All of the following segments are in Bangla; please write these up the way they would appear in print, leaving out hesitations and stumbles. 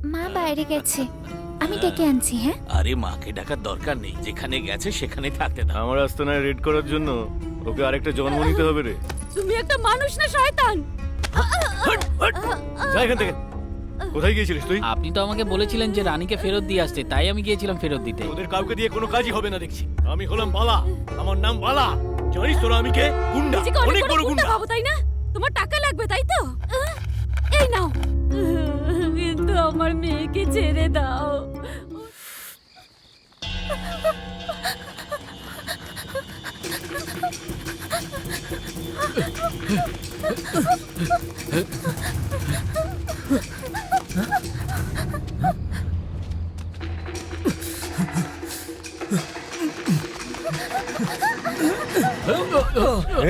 মা বাইরে গেছে, আমি ডেকে আনছি। হ্যাঁ, আরে মাকে ডাকার দরকার নেই, যেখানে গেছে সেখানে থাকতে দাও। আমার আস্তানায় রেড করার জন্য ওকে আরেকটা জন্ম নিতে হবে রে। তুমি একটা মানুষ না শয়তান। যা এখান থেকে। কোথায় গিয়েছিলিস তুই? আপনি তো আমাকে বলেছিলেন যে রানীকে ফেরত দিয়ে আসতে, তাই আমি গিয়েছিলাম ফেরত দিতে। ওদের কাউকে দিয়ে কোনো কাজই হবে না দেখছি। আমি হলাম বালা, আমার নাম বালা। জানিস তোরা আমি কে? গুন্ডা, নিজেকে অনেক বড় গুন্ডা গুন্ডা। ভাবো তাই না? তোমার টাকা লাগবে তাই তো? এই নাও। কিন্তু আমার মেয়েকে ছেড়ে দাও।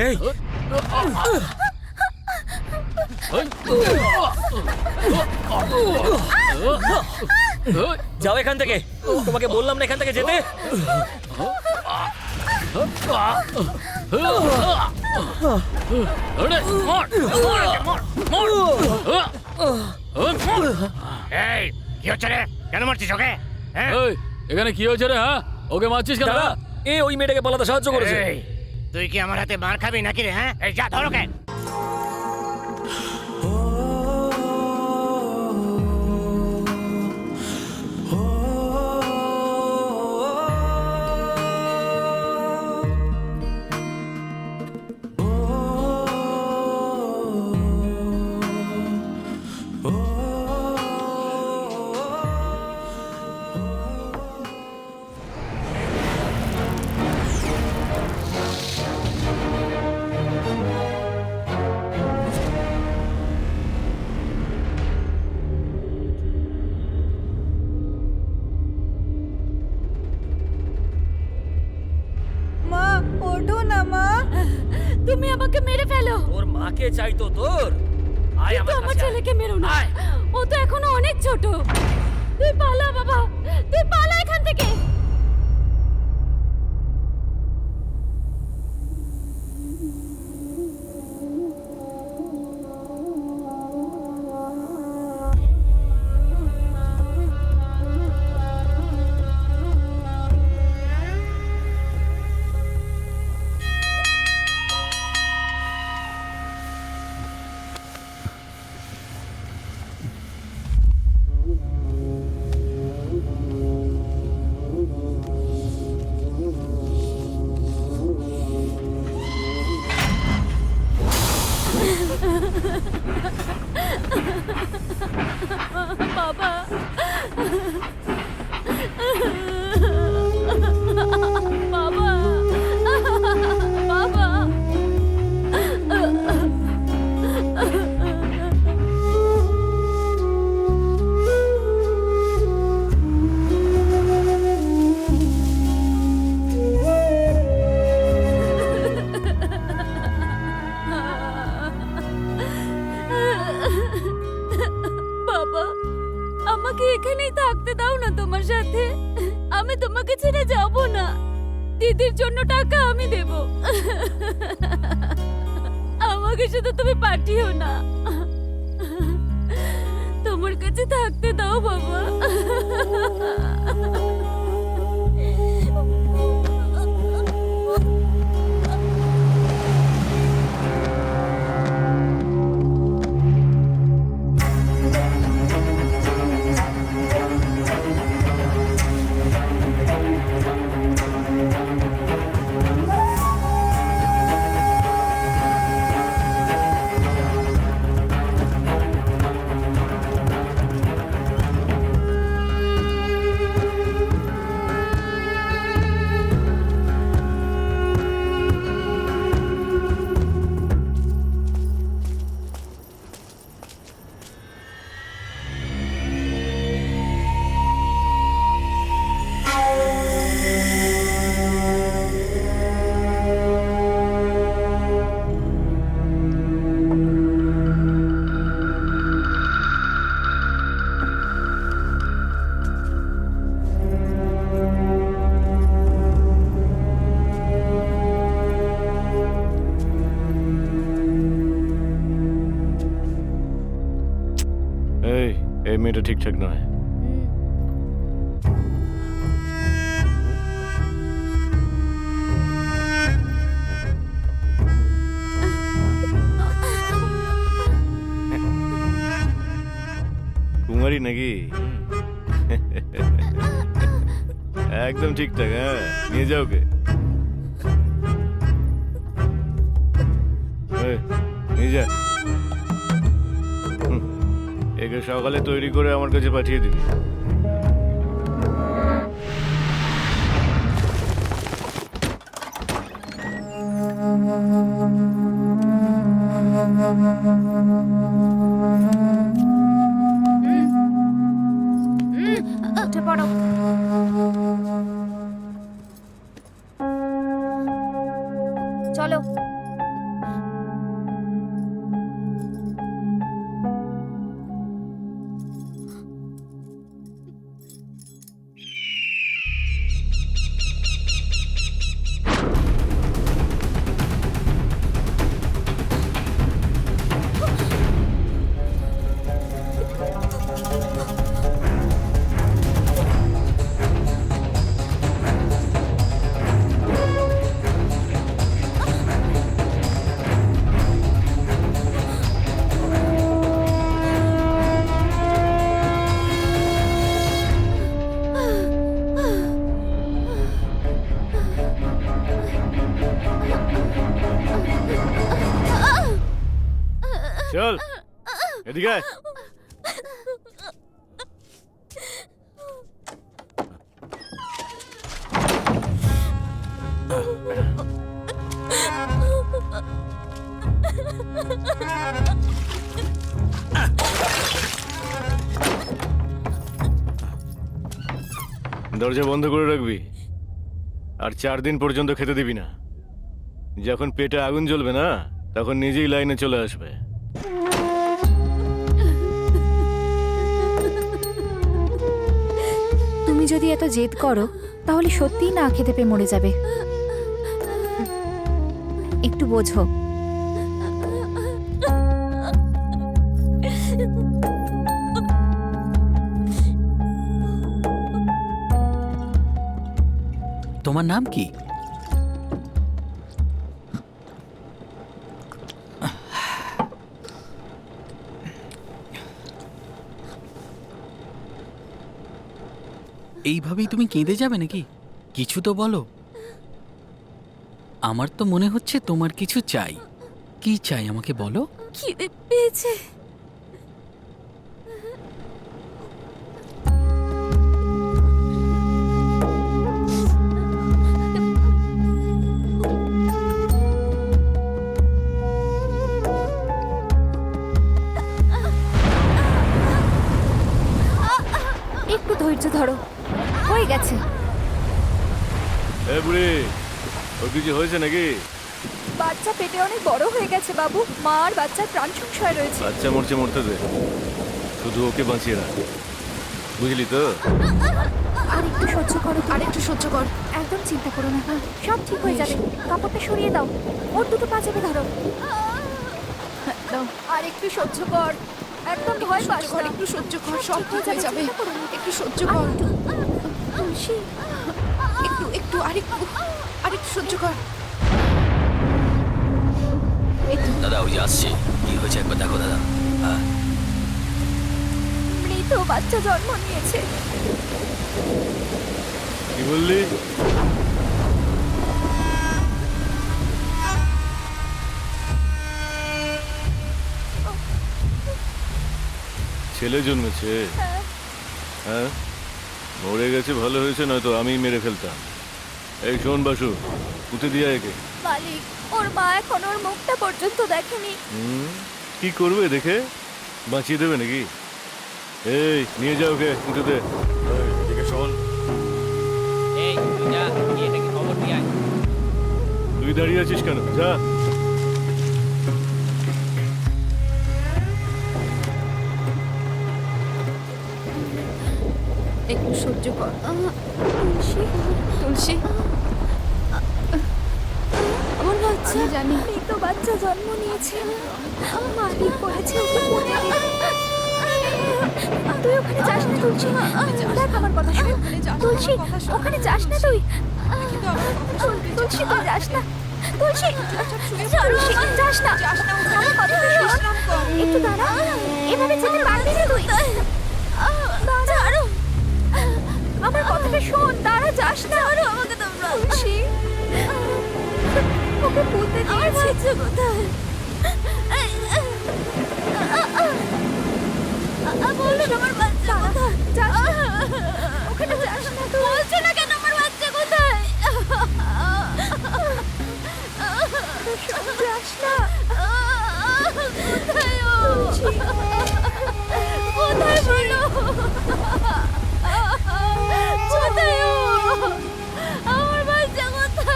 এই যাও এখান থেকে, তোমাকে বললাম না এখান থেকে যেতে। এই কি হচ্ছে রে? কেন মারছিস ওকে? এই, এখানে কি হয়েছে রে? হ্যাঁ, ওকে মারছিস কেন? দাদা, এ ওই মেয়েটাকে পালাতে সাহায্য করেছে। এই, তুই কি আমার হাতে মার খাবি নাকি রে? হ্যাঁ, এই যা ধরো কেন। মা, ওঠো না মা। তুমি আমাকে মেরে ফেলো, তোর মাকে চাই তো তোর। আয় কিন্তু আমার কাছে আয়। ছেলেকে মেরো না। আয়। ও তো এখনো অনেক ছোট। তুই পালা বাবা, তুই পালা এখান থেকে। বাবা, বাবা, বাবা। বাবা, আমাকে এখানেই থাকতে দাও না তোমার সাথে। আমি তোমাকে ছেড়ে যাব না। দিদির জন্য টাকা আমি দেব। আমাকে শুধু তুমি পাঠিও না। তোমার কাছে থাকতে দাও বাবা। মেয়েটা ঠিকঠাক নয়। কুমারী নাকি? একদম ঠিকঠাক। হ্যাঁ, নিয়ে যাও কে? নিয়ে যা। একে সকালে তৈরি করে আমার কাছে পাঠিয়ে দিবি। উঠে পড়ো। চলো। চল এদিকে আয়। দরজা বন্ধ করে রাখবি আর 4 দিন পর্যন্ত খেতে দিবি না। যখন পেটে আগুন জ্বলবে না তখন নিজেই লাইনে চলে আসবে। তুমি যদি এত জেদ করো তাহলে সত্যিই না খেতে পেয়ে মরে যাবে। একটু বোঝো। তোমার নাম কি? এইভাবেই তুমি কেঁদে যাবে নাকি? কিছু তো বলো। আমার তো মনে হচ্ছে তোমার কিছু চাই। কি চাই আমাকে বলো। খিদে পেয়েছে। একটু ধৈর্য ধরো, হয়ে গেছে। এ বুড়ি, ওর কিছু হয়েছে নাকি? বাচ্চা পেটে অনেক বড় হয়ে গেছে বাবু। মা আর বাচ্চার প্রাণ সংশয় রয়েছে। বাচ্চা মরছে মরতে দে, শুধু ওকে বাঁচিয়ে রাখ, বুঝলি তো? আর একটু সহ্য করো, আর একটু সহ্য কর। একদম চিন্তা করো না, সব ঠিক হয়ে যাবে। কাপড়টা সরিয়ে দাও, ওর দুটো পা চেপে ধরো। দাও, আর একটু সহ্য কর। একদম ভয় পাস না, একটু সহ্য কর, সব ঠিক হয়ে যাবে। একটু সহ্য কর তুলসী, একটু একটু আরেকটু সহ্য কর। দাদা ওই আসছে, কি হয়েছে একবার দেখো দাদা। মৃত বাচ্চা জন্ম নিয়েছে। কি বললি? ছেলে জন্মেছে? হ্যাঁ, মরে গেছে ভালো হয়েছে, নয়তো আমি মেরে ফেলতাম। এই শোন বাসু, পুঁতে দিয়া একে। মালিক, ওর মা এখন ওর মুখটা পর্যন্ত দেখেনি। কি করবে দেখে? বাঁচিয়ে দেবে নাকি? এই নিয়ে যাও ওকে পুঁতে দে। এদিকে শোন, এই তুই যা, গিয়ে এটাকে খবর দিয়ে আয়। তুই দাঁড়িয়ে আছিস কেন? যা। একটু সহ্য কর। তুলসী, তুলসী, আমার বাচ্চা। আমি জানি মৃত বাচ্চা জন্ম নিয়েছে। মালিক বলেছে ওকে পুঁতে দিতে। তুই ওখানে যাস না তুলসী, দেখ আমার কথা শোন। তুলসী ওখানে যাস না তুই, তুলসী তুই যাস না, তুলসী তুলসী যাস না, আমার কথা শোন। একটু দাঁড়া, এভাবে যেতে পারবি না তুই। দাঁড়া, আমার কথাটা শোন, দাঁড়া যাস না। আমাকে তোমরা তুলসী, ওকে বলতে দিয়েছি কোথায়? বলুন আমার বাচ্চা কোথায়? যাস না, ওখানে যাস না। তুই বলছো না কেন আমার বাচ্চা কোথায়? যাস না, কোথায় ও? কোথায় বলো, কোথায় ও? আমার বাচ্চা কোথায়?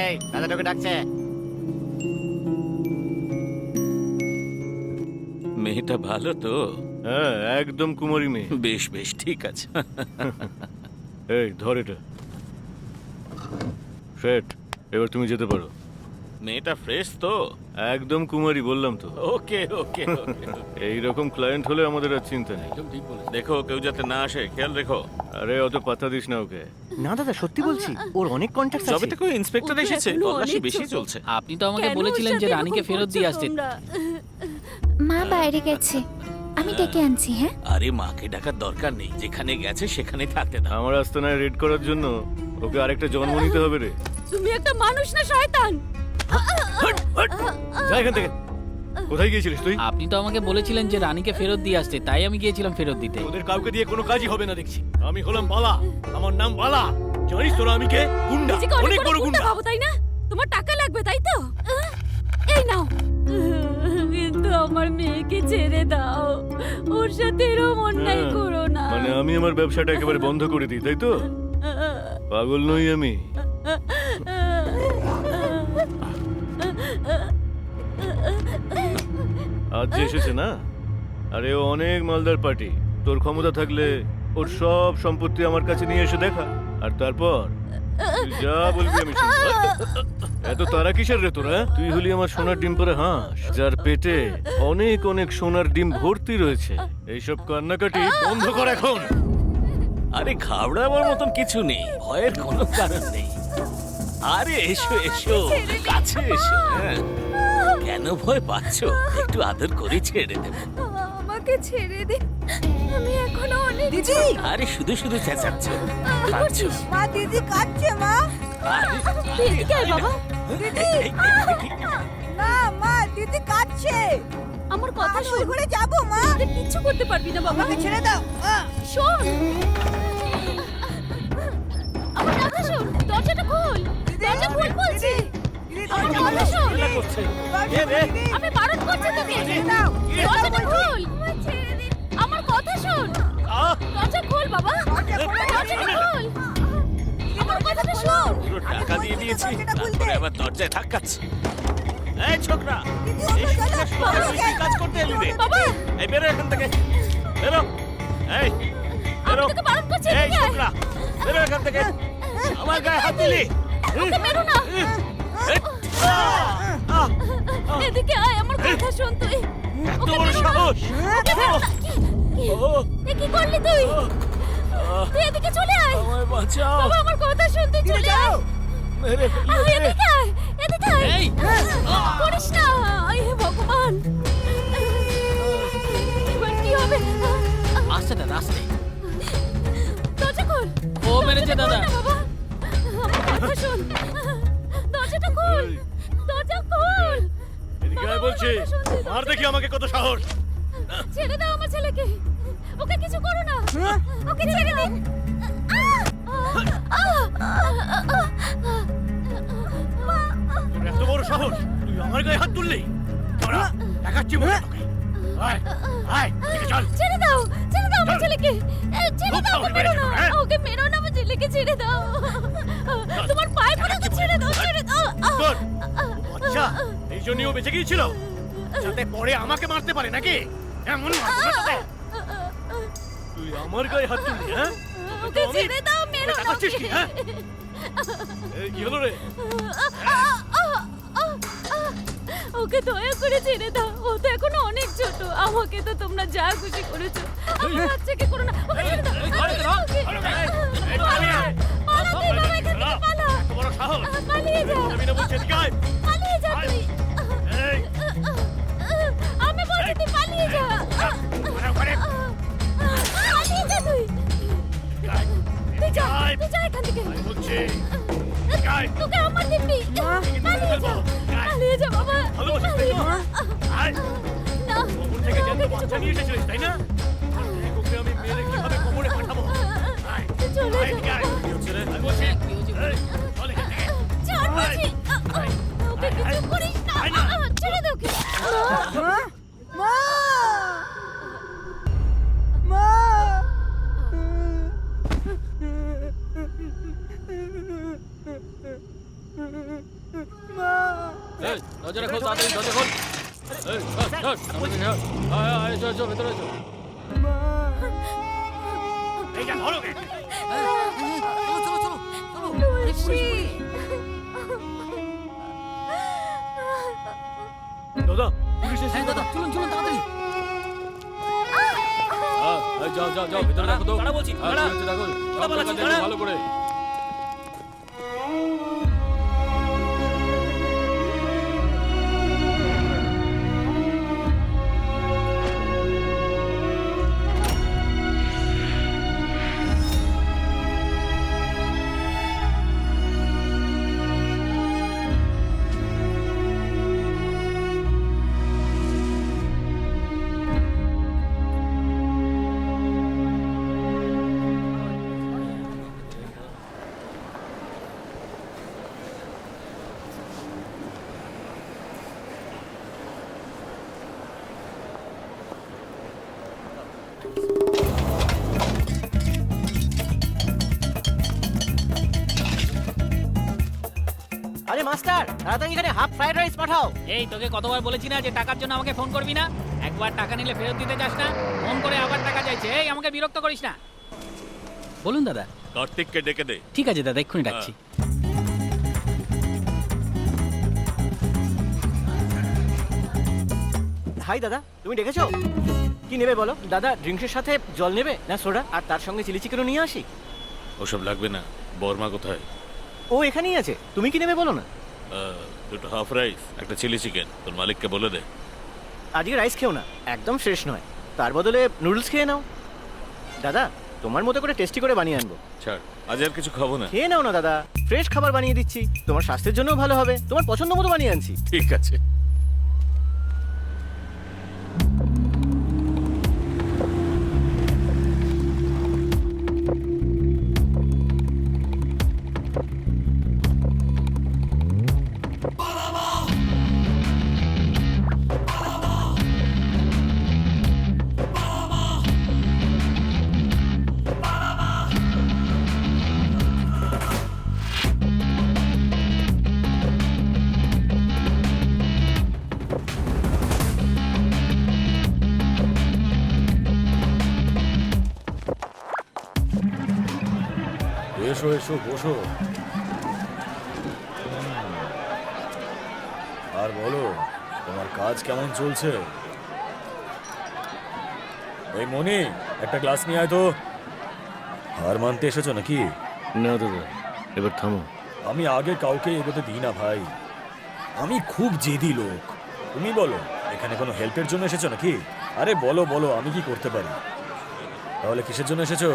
এই দাদা তোকে ডাকছে। মেয়েটা ভালো তো? হ্যাঁ, একদম কুমারী মেয়ে। বেশ বেশ, ঠিক আছে। এই ধর এটা, শেট, এবার তুমি যেতে পারো। মেয়েটা ফ্রেশ তো? একদম কুমারী বললাম তো। ওকে ওকে ওকে। এইরকম ক্লায়েন্ট হলে আমাদের আর চিন্তা নেই। দেখো কেউ যাতে না আসে, খেয়াল রেখো। আরে অত পাত্তা দিস না ওকে। না দাদা সত্যি বলছি, ওর অনেক কন্ট্যাক্ট যবে আছে। থেকে ইন্সপেক্টর এসেছে তল্লাশি বেশি চলছে। আপনি তো আমাকে বলেছিলেন যে রানীকে ফেরত দিয়ে আসতে। মা বাইরে গেছে, আমি ডেকে আনছি। হ্যাঁ, আরে মাকে ডাকার দরকার নেই, যেখানে গেছে সেখানে থাকতে দাও। আমার আস্তানায় রেড করার জন্য ওকে আরেকটা জন্ম নিতে হবে রে। তুমি একটা মানুষ না শয়তান। যা এখান থেকে। কোথায় গিয়েছিলিস তুই? আপনি তো আমাকে বলেছিলেন যে রানীকে ফেরত দিয়ে আসতে, তাই আমি গিয়েছিলাম ফেরত দিতে। ওদের কাউকে দিয়ে কোনো কাজই হবে না দেখছি। আমি হলাম বালা, আমার নাম বালা। জানিস তোরা আমি কে? গুন্ডা, নিজেকে অনেক বড় গুন্ডা। ভাবো তাই না? তোমার টাকা লাগবে তাই তো? এই নাও। কিন্তু আমার মেয়েকে ছেড়ে দাও, ওর সাথে এরকম অন্যায় হ্যাঁ, করো না। মানে আমি আমার ব্যবসাটা একেবারে বন্ধ করে দিই তাই তো? পাগল নই আমি। আজ যে এসেছে না, আরে ও অনেক মালদার পার্টি। তোর ক্ষমতা থাকলে ওর সব সম্পত্তি আমার কাছে নিয়ে এসে দেখা, আর তারপর তুই যা বলবি আমি শুনবো। এত তারা কিসের রে তোরা? তুই হলি আমার সোনার ডিম পরে হাঁস, যার পেটে অনেক অনেক সোনার ডিম ভর্তি রয়েছে। এইসব কান্নাকাটি বন্ধ কর এখন। আরে ঘাবড়াবার মতন কিছু নেই, ভয়ের কোনো কারণ নেই। আরে এসো এসো, কাছে এসো। হ্যাঁ, কেন ভয় পাচ্ছ? একটু আদর করে ছেড়ে দেবো। আমাকে ছেড়ে দে, আমি এখনো অনেক। দিদি, আরে শুধু শুধু চেঁচাচ্ছ, কাঁদছ। মা দিদি কাঁদছে মা। আরে, এদিকে আয় বাবা। দেখি। না মা, দিদি কাঁদছে। আমার কথা আমি শোন। ওই ঘরে যাবো মা। তুই কিচ্ছু করতে পারবি না বাবা। আমাকে ছেড়ে দাও। শোন, আমার কথা শোন, দরজাটা খোল। দরজা খোল বলছি। দিদি আমার কথা শোন। এটা করছে। এ রে, আমি বারণ করছি তোকে। ছেড়ে দাও। দরজাটা খোল। আমার কথা শোন। আহ, দরজা খোল বাবা। দরজাটা খোল। আমার কথাটা শোন। পুরো টাকা দিয়ে দিয়েছি, দরজাটা খুলতে। তারপরে আবার দরজায় ধাক্কাচ্ছে। এই ছোকরা, দিদি, এই ওকে শুকনো চলো। শুকনো তুই কি কাজ করতে এলি রে? বাবা, এই বেরো এখান থেকে, বেরো। এই আমি বেরো। তোকে বারণ করছি। এই এদিকে আয়। ছোকরা, বেরো এখান থেকে। আমার গায়ে হাত দিলি। ওকে মেরো না। এই, আহ, আহ, এদিকে আয়, আমার কথা শোন তুই। এত বড় সাহস! এ কি করলি তুই? তুই এদিকে চলে আয়। আমায় বাঁচাও! বাবা আমার কথা শুনতে চলে আয়। মেরে ফেললো রে! এদিকে আয়, এদিকে আয়। এই! করিস না। হে ভগবান। এবার কি হবে? আসছে দাদা, আসছে। দরজা খোল। ও মেরেছে দাদা। না বাবা, আমার কথা শোন। দরজাটা খোল। দরজা খোল। এদিকে আয় বলছি। আর দেখি আমাকে কত সাহস। ছেড়ে দাও আমার ছেলেকে। ওকে কিছু করো না। ওকে ছেড়ে দিন। তোর এত বড় সাহস, তুই আমার গায়ে হাত তুললি? তোরা দেখাচ্ছি মনে তোকে। আয়, আয়, এদিকে চল। ছেড়ে দাও, ছেড়ে দাও আমার চল। ছেলেকে। ছেড়ে খুব দাও, সাহস ওকে মেরো না। বেড়েছে তোর, হ্যাঁ? ওকে মেরো না, আমার ছেলেকে ছেড়ে দাও। তোমার পায়ে পড়ে ওকে ছেড়ে দাও, ছেড়ে দাও। তোর আচ্ছা, এই জন্যই ও বেঁচে গিয়েছিল, যাতে পরে আমাকে মারতে পারে নাকি? এমন মারবো না তোকে। তুই আমার গায়ে হাত তুললি, হ্যাঁ? ওকে ছেড়ে দাও, মেরো না দেখাচ্ছিস কি, ওকে। হ্যাঁ? এই কি হলো রে? ওকে দয়া করে ছেড়ে দাও। ও তো এখনো অনেক ছোট। আমাকে তো তোমরা যা খুশি করেছো, আমার বাচ্চাকে করো না। ওকে ছেড়ে দাও। ওকে। এই পালিয়ে আয়। পালা তুই বাবা, এখান থেকে পালা। এত বড় সাহস। পালিয়ে যা। আমি না বলছি এদিকে আয়। পালিয়ে যা তুই। এই, আমি বলছি তুই পালিয়ে যা। ওখানে, ওখানে। পালিয়ে যা তুই। তুই যা, আয়। তুই যা এখান থেকে। আমি বলছি, এদিকে আয়। তোকে আমার দিবি। পালিয়ে যা। পালিয়ে যা বাবা। ভালোবাসিস তাই তো? আয়। না। ওপর থেকে জ্যান্ত বাচ্চা নিয়ে এসেছিলিস, তাই না? দেখ ওকে আমি মেরে কিভাবে কবরে পাঠাবো। আয়, তুই চলে আয়, এদিকে যা। আয়। কি হচ্ছে রে? আমি বলছি, এই, চল এখান থেকে। ছাড় বলছি। ওকে কিছু করিস না। আয় না। ছেড়ে দে ওকে। মা মা মা এই, দরজাটা খোল, তাড়াতাড়ি দরজা খোল। এই, ধর, সামনে থেকে ধর। আয়, আয়, এসো, এসো, ভেতরে এসো। এই যা, ধর ওকে। তুলসী। দাদা, পুলিশ এসেছে। হ্যাঁ দাদা, চলুন, চলুন, তাড়াতাড়ি। এই, যাও, যাও, যাও, ভেতরে দেখো তো। দাঁড়া বলছি, হ্যাঁ, দাঁড়া। ঠিক আছে, দেখো। সব দাঁড়া বলছি, জায়গা দেখো দাঁড়া। ভালো করে। আরে মাস্টার, তাড়াতাড়ি এখানে হাফ ফ্রাইড রাইস পাঠাও। এই, তোকে কতবার বলেছি না যে টাকার জন্য আমাকে ফোন করবি না? একবার টাকা নিলে ফেরত দিতে যাস না, ফোন করে আবার টাকা চাইছে। এই, আমাকে বিরক্ত করিস না। বলুন দাদা। কার্তিককে ডেকে দে। ঠিক আছে দাদা, এক্ষুনি ডাকছি। হাই দাদা, তুমি ডেকেছো? কি নেবে বলো? দাদা ড্রিঙ্কসের সাথে জল নেবে না সোডা? আর তার সঙ্গে চিলি চিকেনও নিয়ে আসি। ওসব লাগবে না। বর্মা কোথায়? ও এখানেই আছে। তুমি কি নেবে বলো না? দুটো হাফ রাইস, একটা চিলি চিকেন। তোর মালিককে বলে দে। আজকে রাইস খেও না, একদম ফ্রেশ নয়। তার বদলে নুডলস খেয়ে নাও। দাদা, তোমার মতো করে টেস্টি করে বানিয়ে আনবো। ছাড়, আজ আর কিছু খাবো না। খেয়ে নাও না দাদা, ফ্রেশ খাবার বানিয়ে দিচ্ছি। তোমার স্বাস্থ্যের জন্যও ভালো হবে। তোমার পছন্দ মতো বানিয়ে আনছি। ঠিক আছে। এসো এসো, বসো। আর বলো, তোমার কাজ কেমন চলছে? এই মনি, একটা গ্লাস নিয়ে আয় তো। হার মানতে এসেছো নাকি? না দাদা, এবার থামো। আমি আগে কাউকে এগোতে দিই না ভাই, আমি খুব জেদি লোক। তুমি বলো, এখানে কোনো হেল্পের জন্য এসেছো নাকি? আরে বলো বলো, আমি কি করতে পারি? তাহলে কিসের জন্য এসেছো?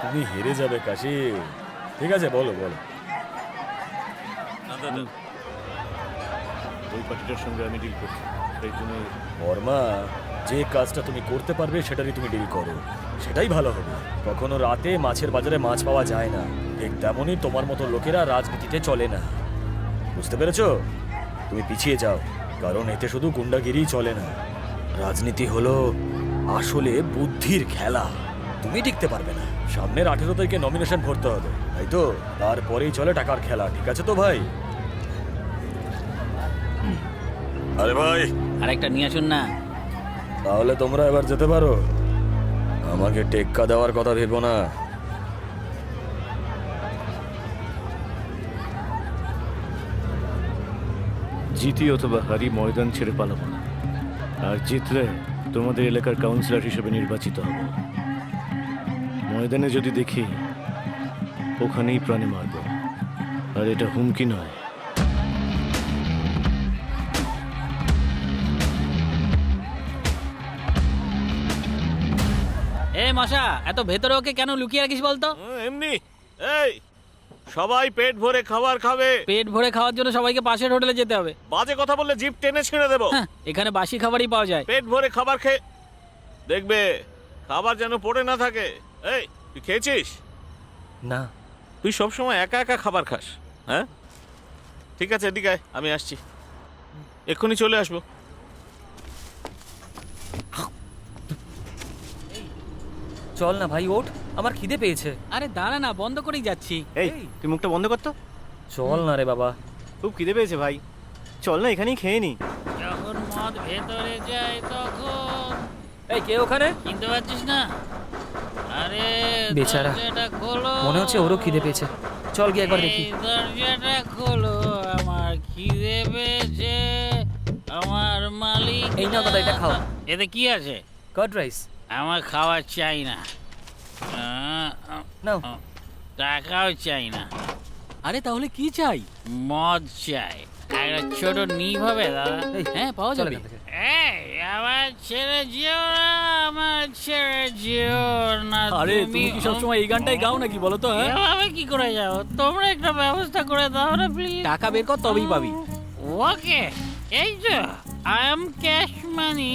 তুমি হেরে যাবে কাশি। ঠিক আছে, বলো বলো। না দাদা, ওই পার্টিটার সঙ্গে আমি ডিল করছি, সেই জন্য। বর্মা, যে কাজটা তুমি করতে পারবে সেটারই তুমি ডিল করো, সেটাই ভালো হবে। কখনো রাতে মাছের বাজারে মাছ পাওয়া যায় না, ঠিক তেমনই তোমার মতো লোকেরা রাজনীতিতে চলে না। বুঝতে পেরেছো? তুমি পিছিয়ে যাও, কারণ এতে শুধু গুন্ডাগিরি চলে না। রাজনীতি হলো আসলে বুদ্ধির খেলা। তুমি টিকতে পারবে না। সামনের 18 তারিখে নমিনেশন ভরতে হবে, তাই তো? তারপরেই চলে টাকার খেলা, ঠিক আছে তো ভাই? আরে ভাই, আরেকটা নিয়ে আসুন না। তাহলে তোমরা এবার যেতে পারো। আমাকে টেক্কা দেওয়ার কথা ভেবো না। জিতি অথবা হারি ময়দান ছেড়ে পালাবো না, আর জিতলে তোমাদের এলাকার কাউন্সিলর হিসেবে নির্বাচিত হব। ময়দানে যদি দেখি, ওখানেই প্রাণে মারব, আর এটা হুমকি নয়। এ মশা, এত ভেতরে ওকে কেন লুকিয়ে রাখিস বলতো? এমনি। এই, সবাই পেট ভরে খাবার খাবে। পেট ভরে খাওয়ার জন্য সবাইকে পাশের হোটেলে যেতে হবে। বাজে কথা বললে জিভ টেনে ছিঁড়ে দেবো। হ্যাঁ, এখানে বাসি খাবারই পাওয়া যায়। পেট ভরে খাবার খেয়ে দেখবে, খাবার যেন পড়ে না থাকে। এই, তুই খেয়েছিস? না। তুই সবসময় একা একা খাবার খাস, হ্যাঁ? ঠিক আছে, এদিকে আয়, আমি আসছি, এক্ষুনি চলে আসবো। চল না ভাই, ওঠ, আমার খিদে পেয়েছে। আরে দাঁড়া না, বন্ধ করেই যাচ্ছি। এই, তুই মুখটা বন্ধ কর তো। চল না রে বাবা। খুব খিদে পেয়েছে ভাই, চল না এখানেই খেয়ে নি। যখন মদ ভেতরে যায় তখন এই, কে ওখানে? কিনতে পারছিস না? আরে বেচারা, দরজাটা খোলো। মনে হচ্ছে ওরও খিদে পেয়েছে। চল গিয়ে একবার দেখি। এই দরজাটা খোলো, আমার খিদে পেয়েছে। আমার মালিক। এই নাও দাদা, এটা খাও। এতে কি আছে? Card rice. আমার খাওয়া চাই না, নাও। টাকাও চাই না। আরে তাহলে কি চাই? মদ চাই, একটা ছোট নিভ হবে দাদা। হ্যাঁ, পাওয়া চল যাবে। এখান থেকে। এই, আমার ছেড়ে যেও না, আমার ছেড়ে যেও না। আরে তুমি কি সবসময় এই গানটাই গাও নাকি বলো তো? হ্যাঁ, এভাবে কি করে যাও? তোমরা একটা ব্যবস্থা করে দাও না প্লিজ। টাকা বের কর, তবেই পাবি। ওকে, এই যে আই এম ক্যাশ মানি।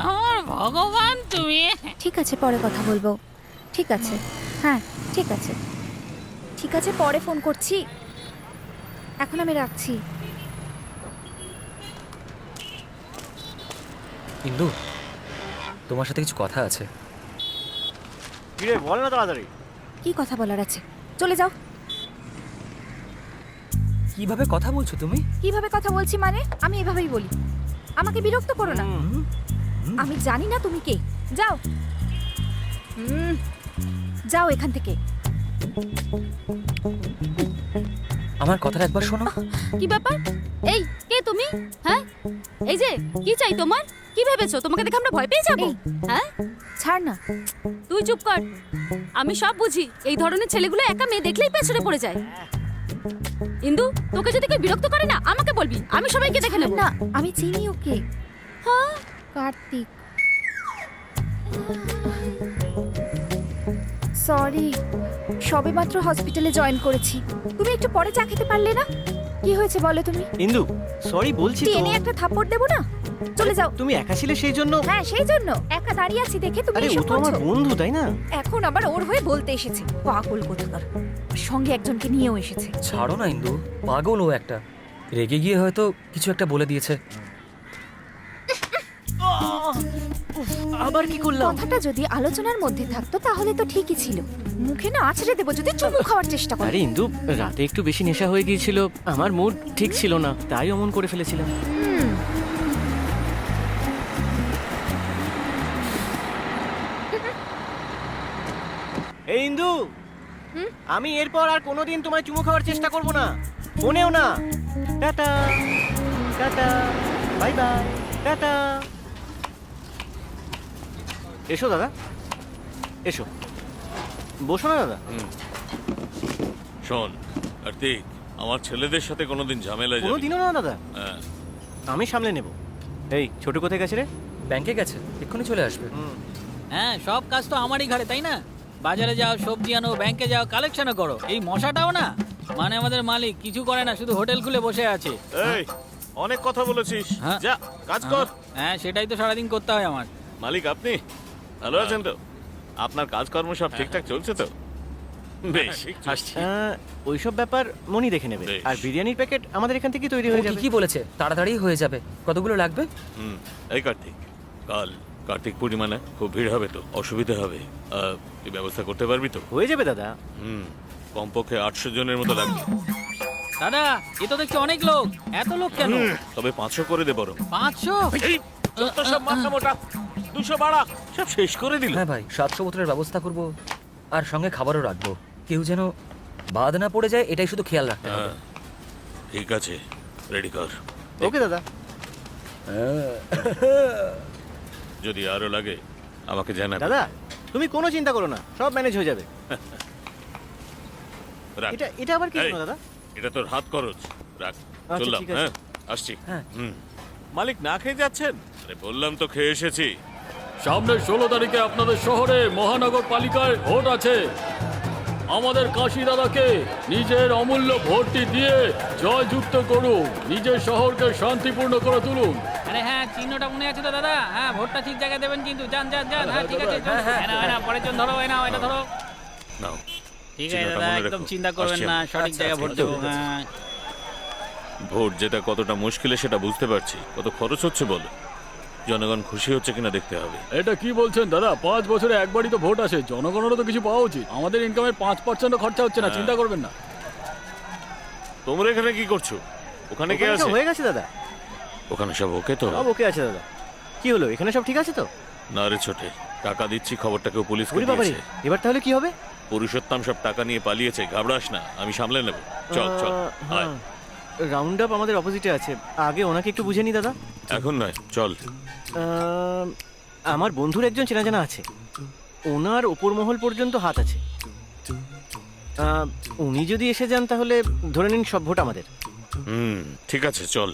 আমার ভগবান তুমি। ঠিক আছে, পরে কথা বলবো। ঠিক আছে, হ্যাঁ ঠিক আছে, ঠিক আছে, পরে ফোন করছি। এখন আমি রাখছি। ইন্দু, তোমার সাথে কিছু কথা আছে। কিরে, বল না তাড়াতাড়ি। কি কথা বলার আছে? চলে যাও। কিভাবে কথা বলছো তুমি? কিভাবে কথা বলছি মানে? আমি এভাবেই বলি। আমাকে বিরক্ত করো না। আমি জানি না তুমি কে। যাও, যাও এখান থেকে। আমার কথাটা একবার শোনো। কি ব্যাপার? এই, কে তুমি? হ্যাঁ, এই যে কি চাই তোমার? কি ভেবেছো তোমাকে দেখে আমরা ভয় পেয়ে যাবো? এই। হ্যাঁ, ছাড় না। তুই চুপ কর। আমি সব বুঝি। এই ধরনের ছেলেগুলো একা মেয়ে দেখলেই পেছনে পড়ে যায়। ইন্দু, তোকে যদি কেউ বিরক্ত করে না, আমাকে বলবি, আমি সবাইকে দেখে নেব। না, আমি চিনি ওকে। হ্যাঁ, কার্তিক। সরি, সবেমাত্র হসপিটালে জয়েন করেছি। তুমি একটু পরে চা খেতে পারলে না? কি হয়েছে বলো তুমি? ইন্দু, সরি বলছি তো। টেনে একটা থাপ্পড় দেবো না? চলে যাও। তুমি একা ছিলে সেই জন্য। হ্যাঁ, সেই জন্য একা দাঁড়িয়ে আছি দেখে তুমি আরে ও এসব তো আমার করছো। বন্ধু, তাই না? এখন আবার ওর হয়ে বলতে এসেছে। পাগল কোথাকার। সঙ্গে একজনকে নিয়েও এসেছে। ছাড়ো না ইন্দু, পাগল ও একটা। রেগে গিয়ে হয়তো কিছু একটা বলে দিয়েছে। আবার কি করলাম? কথাটা যদি আলোচনার মধ্যে থাকতো তাহলে তো ঠিকই ছিল। মুখে না আছড়ে দেবো যদি চুমু খাওয়ার চেষ্টা করে। আরে ইন্দু, রাতে একটু বেশি নেশা হয়ে গিয়েছিল, আমার মুড ঠিক ছিল না, তাই অমন করে ফেলেছিলাম। এই ইন্দু, আমি এরপর আর কোনোদিন তোমায় চুমু খাওয়ার চেষ্টা করব না, ফোনেও না। Tata tata, bye bye, tata. এসো দাদা, এসো, বসো না দাদা। শোন কার্তিক, আমার ছেলেদের সাথে কোনোদিন ঝামেলা যাবে কোনোদিনও না দাদা, হ্যাঁ। আমি সামলে নেব। এই ছোট কোথায় গেছে রে? ব্যাংকে গেছে, এক্ষুনি চলে আসবে। হ্যাঁ, সব কাজ তো আমারই ঘাড়ে, তাই না? বাজারে যাও, সবজি আনো, ব্যাংকে যাও, কালেকশনও করো। এই মশাটাও না, মানে আমাদের মালিক কিছু করে না, শুধু হোটেল খুলে বসে আছে। এই অনেক কথা বলেছিস, হ্যাঁ। যা কাজ কর। হ্যাঁ, সেটাই তো সারাদিন করতে হয় আমার। মালিক আপনি ভালো আছেন তো? আপনার কাজকর্ম সব ঠিকঠাক চলছে তো? বেশ, আসছি। ওইসব ব্যাপার মনি দেখে নেবে। বেশ। আর বিরিয়ানির প্যাকেট আমাদের এখান থেকেই তৈরি হয়ে যাবে। কি বলেছে, তাড়াতাড়ি হয়ে যাবে। কতগুলো লাগবে? এই কার্তিক, কাল কার্তিক পূর্ণিমা না, খুব ভিড় হবে তো, অসুবিধা হবে। তুই ব্যবস্থা করতে পারবি তো? হয়ে যাবে দাদা। কমপক্ষে 800 জনের মতো লাগবে। দাদা, এ তো দেখছি অনেক লোক। এত লোক কেন? তবে 500 করে দে বরং। 500? এই যত সব মাথা মোটা, 200 বাড়া, সব শেষ করে দিল। হ্যাঁ ভাই, 700 বোতলের ব্যবস্থা করব, আর সঙ্গে খাবারও রাখবো। কেউ যেন বাদ না পড়ে যায়, এটাই শুধু খেয়াল রাখতে হবে। ঠিক আছে, রেডি কর। ওকে দাদা। যদি আরো লাগে আমাকে জানাবে। দাদা তুমি কোনো চিন্তা করো না, সব ম্যানেজ হয়ে যাবে। রাখ। এটা আবার কি এই, হলো দাদা? এটা তোর হাত খরচ, রাখ। আচ্ছা, চললাম, ঠিক আছে। হ্যাঁ আসছি। হ্যাঁ। মালিক না খেয়ে যাচ্ছেন? আরে বললাম তো খেয়ে এসেছি। সামনের 16 তারিখে আপনাদের শহরে মহানগরপালিকায় ভোট আছে। আমাদের কাশি দাদাকে নিজের অমূল্য ভোটটি দিয়ে জয়যুক্ত করুন, নিজের শহরকে শান্তিপূর্ণ করে তুলুন। আরে হ্যাঁ, চিহ্নটা মনে আছে তো দাদা? হ্যাঁ, ভোটটা ঠিক জায়গায় দেবেন কিন্তু। যান যান যান। হ্যাঁ, ঠিক আছে। না, পরের জন ধরো, না এটা ধরো। নাও, ঠিক আছে চিহ্নটা দাদা, মনে একদম রেখো। চিন্তা করবেন আসছি না, আমি। সঠিক জায়গায় ভোট দেবো। হ্যাঁ। ভোট যেটা কতটা মুশকিলে সেটা বুঝতে পারছি। কত খরচ হচ্ছে বলো, জনগণ খুশি হচ্ছে কিনা দেখতে হবে। এটা কি বলছেন দাদা? 5 বছরে একবারই তো ভোট আসে, জনগণেরও তো কিছু পাওয়া উচিত। আমাদের ইনকামের 5% খরচা হচ্ছে না, চিন্তা করবেন না। তোমরা এখানে কি করছো? ওখানে কে ওখানে আছে? সব হয়ে গেছে দাদা, ওখানে সব ওকে তো? সব ওকে আছে দাদা। কি হলো, এখানে সব ঠিক আছে তো? না রে ছোটে, টাকা দিচ্ছি, খবরটা কেউ পুলিশকে ওরে বাবারে, দিয়েছে। এবার তাহলে কি হবে? পুরুষোত্তম সব টাকা নিয়ে পালিয়েছে, ঘাবড়াস না, আমি সামলে নেব। চল চল, আয়। রাউন্ড আপ আমাদের অপোজিটে আছে, আগে ওনাকে একটু বুঝে নি দাদা। এখন নয়, চল। আমার বন্ধুর একজন চেনা জানা আছে, ওনার ওপর মহল পর্যন্ত হাত আছে। উনি যদি এসে যান তাহলে ধরে নিন সব ভোট আমাদের। ঠিক আছে, চল।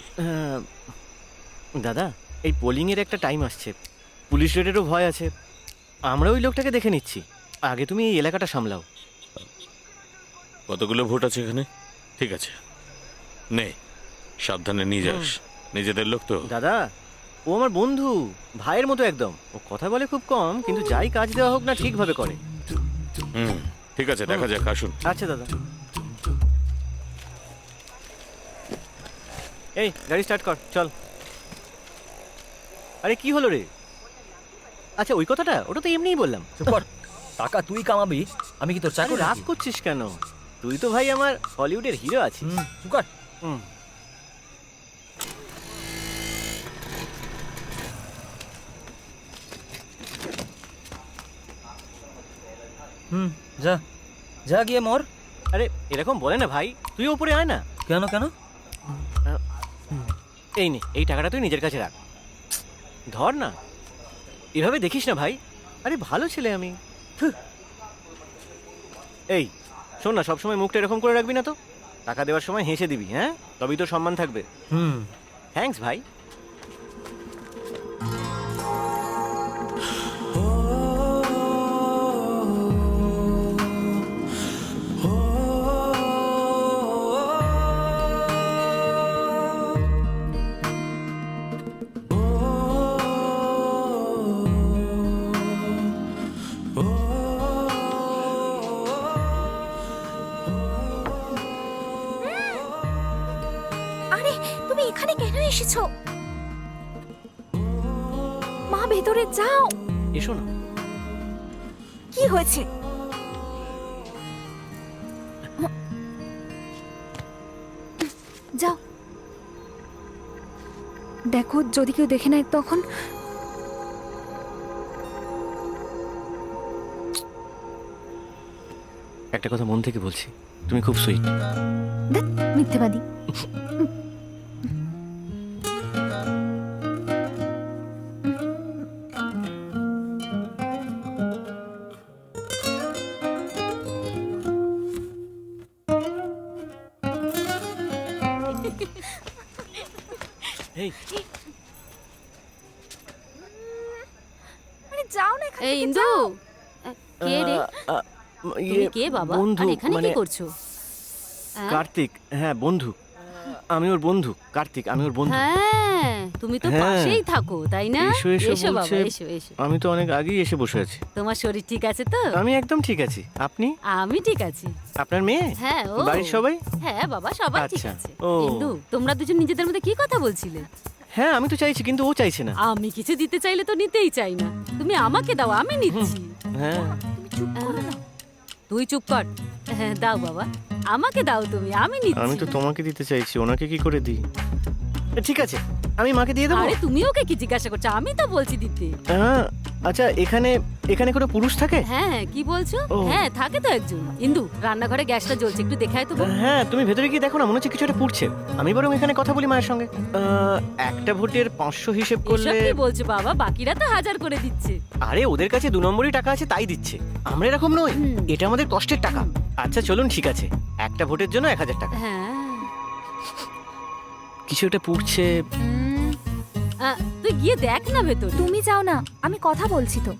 দাদা, এই পোলিংয়ের একটা টাইম আসছে, পুলিশ রেডেরও ভয় আছে। আমরা ওই লোকটাকে দেখে নিচ্ছি, আগে তুমি এই এলাকাটা সামলাও। কতগুলো ভোট আছে এখানে? ঠিক আছে, নে, সাবধানে নিয়ে যাস, নিজেদের লোক তো। দাদা, ও আমার বন্ধু, ভাইয়ের মতো একদম। ও কথা বলে খুব কম, কিন্তু যাই কাজ দেওয়া হোক না ঠিকভাবে করে। ঠিক আছে, দেখা যাক, আসুন। আচ্ছা দাদা। এই গাড়ি স্টার্ট কর, চল। আরে কি হলো রে? আচ্ছা ওই কথাটা, ওটা তো এমনিই বললাম। চুপ কর, টাকা তুই কামাবি, আমি কি তোর আরে চাকর? রাগ করছিস কেন? তুই তো ভাই আমার হলিউডের হিরো আছিস। চুপ কর। যা যা গিয়ে মর। আরে এরকম বলে না ভাই, তুই উপরে আয় না। কেন কেন? এই নে, এই টাকাটা তুই নিজের কাছে রাখ। ধর না, এভাবে দেখিস না ভাই। আরে ভালো ছেলে আমি। এই শোন না, সবসময় মুখটা এরকম করে রাখবি না তো। টাকা দেওয়ার সময় হেসে দিবি, হ্যাঁ? তবেই তো সম্মান থাকবে। থ্যাঙ্কস ভাই। আরে তুমি এখানে কেন এসেছো? মা, ভেতরে যাও। এসো না। কি হয়েছে? যাও, দেখো যদি কেউ দেখে নেয় তখন। একটা কথা মন থেকে বলছি, তুমি খুব সুইট। মিথ্যেবাদী। এই আরে যাও না এখান এই থেকে, ইন্দু যাও। কে রে তুমি কে বাবা বন্ধু, আর এখানে কি মানে করছো হ্যাঁ? কার্তিক, হ্যাঁ বন্ধু। আমি ওর বন্ধু কার্তিক, আমি ওর বন্ধু। হ্যাঁ তুমি তো হ্যাঁ। পাশেই থাকো তাই না এসো এসো এসো বাবা বলছে। এসো এসো আমি তো অনেক আগেই এসে বসে আছি। তোমার শরীর ঠিক আছে তো আমি একদম ঠিক আছি। আপনি? আমি ঠিক আছি আপনার মেয়ে? হ্যাঁ ও বাড়ির সবাই? হ্যাঁ বাবা সবাই ঠিক আচ্ছা, আছে ও। ইন্দু তোমরা দুজন নিজেদের মধ্যে কি কথা বলছিলে হ্যাঁ আমি তো চাইছি, কিন্তু ও চাইছে না। আমি কিছু দিতে চাইলে তো নিতেই চাই না তুমি আমাকে দাও আমি নিচ্ছি হ্যাঁ তুই চুপ কর হ্যাঁ দাও বাবা আমাকে দাও তুমি আমি নিচ্ছি আমি তো তোমাকে দিতে চাইছি, ওনাকে কি করে দিই? ঠিক আছে, আমি মাকে দিয়ে দেবো। আরে তুমি ওকে কি জিজ্ঞাসা করছো আমি তো বলছি দিতে হ্যাঁ, আচ্ছা এখানে এখানে কোনো পুরুষ থাকে? হ্যাঁ হ্যাঁ কি বলছো ও। হ্যাঁ থাকে তো একজন ইন্দু রান্নাঘরে গ্যাসটা জ্বলছে একটু দেখায় তো বোন। হ্যাঁ তুমি ভেতরে গিয়ে দেখো না, মনে হচ্ছে কিছু একটা পুড়ছে। আমি বরং এখানে কথা বলি মায়ের সঙ্গে। একটা ভোটের 500 হিসেব এসব করলে। কি বলছো বাবা বাকিরা তো 1000 করে দিচ্ছে আরে ওদের কাছে 2 নম্বরই টাকা আছে তাই দিচ্ছে, আমরা এরকম নই। এটা আমাদের কষ্টের টাকা। আচ্ছা চলুন ঠিক আছে, একটা ভোটের জন্য 1000 টাকা। হ্যাঁ কিছু একটা পুড়ছে। তুই গিয়ে দেখ না ভেতর তুমি যাও না, আমি কথা বলছি তো।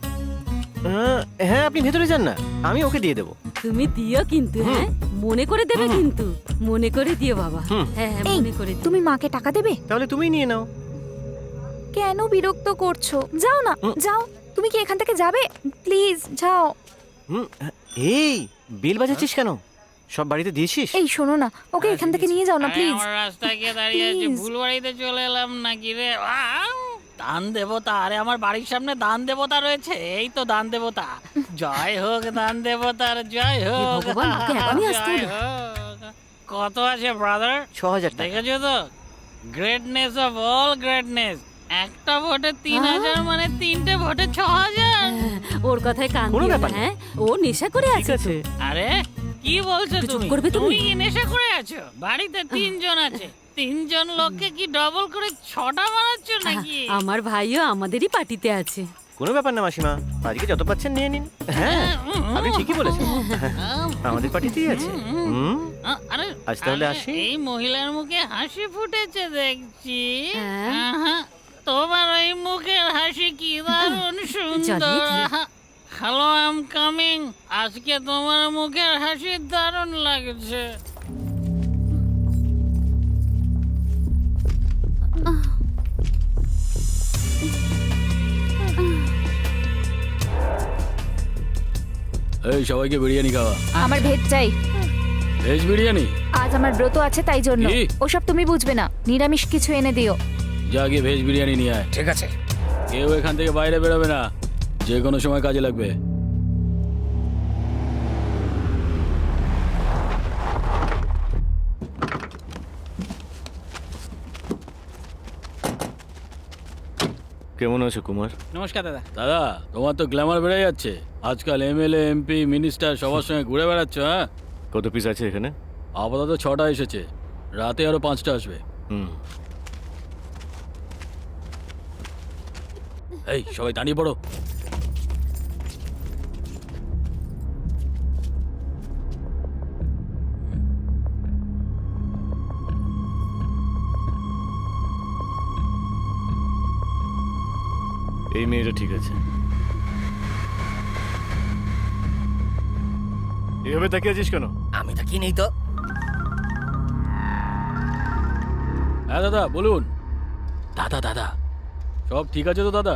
হ্যাঁ আপনি ভেতরে যান না, আমি ওকে দিয়ে দেবো। তুমি দিও কিন্তু হ্যাঁ মনে করে দেবে কিন্তু মনে করে দিও বাবা হুম। হ্যাঁ হ্যাঁ এই মনে করে দিও তুমি মাকে টাকা দেবে? তাহলে তুমিই নিয়ে নাও। কেন বিরক্ত করছো? যাও না, যাও। তুমি কি এখান থেকে যাবে? প্লিজ যাও। হুম, এই বেল বাজাচ্ছিস কেন? সব বাড়িতে দিয়েছিস? এই শোনো না, ওকে এখান থেকে নিয়ে যাও না প্লিজ। আমার রাস্তায় গিয়ে দাঁড়িয়ে আছি Please. ভুল বাড়িতে চলে এলাম নাকি রে দান দেবতা, আরে আমার বাড়ির সামনে দান দেবতা রয়েছে, এই তো দান দেবতা। জয় হোক দান দেবতার, জয় হোক। ভগবান, ওকে এখনই আসতে জয় হলো। হোক। কত আছে ব্রাদার? 6000 টাকা। দেখেছো তো, গ্রেটনেস অফ অল গ্রেটনেস। একটা ভোটে 3000 মানে 3টে ভোটে 6000। ওর কথায় কান কোনো দিও না, ব্যাপার না। হ্যাঁ ও নেশা করে ঠিক আছে আছে। আরে কি বলছো একটু চুপ তুমি? করবে তুমি? তুমি কি নেশা করে আছো? বাড়িতে 3 জন আছে, 3 জন লোককে কি ডবল করে 6টা বানাচ্ছ নাকি? আমার ভাইও আমাদেরই পার্টিতে আছে কোনো ব্যাপার না মাসিমা, আজকে যত পাচ্ছেন নিয়ে নিন। হ্যাঁ আপনি ঠিকই বলেছেন, আমাদের পার্টিতেই আছে। হুম, আরে আজ তাহলে আরে, আসি? এই মহিলার মুখে হাসি ফুটেছে দেখছি। হ্যাঁ। আহা, তোমার ওই মুখের হাসি কি দারুণ সুন্দর। জ্বালিয়ে হ্যালো আই এম কামিং। আজকে তোমার মুখের হাসি দারুণ লাগছে। এই সবাইকে বিরিয়ানি খাওয়া। আমার ভেজ চাই। ভেজ বিরিয়ানি? আজ আমার ব্রত আছে তাই জন্য। কি? ওসব তুমি বুঝবে না, নিরামিষ কিছু এনে দিও। যা গিয়ে ভেজ বিরিয়ানি নিয়ে আয়। ঠিক আছে। কেউ এখান থেকে বাইরে বেরোবে না, যে কোনো সময় কাজে লাগবে। কেমন আছো কুমার? নমস্কার দাদা। দাদা তোমার তো গ্ল্যামার বেড়ে যাচ্ছে, আজকাল এমএলএ এমপি মিনিস্টার সবার সঙ্গে ঘুরে বেড়াচ্ছ। হ্যাঁ কত পিস আছে এখানে? আপাতত 6টা এসেছে, রাতে আরো 5টা আসবে। হুম, এই সবাই দাঁড়িয়ে পড়ো। এই মেয়েটা ঠিক আছে। এভাবে তাকিয়ে আছিস কেন? আমি থাকি নেই তো। হ্যাঁ দাদা বলুন। দাদা দাদা সব ঠিক আছে তো দাদা?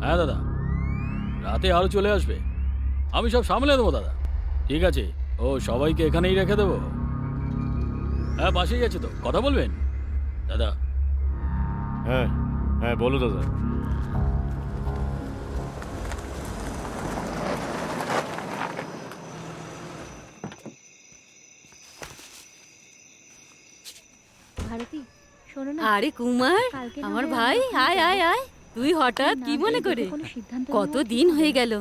হ্যাঁ দাদা রাতে আরো চলে আসবে, আমি সব সামলে দেবো দাদা। ঠিক আছে, ও সবাইকে এখানেই রেখে দেবো। হ্যাঁ পাশেই আছে তো, কথা বলবেন দাদা? হ্যাঁ হ্যাঁ বলো দাদা। ভারতী শোনো না, আরে কুমার কালকে না আমার হয় ভাই আমরা আয় আয় আয় তুই হঠাৎ কি মনে করে কোনো সিদ্ধান্ত কত নেওয়া দিন উচিত হয়ে হবে। গেল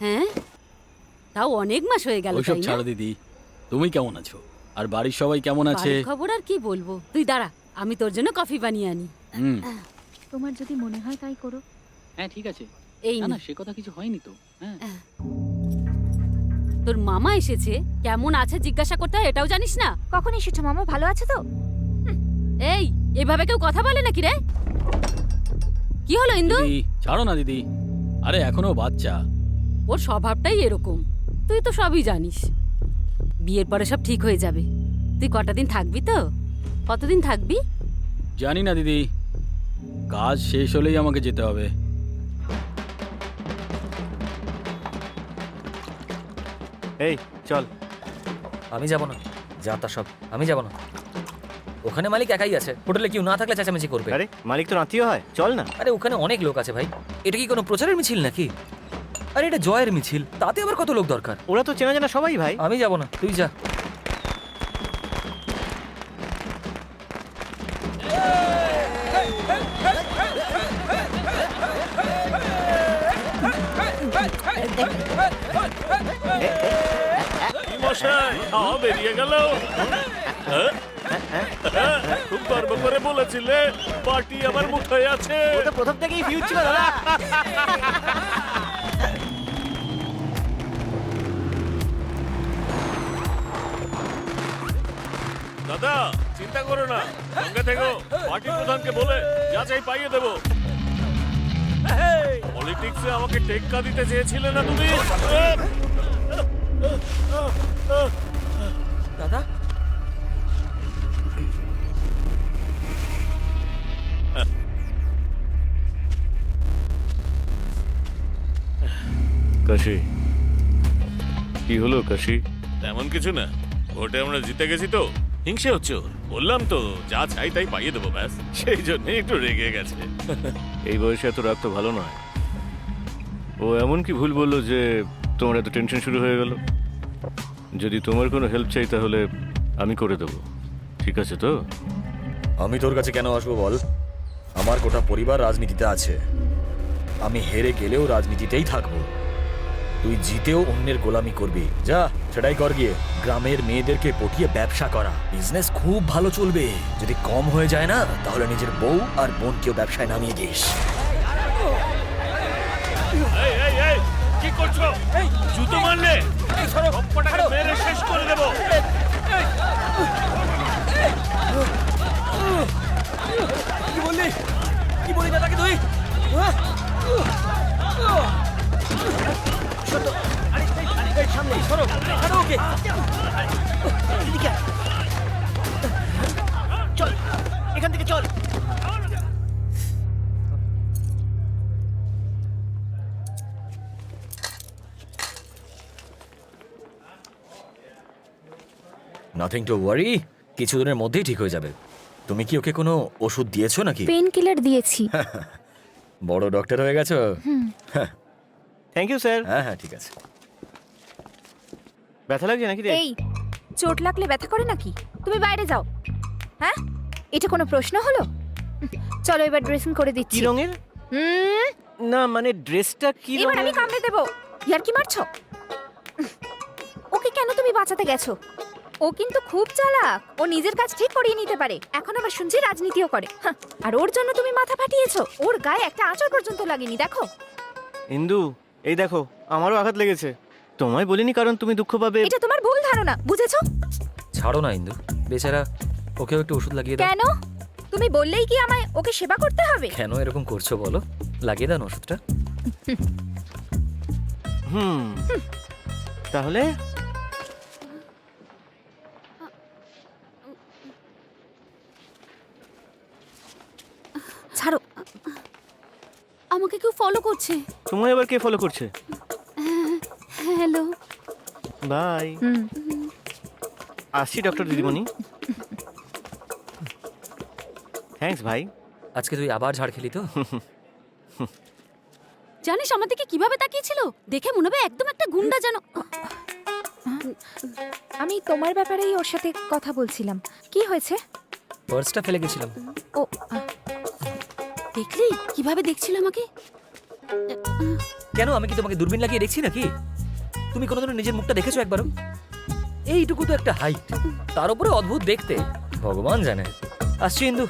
হ্যাঁ তাও অনেক মাস হয়ে গেল ওইসব তাই না ছাড়ো দিদি, তুমি কেমন আছো আর বাড়ির সবাই কেমন আছে? বাড়ির খবর আর কি বলবো, তুই দাঁড়া আমি তোর জন্য কফি বানিয়ে আনি। হুম, তোমার যদি মনে হয় তাই করো। হ্যাঁ ঠিক আছে। এই না নে, না সে কথা কিছু হয়নি তো। হ্যাঁ তোর মামা এসেছে, কেমন আছে জিজ্ঞাসা করতে হয় এটাও জানিস না? কখন এসেছো মামা, ভালো আছে তো? এই এভাবে কেউ কথা বলে নাকি রে? কি হলো ইন্দু? দিদি ছাড়ো না দিদি, আরে এখনো বাচ্চা। ওর স্বভাবটাই এরকম, তুই তো সবই জানিস। বিয়ের পরে সব ঠিক হয়ে যাবে। তুই কটা দিন থাকবি তো? কতদিন থাকবি? জানি না দিদি, কাজ শেষ হলেই আমাকে যেতে হবে। এই চল। আমি যাব না, যা তা সব আমি যাব না। ওখানে মালিক একাই আছে, হোটেলে কেউ না থাকলে চেঁচামেচি করবে। আরে মালিক তো আত্মীয় হয়, চল না। আরে ওখানে অনেক লোক আছে ভাই, এটা কি কোনো প্রচারের মিছিল নাকি? আরে এটা জয়ের মিছিল, তাতে আবার কত লোক দরকার? ওরা তো চেনা জানা সবাই ভাই। আমি যাব না, তুই যা। মশাই হাওয়া বেরিয়ে গেল। খুব গর্ব করে বলেছিলে পার্টি আমার মুখে আছে। ও তো প্রথম থেকেই ফিউজ ছিল দাদা। দাদা চিন্তা করো না, সঙ্গে থেকো। পার্টি প্রধানকে বলে যা চাই পাইয়ে দেবো। পলিটিক্সে আমাকে টেক্কা দিতে চেয়েছিলে না তুমি? দাদা কাশি কি হলো কাশি? তেমন কিছু না, ভোটে আমরা জিতে গেছি তো হিংসে হচ্ছে ওর। বললাম তো যা চাই তাই পাইয়ে দেবো, ব্যাস সেই জন্য একটু রেগে গেছে। এই বয়সে এত রাগ তো ভালো নয়। ও এমন কি ভুল বললো যে তোমার এত টেনশন শুরু হয়ে গেল? যদি তোমার কোনো হেল্প চাই তাহলে আমি করে দেবো, ঠিক আছে তো? আমি তোর কাছে কেন আসবো বল? আমার গোটা পরিবার রাজনীতিতে আছে। আমি হেরে গেলেও রাজনীতিতেই থাকবো। তুই জিতেও অন্যের গোলামি করবি, যা সেটাই কর গিয়ে। গ্রামের মেয়েদেরকে পটিয়ে ব্যবসা করা, বিজনেস খুব ভালো চলবে। যদি কম হয়ে যায় না তাহলে নিজের বউ আর বোনকেও ব্যবসায় নামিয়ে দিস। কি করছো? জুতো মারলে সবকটাকে মেরে শেষ করে দেবো। কি বললি? কি বলি দাদাকে তুই? সামনে সরো, ছাড়ো ওকে। চল এখান থেকে চল। নাথিং টু ওয়ারি, কিছুদিনের মধ্যেই ঠিক হয়ে যাবে। তুমি কি ওকে কোনো ওষুধ দিয়েছো নাকি? পেন কিলার দিয়েছি। বড় ডক্টর হয়ে গেছো। Thank you sir. হ্যাঁ হ্যাঁ ঠিক আছে। ব্যথা লাগছে নাকি রে? এই চোট লাগলে ব্যথা করে নাকি? তুমি বাইরে যাও। হ্যাঁ, এটা কোনো প্রশ্ন হলো? চলো এবার ড্রেসিং করে কি দিচ্ছি। রঙের? না মানে ড্রেসটা কি এবার আমি রঙের? কামড়ে দেবো। ইয়ার কি মারছো? ওকে কেন তুমি বাঁচাতে গেছো? ও কিন্তু খুব চালাক, ও নিজের কাজ ঠিক করিয়ে নিতে পারে। এখন আবার শুনছি রাজনীতিও করে। হাহ, আর ওর জন্য তুমি মাথা ফাটিয়েছো। ওর গায়ে একটা আঁচড় পর্যন্ত লাগেনি, দেখো। ইন্দু এই দেখো, আমারও আঘাত লেগেছে। তোমায় বলিনি কারণ তুমি দুঃখ পাবে। এটা তোমার ভুল ধারণা, বুঝেছো? ছাড়ো না ইন্দু, বেচারা, ওকেও একটু ওষুধ লাগিয়ে দাও। কেন? তুমি বললেই কি আমায় ওকে সেবা করতে হবে? কেন এরকম করছো বলো? লাগিয়ে দাও না ওষুধটা। তাহলে ছাড়ো, আমাকে কেউ ফলো করছে। তোমায় আবার কে ফলো করছে? হ্যালো। বাই। আসছি ডক্টর দিদিমণি। থ্যাঙ্কস ভাই। আজকে তুই আবার ঝাড় খেলি তো? জানিস আমার দিকে কিভাবে তাকিয়েছিল? দেখে মনে হবে একদম একটা গুন্ডা যেন। আমি তোমার ব্যাপারেই ওর সাথে কথা বলছিলাম। কি হয়েছে? পার্সটা ফেলে গেছিলাম। ও দেখলি কিভাবে দেখছিল আমাকে? কেন, আমি কি তোমাকে দূরবীন লাগিয়ে দেখছি নাকি? তুমি কোনোদিনও নিজের মুখটা দেখেছো একবারও? এইটুকু তো একটা হাইট, তার উপরে অদ্ভুত দেখতে, ভগবান জানে। আসছি ইন্দু।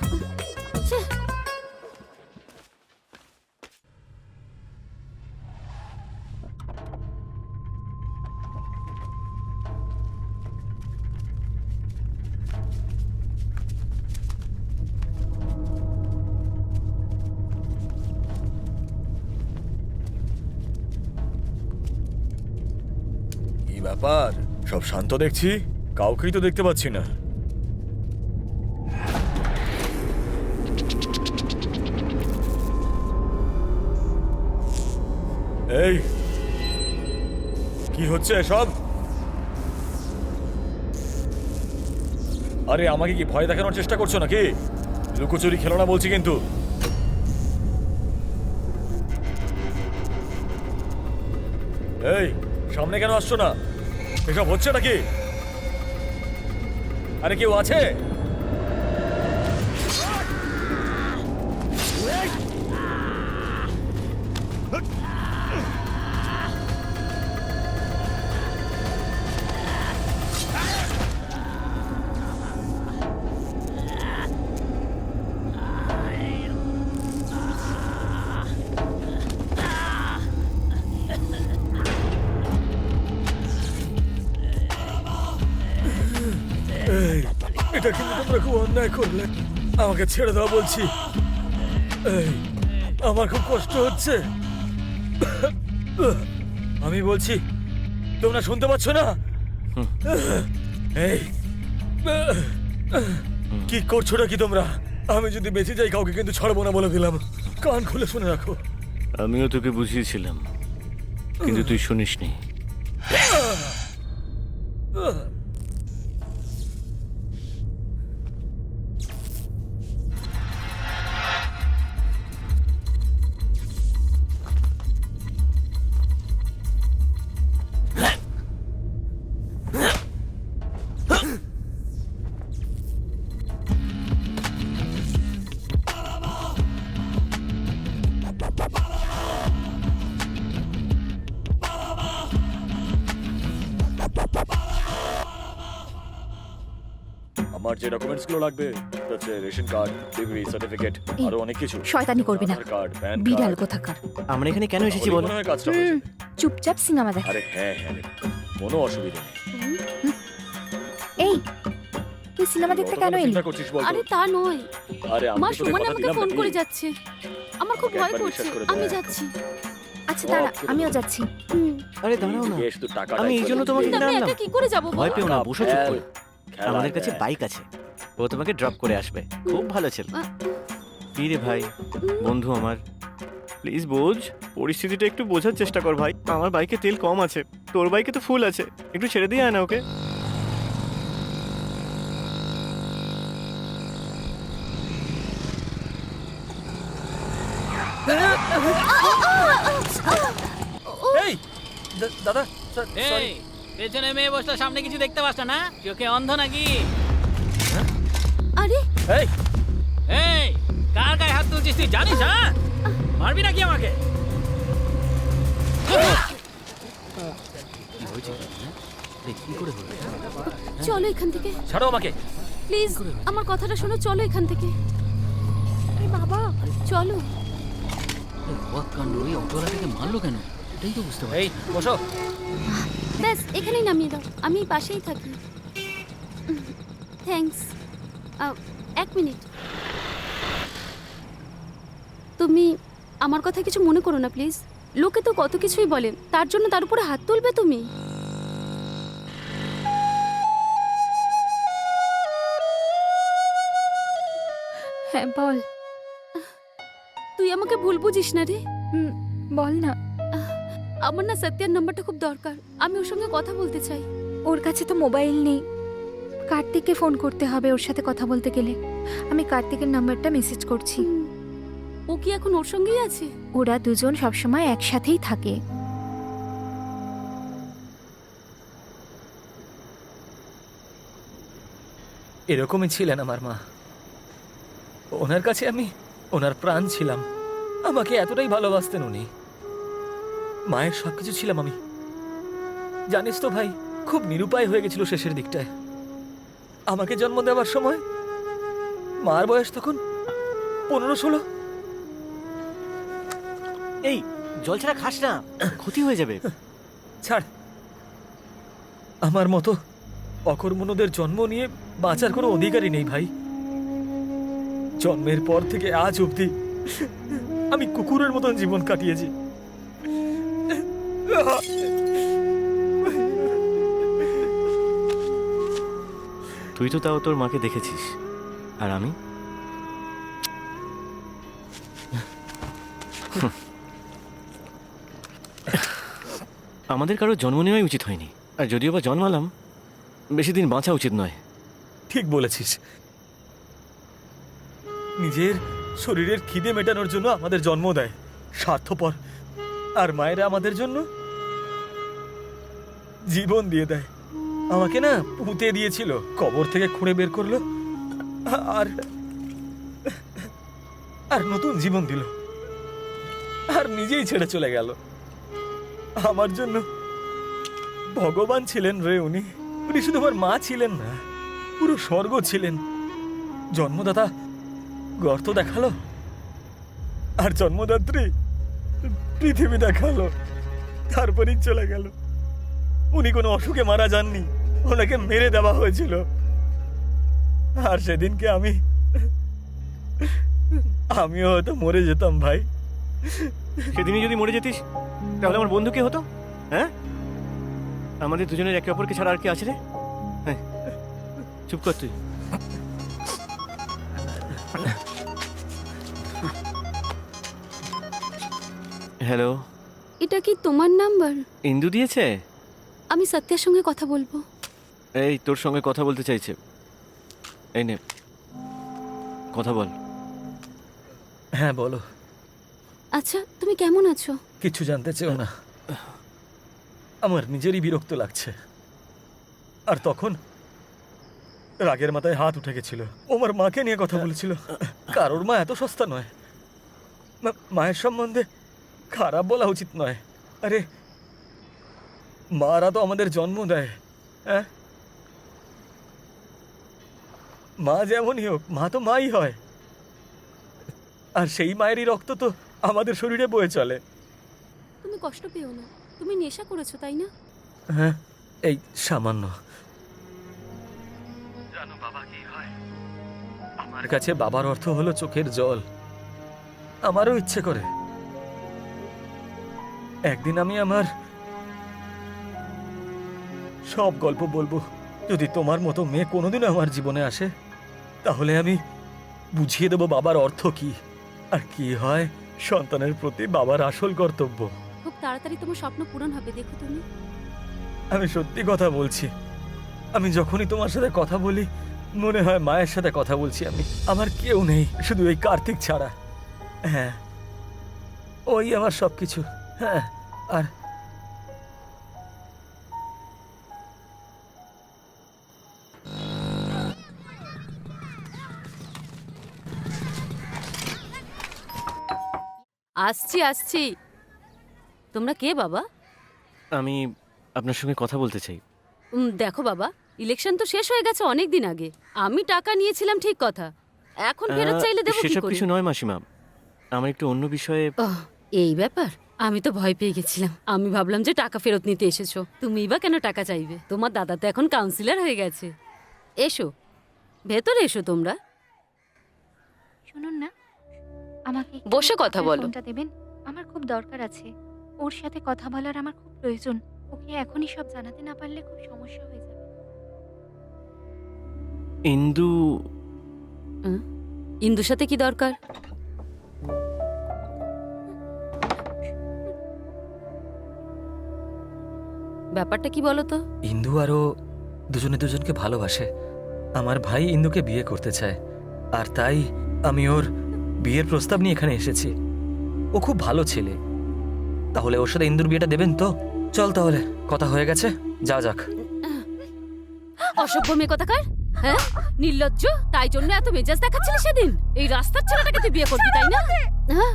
ব্যাপার, সব শান্ত দেখছি, কাউকেই তো দেখতে পাচ্ছি না। এই কি হচ্ছে সব? আরে আমাকে কি ভয় দেখানোর চেষ্টা করছো নাকি? লুকোচুরি খেলো না বলছি কিন্তু। এই সামনে কেন আসছো না? এসব হচ্ছে নাকি? আরে কেউ আছে? এই, এটা কিন্তু তোমরা খুব অন্যায় করলে। আমাকে ছেড়ে দাও বলছি। এই, আমার খুব কষ্ট হচ্ছে। আমি বলছি, তোমরা শুনতে পাচ্ছ না? এই, কি করছো নাকি তোমরা? আমি যদি বেঁচে যাই কাউকে কিন্তু ছাড়বো না বলে দিলাম। কান খুলে শুনে রাখো। আমিও তোকে বুঝিয়েছিলাম, কিন্তু তুই শুনিসনি। আমার যে ডকুমেন্টস গুলো লাগবে, হচ্ছে রেশন কার্ড, ডিগ্রি সার্টিফিকেট, এই, আরো অনেক কিছু। শয়তানি করবি না। আধার কার্ড, প্যান বিড়াল কার্ড। কোথাকার। আমরা এখানে কেন এসেছি বলো? মনে হয় কাজটা হয়ে যাবে। চুপচাপ সিনেমা দেখ। আরে হ্যাঁ হ্যাঁ, কোনো অসুবিধা নেই। এই, তুই সিনেমা দেখতে কেন এলি? চিন্তা করছিস বল? আরে তা নয়, আরে মা আমি তো তোকে সুমন কথা আমাকে দিলাম ফোন নাকি? করে যাচ্ছে। আমার খুব আমাকে ভয় একবার করছে, বিশ্বাস করে আমি দেখ। যাচ্ছি। আচ্ছা দাঁড়া, আমিও যাচ্ছি। আরে দাঁড়াও না, এ শুধু টাকাটা আমি এই জন্য তোমাকে কিন্তু কিনে আমি আনলাম। একা কি করে যাবো বল? ভয় পেও না, বসো চুপ করে। খেলা আমাদের কাছে দেখ। বাইক আছে, ও তোমাকে ড্রপ করে আসবে। খুব ভালো ছেলে। কি রে ভাই, বন্ধু আমার, প্লিজ বোঝ, পরিস্থিতিটা একটু বোঝার চেষ্টা কর ভাই। আমার বাইকে তেল কম আছে, তোর বাইকে তো ফুল আছে, একটু ছেড়ে দিয়ে আয় না ওকে। এই দাদা, এই পেছনে মেয়ে বসলো, সামনে কিছু দেখতে পাস না? চোখে অন্ধ নাকি? আরে এই এই কার গায়ে হাত তুলছিস তুই, জানিস? হ্যাঁ, মারবি নাকি আমাকে? চলো এখান থেকে, ছাড়ো আমাকে। প্লিজ আমার কথাটা শোনো, চলো এখান থেকে। আরে বাবা চলো। ওই অটোওয়ালাটাকে মারলো কেন, এটাই তো বুঝতে পারছি। এই বসো। ব্যাস এখানেই নামিয়ে দাও, আমি পাশেই থাকি। থ্যাঙ্কস। 1 মিনিট, তুমি আমার কথা কিছু মনে করো না প্লিজ। লোকে তো কত কিছুই বলে, তার জন্য তার উপরে হাত তুলবে তুমি? হ্যাঁ বল। তুই আমাকে ভুল বুঝিস না রে। বল না। আমার না সত্যার নাম্বারটা খুব দরকার, আমি ওর সঙ্গে কথা বলতে চাই। ওর কাছে তো মোবাইল নেই, কার্তিককে ফোন করতে হবে ওর সাথে কথা বলতে গেলে। আমি কার্তিকের নাম্বারটা মেসেজ করছি। ও কি এখন ওর সঙ্গেই আছে? ওরা দুজন সবসময় একসাথেই থাকে। এরকমই ছিলেন আমার মা। ওনার কাছে আমি ওনার প্রাণ ছিলাম। আমাকে এতটাই ভালোবাসতেন উনি। মায়ের সবকিছু ছিলাম আমি। জানিস তো ভাই, খুব নিরুপায় হয়ে গেছিল শেষের দিকটায়। আমাকে জন্ম দেওয়ার সময় মার বয়স তখন 15-16। এই জল ছাড়া খাস না, ক্ষতি হয়ে যাবে। ছাড়, আমার মতো অকর্মণ্যদের জন্ম নিয়ে বাঁচার কোনো অধিকারই নেই ভাই। জন্মের পর থেকে আজ অবধি আমি কুকুরের মতন জীবন কাটিয়েছি। তুই তো তাও তোর মাকে দেখেছিস, আর আমি আমাদের কারো জন্ম নেওয়াই উচিত হয়নি, আর যদিও বা জন্মালাম বেশি দিন বাঁচা উচিত নয়। ঠিক বলেছিস। নিজের শরীরের খিদে মেটানোর জন্য আমাদের জন্ম দেয়, স্বার্থপর। আর মায়েরা আমাদের জন্য জীবন দিয়ে দেয়। আমাকে না পুঁতে দিয়েছিল, কবর থেকে খুঁড়ে বের করলো, আর আর নতুন জীবন দিল, আর নিজেই ছেড়ে চলে গেল। আমার জন্য ভগবান ছিলেন রে উনি। উনি শুধু আমার মা ছিলেন না, পুরো স্বর্গ ছিলেন। জন্মদাতা গর্ত দেখালো, আর জন্মদাত্রী পৃথিবী দেখালো, তারপরেই চলে গেল। উনি কোনো অসুখে মারা যাননি, ওনাকে মেরে দেওয়া হয়েছিল। আর সেদিনকে আমিও হয়তো মরে যেতাম ভাই। সেদিনই যদি মরে যেতিস তাহলে আমার বন্ধু কে হতো? হ্যাঁ, আমাদের দুজনের একে অপরকে ছাড়া আর কি আছে রে? হ্যাঁ, চুপ কর তুই। হ্যালো, এটা কি তোমার নাম্বার? ইন্দু দিয়েছে। আমি সত্যের সঙ্গে কথা বলবো। এই তোর সঙ্গে কথা বলতে চাইছে। এই নে, কথা বল। হ্যাঁ বলো। আচ্ছা, তুমি কেমন আছো? কিছু জানতে চেও না, আমার নিজেরই বিরক্ত লাগছে। আর তখন রাগের মাথায় হাত উঠে গেছিল। ও আমার মাকে নিয়ে কথা বলেছিল। কারোর মা এত সস্তা নয়, মায়ের সম্বন্ধে খারাপ বলা উচিত নয়। আরে মারা তো আমাদের জন্ম দেয়, হ্যাঁ? মা যেমনই হোক, মা তো মাই হয়। আর সেই মায়েরই রক্ত তো আমাদের শরীরে বয়ে চলে। তুমি কষ্ট পেও না, তুমি নেশা করেছো তাই না? হ্যাঁ, এই সামান্য। জানো বাবা কি হয়? আমার কাছে বাবার অর্থ হলো চোখের জল। আমারও ইচ্ছে করে একদিন আমি আমার সব গল্প বলবো। যদি তোমার মতো মেয়ে কোনোদিনও আমার জীবনে আসে, তাহলে আমি বুঝিয়ে দেব বাবার অর্থ কি, আর কি হয় সন্তানের প্রতি বাবার আসল কর্তব্য। খুব তাড়াতাড়ি তোমার স্বপ্ন পূরণ হবে, দেখো তুমি। আমি সত্যি কথা বলছি। আমি যখনই তোমার সাথে কথা বলি মনে হয় মায়ের সাথে কথা বলছি আমি। আমার কেউ নেই শুধু এই কার্তিক ছাড়া। হ্যাঁ, ওই আমার সবকিছু। হ্যাঁ, আর আসছি আসছি। তোমরা কে বাবা? আমি আপনার সঙ্গে কথা বলতে চাই। দেখো বাবা, ইলেকশন তো শেষ হয়ে গেছে অনেক দিন আগে। আমি টাকা নিয়েছিলাম ঠিক কথা, এখন ফেরত চাইলে দেবো কি সেসব করে? কিছু নয় মাসিমা, আমার একটু অন্য বিষয়ে। ওহ, এই ব্যাপার। আমি তো ভয় পেয়ে গেছিলাম। আমি ভাবলাম যে টাকা ফেরত নিতে এসেছো। তুমি বা কেন টাকা চাইবে? তোমার দাদা তো এখন কাউন্সিলর হয়ে গেছে। এসো, ভেতরে এসো তোমরা। শুনুন না, আমাকে একটু বসে কথা আপনার বলো। ফোনটা দেবেন? আমার খুব দরকার আছে। ওর সাথে কথা বলার আমার খুব প্রয়োজন। ওকে এখনই সব জানাতে না পারলে খুব সমস্যা হয়ে যাবে। ইন্দু। ইন্দুর সাথে কি দরকার? ব্যাপারটা কি বলো তো? ইন্দু আরও দুজনে দুজনকে ভালোবাসে। আমার ভাই ইন্দুকে বিয়ে করতে চায়, আর তাই আমি ওর বিয়ের প্রস্তাব নিয়ে এখানে এসেছি। ও খুব ভালো ছেলে। তাহলে ওর সাথে ইন্দুর বিয়েটা দেবেন তো? চল তাহলে, কথা হয়ে গেছে, যা যাক। অসভ্য মেয়ে কথাকার, হ্যাঁ, নির্লজ্জ। তাই জন্য এত মেজাজ দেখাচ্ছিলি সেদিন? এই রাস্তার ছেলেটাকে তুই বিয়ে করবি তাই না? হ্যাঁ,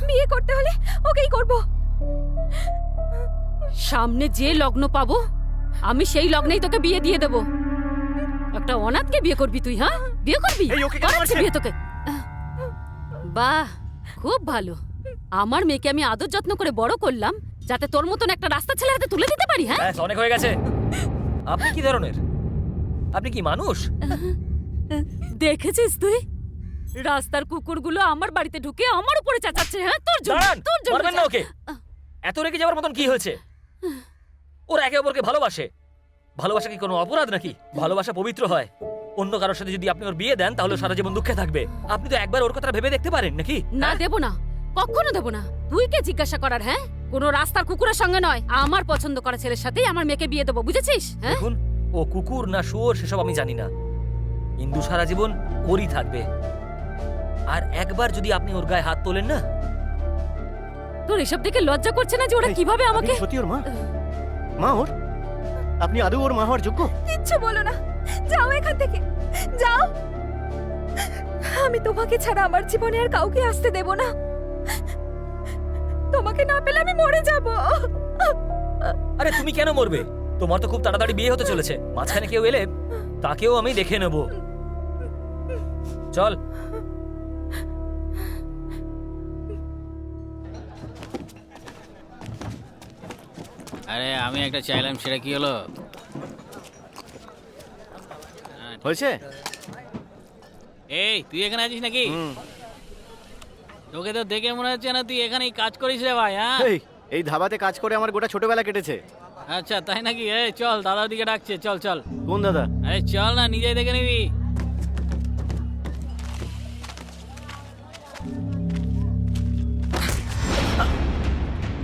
বিয়ে করতে হলে ওকেই করব। সামনে যে লগ্ন পাবো আমি সেই লগ্নেই তোকে বিয়ে দিয়ে দেব। একটা অনাথকে বিয়ে করবি তুই? হ্যাঁ, বিয়ে করবি? করাচ্ছি বিয়ে তোকে। বাহ, খুব ভালো। আমার মেয়েকে আমি আদর যত্ন করে বড় করলাম যাতে তোর মতন একটা রাস্তা ছেলের হাতে তুলে দিতে পারি। হ্যাঁ, অনেক হয়ে গেছে। আপনি কি ধরনের? আপনি কি মানুষ? দেখেছিস তুই? রাস্তার কুকুরগুলো আমার বাড়িতে ঢুকে আমার উপরে চেঁচাচ্ছে। হ্যাঁ, তোর জন্য, দাঁড়ান, তোর জন্য। মারবেন না ওকে। এত রেগে যাওয়ার মতন কি হয়েছে? ওরা একে অপরকে ভালোবাসে। ভালোবাসা কি কোনো অপরাধ নাকি? ভালোবাসা পবিত্র হয়। অন্য কারোর সাথে যদি আপনি ওর বিয়ে দেন তাহলে ও সারা জীবন দুঃখে থাকবে। আপনি তো একবার ওর কথা ভেবে দেখতে পারেন নাকি? না দেব না, কখনো দেব না। তুই কে জিজ্ঞাসা করার? হ্যাঁ, কোনো রাস্তার কুকুরের সঙ্গে নয়, আমার পছন্দ করা ছেলের সাথেই আমার মেয়েকে বিয়ে দেবো, বুঝেছিস? হ্যাঁ, দেখুন, ও কুকুর না শুয়োর সেসব আমি জানি না, ইন্দু সারা জীবন ওরই থাকবে। আর একবার যদি আপনি ওর গায়ে হাত তোলেন না। তোর এসব দেখে লজ্জা করছে না যে ওরা কিভাবে আমাকে? সত্যি ওর মা? মা ওর? আপনি আদৌ ওর মা হওয়ার যোগ্য? কিচ্ছু বলো না, যাও এখান থেকে, যাও। আমি তোমাকে ছাড়া আমার জীবনে আর কাউকে আসতে দেব না। তোমাকে না পেলে আমি মরে যাব। আরে তুমি কেন মরবে? তোমার তো খুব তাড়াতাড়ি বিয়ে হতে চলেছে। মাঝখানে কেউ এলে তাকেও আমি দেখে নেব। চল। আরে আমি একটা চাইলাম, সেটা কি হলো? হয়েছে? এই তুই এখানে আছিস নাকি? তোকে তো দেখে মনে হচ্ছে না তুই এখানেই কাজ করিস রে ভাই। হ্যাঁ, এই ধাবাতে কাজ করে আমার গোটা ছোটবেলা কেটেছে। আচ্ছা তাই নাকি? এই চল, দাদার দিকে ডাকছে, চল চল। কোন দাদা? আরে চল না, নিজেই দেখে নিবি।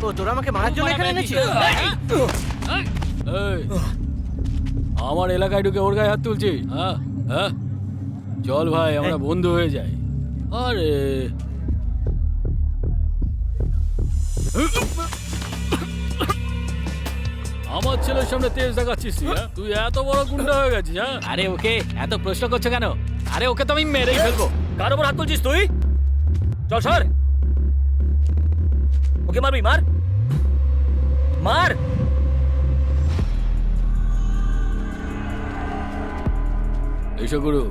ও তোরা আমাকে মারার জন্য এখানে এনেছিস? এই, আমার এলাকায় ঢুকে ওর গায়ে হাত তুলছি? হ্যাঁ হ্যাঁ, চল ভাই, আমরা বন্ধু হয়ে যাই। আরে আমার ছেলের সামনে তেজ দেখাচ্ছিস তুই? হ্যাঁ? তুই এত বড় গুন্ডা হয়ে গেছিস? হ্যাঁ, আরে ওকে এত প্রশ্ন করছো কেন? আরে ওকে তো আমি মেরেই ফেলবো। কার উপর হাত তুলছিস তুই? চল সর। ওকে মারবি? মার মার। এসো গুরু।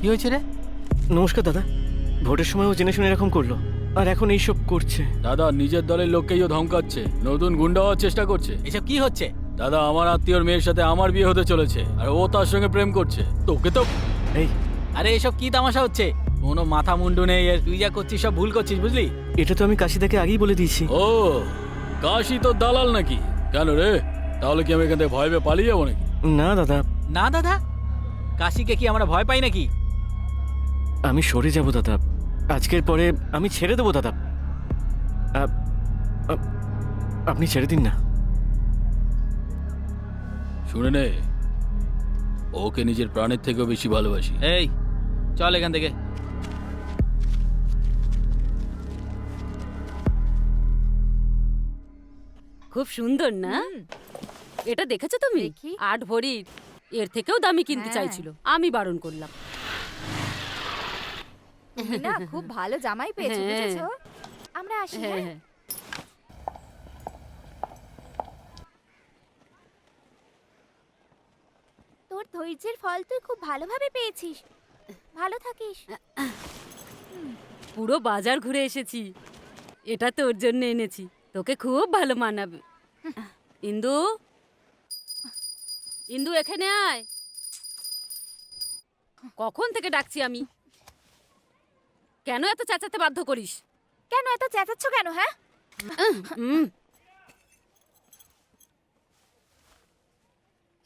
কি হয়েছে রে? নমস্কার দাদা। ভোটের সময় ও জেনে শুনে এরকম করলো, আর এখন এইসব করছে। দাদা নিজের দলের লোককেই ও ধমকাচ্ছে, নতুন গুন্ডা হওয়ার চেষ্টা করছে। এসব কি হচ্ছে? দাদা আমার আত্মীয়র মেয়ের সাথে আমার বিয়ে হতে চলেছে, আর ও তার সঙ্গে প্রেম করছে। তোকে তো এই আরে এসব কি তামাশা হচ্ছে? কোনো মাথা মুন্ডু নেই এর। তুই যা করছিস সব ভুল করছিস, বুঝলি? এটা তো আমি কাশিদাকে আগেই বলে দিয়েছি। ও কাশি তো দালাল নাকি? কেন রে, তাহলে কি আমি এখান থেকে ভয় পেয়ে পালিয়ে যাবো নাকি? না দাদা। না দাদা, কাশিকে কি আমরা ভয় পাই নাকি? আমি সরে যাব দাদা, আজকের পরে আমি ছেড়ে দেবো দাদা। আপনি ছেড়ে দিন না। শুনে নে, ওকে নিজের প্রাণের থেকেও বেশি ভালোবাসি। এই চল এখান থেকে। খুব সুন্দর না? এটা দেখেছো তুমি? দেখি। 8 ভরির, এর থেকেও দামি কিনতে হ্যাঁ। চাইছিল, আমি বারণ করলাম। তুমি না খুব ভালো জামাই পেয়েছো, হ্যাঁ। বুঝেছো? আমরা আসি। হ্যাঁ হ্যাঁ? হ্যাঁ। তোর ধৈর্যের ফল তুই খুব ভালোভাবে পেয়েছিস। ভালো থাকিস। পুরো বাজার ঘুরে এসেছি, এটা তোর জন্য এনেছি, তোকে খুব ভালো মানাবে। ইন্দু, ইন্দু এখানে আয়। কখন থেকে ডাকছি আমি? কেন এত চেঁচাতে বাধ্য করিস? কেন এত চেঁচাচ্ছ কেন? হ্যাঁ,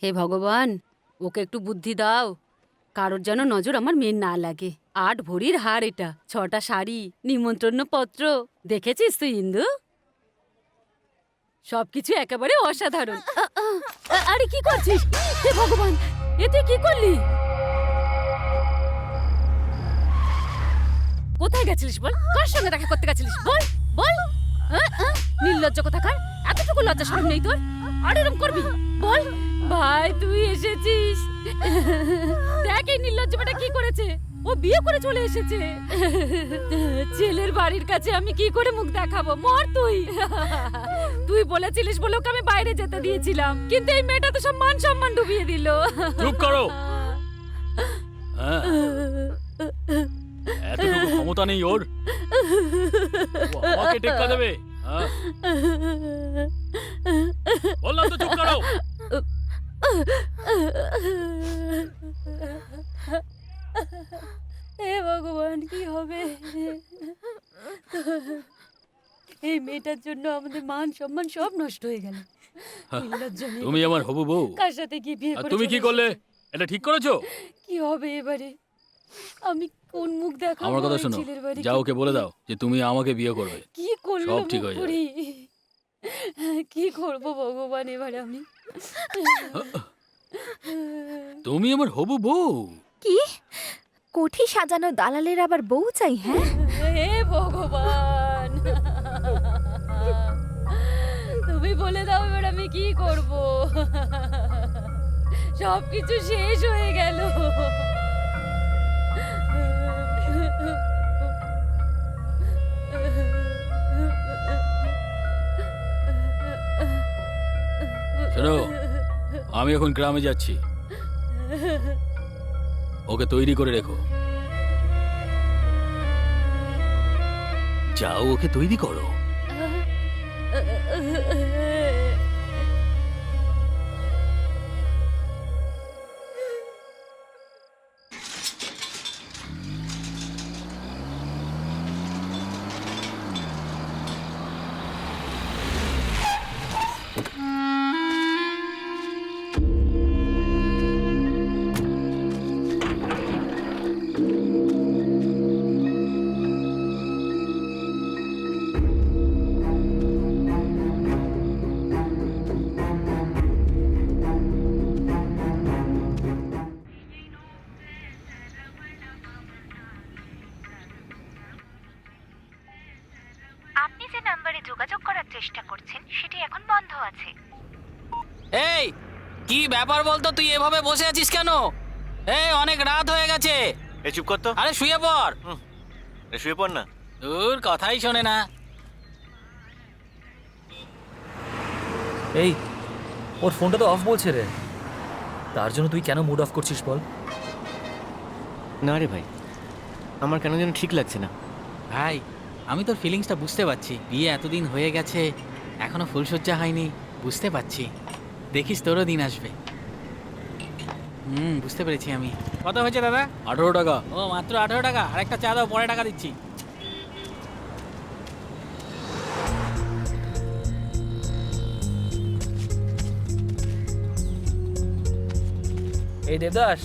হে ভগবান, ওকে একটু বুদ্ধি দাও, কারোর যেন নজর আমার মেয়ের না লাগে। 8 ভরির হার এটা, 6টা শাড়ি, নিমন্ত্রণ পত্র, দেখেছিস তুই ইন্দু? সবকিছু একেবারে অসাধারণ। আরে কি করছিস? হে ভগবান, এ তুই কি করলি? কোথায় গেছিলিস বল? কার সঙ্গে দেখা করতে গেছিলিস বল বল? নির্লজ্জ কোথাকার, এতটুকু লজ্জা শরম নেই তোর? আর এরকম করবি? বল ভাই, তুই এসেছিস। দেখ এই নির্লজ্জ বেটা কি করেছে, ও বিয়ে করে চলে এসেছে। ছেলের বাড়ির কাছে আমি কি করে মুখ দেখাবো? মর তুই। তুই বলেছিলিস বলে ওকে আমি বাইরে যেতে দিয়েছিলাম, কিন্তু এই মেয়েটা তো সব মান সম্মান ডুবিয়ে দিল। চুপ করো। হ্যাঁ, এতটুকু ক্ষমতা নেই ওর, ও আমাকে টেক্কা দেবে? হ্যাঁ, বললাম তো চুপ করো। হে ভগবান, কি হবে? এই মেয়েটার জন্য আমাদের মান সম্মান সব নষ্ট হয়ে গেল। নির্লজ্জ মেয়ে। তুমি আমার হবু বউ, কার সাথে কি বিয়ে আর করে তুমি কি চলে করলে? এসেছে? এটা ঠিক করেছো? কি হবে এবারে? আমি কোন মুখ দেখাবো? আমার কথা ওই শোনো, ছেলের বাড়িতে? যা ওকে বলে দাও যে তুমি আমাকে বিয়ে করবে। কি করলো সব ঠিক হয়ে যাবে। মুখপুরি? কি করব ভগবান এবার আমি? তুমি আমার হবু বউ। কি কোঠি সাজানো দালালের আবার বউ চাই? হ্যাঁ, হে ভগবান, তুমি বলে দাও এবার আমি কি করব? সবকিছু শেষ হয়ে গেল। শোনো, আমি এখন গ্রামে যাচ্ছি, ওকে তৈরি করে রেখো। যাও, ওকে তৈরি করো। আপনি যে নম্বরে যোগাযোগ করার চেষ্টা করছেন সেটি এখন বন্ধ আছে। এই কি ব্যাপার বলতো, তুই এভাবে বসে আছিস কেন? এই অনেক রাত হয়ে গেছে। এই চুপ কর তো। আরে শুয়ে পড়। শুয়ে পড় না। তোর কথাই শোনে না। এই, ওর ফোনটা তো অফ বলছে রে। তার জন্য তুই কেন মুড অফ করছিস বল? না রে ভাই, আমার কেন যেন ঠিক লাগছে না। ভাই, আমি তোর ফিলিংসটা বুঝতে পারছি। বিয়ে এতদিন হয়ে গেছে, এখনো ফুলসজ্জা হয়নি, বুঝতে পারছি। দেখিস তোরও দিন আসবে। বুঝতে পেরেছি আমি। কত হয়েছে দাদা? 18 টাকা। ও মাত্র 18 টাকা? আর একটা চা দাও, পরে টাকা দিচ্ছি। এই দেবদাস,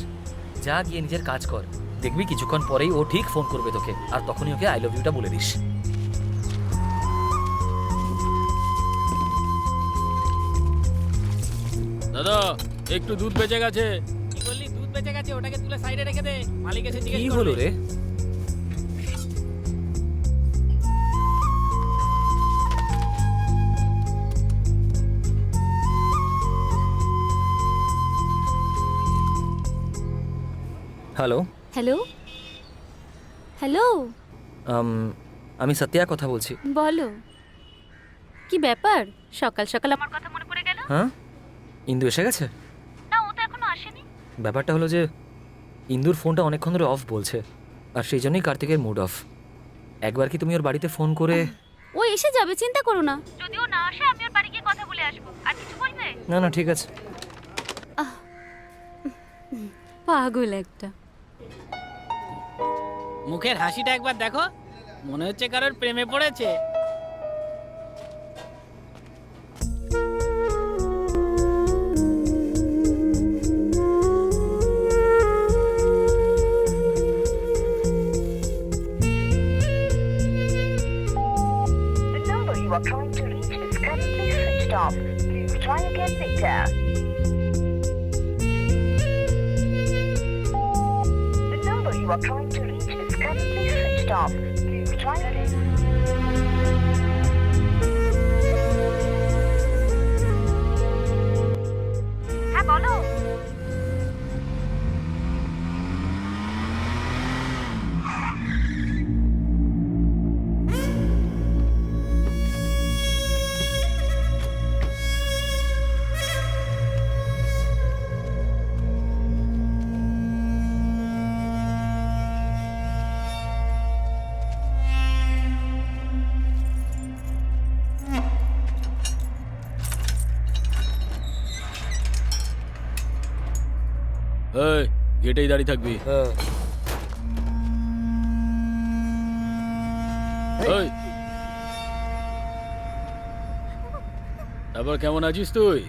যা গিয়ে নিজের কাজ কর। দেখবি কিছুক্ষণ পরেই ও ঠিক ফোন করবে তোকে, আর তখনই ওকে আই লাভ ইউটা বলে দিস। দাদা, একটু দুধ বেঁচে গেছে। কি বললি? দুধ বেঁচে গেছে? ওটাকে তুলে সাইডে রেখে দে, মালিক এসে জিজ্ঞেস কি করবে। হলো রে? হ্যালো, হ্যালো হ্যালো, আমি সত্যিয়া কথা বলছি। বলো কি ব্যাপার? সকাল সকাল আমার কথা মনে পড়ে গেল? হ্যাঁ, ইন্দু এসে গেছে? না, ও তো এখনো আসেনি। ব্যাপারটা হলো যে ইন্দুর ফোনটা অনেকক্ষণ ধরে অফ বলছে, আর সেই জন্যই কার্তিকের মুড অফ। একবার কি তুমি ওর বাড়িতে ফোন করে? ও এসে যাবে, চিন্তা করো না। যদি ও না আসে আমি ওর বাড়ি গিয়ে কথা বলে আসবো। আর কিছু বলবে? না না, ঠিক আছে। পাগল একটা। মুখের হাসিটা একবার দেখো, মনে হচ্ছে কারোর প্রেমে পড়েছে। The number you are trying to reach is currently switched off. Please try again later. The number you are trying to reach is currently switched off. Please try again. হ্যাঁ বলো। এই, গেটেই দাঁড়িয়ে থাকবি। এই, তারপর কেমন আছিস তুই?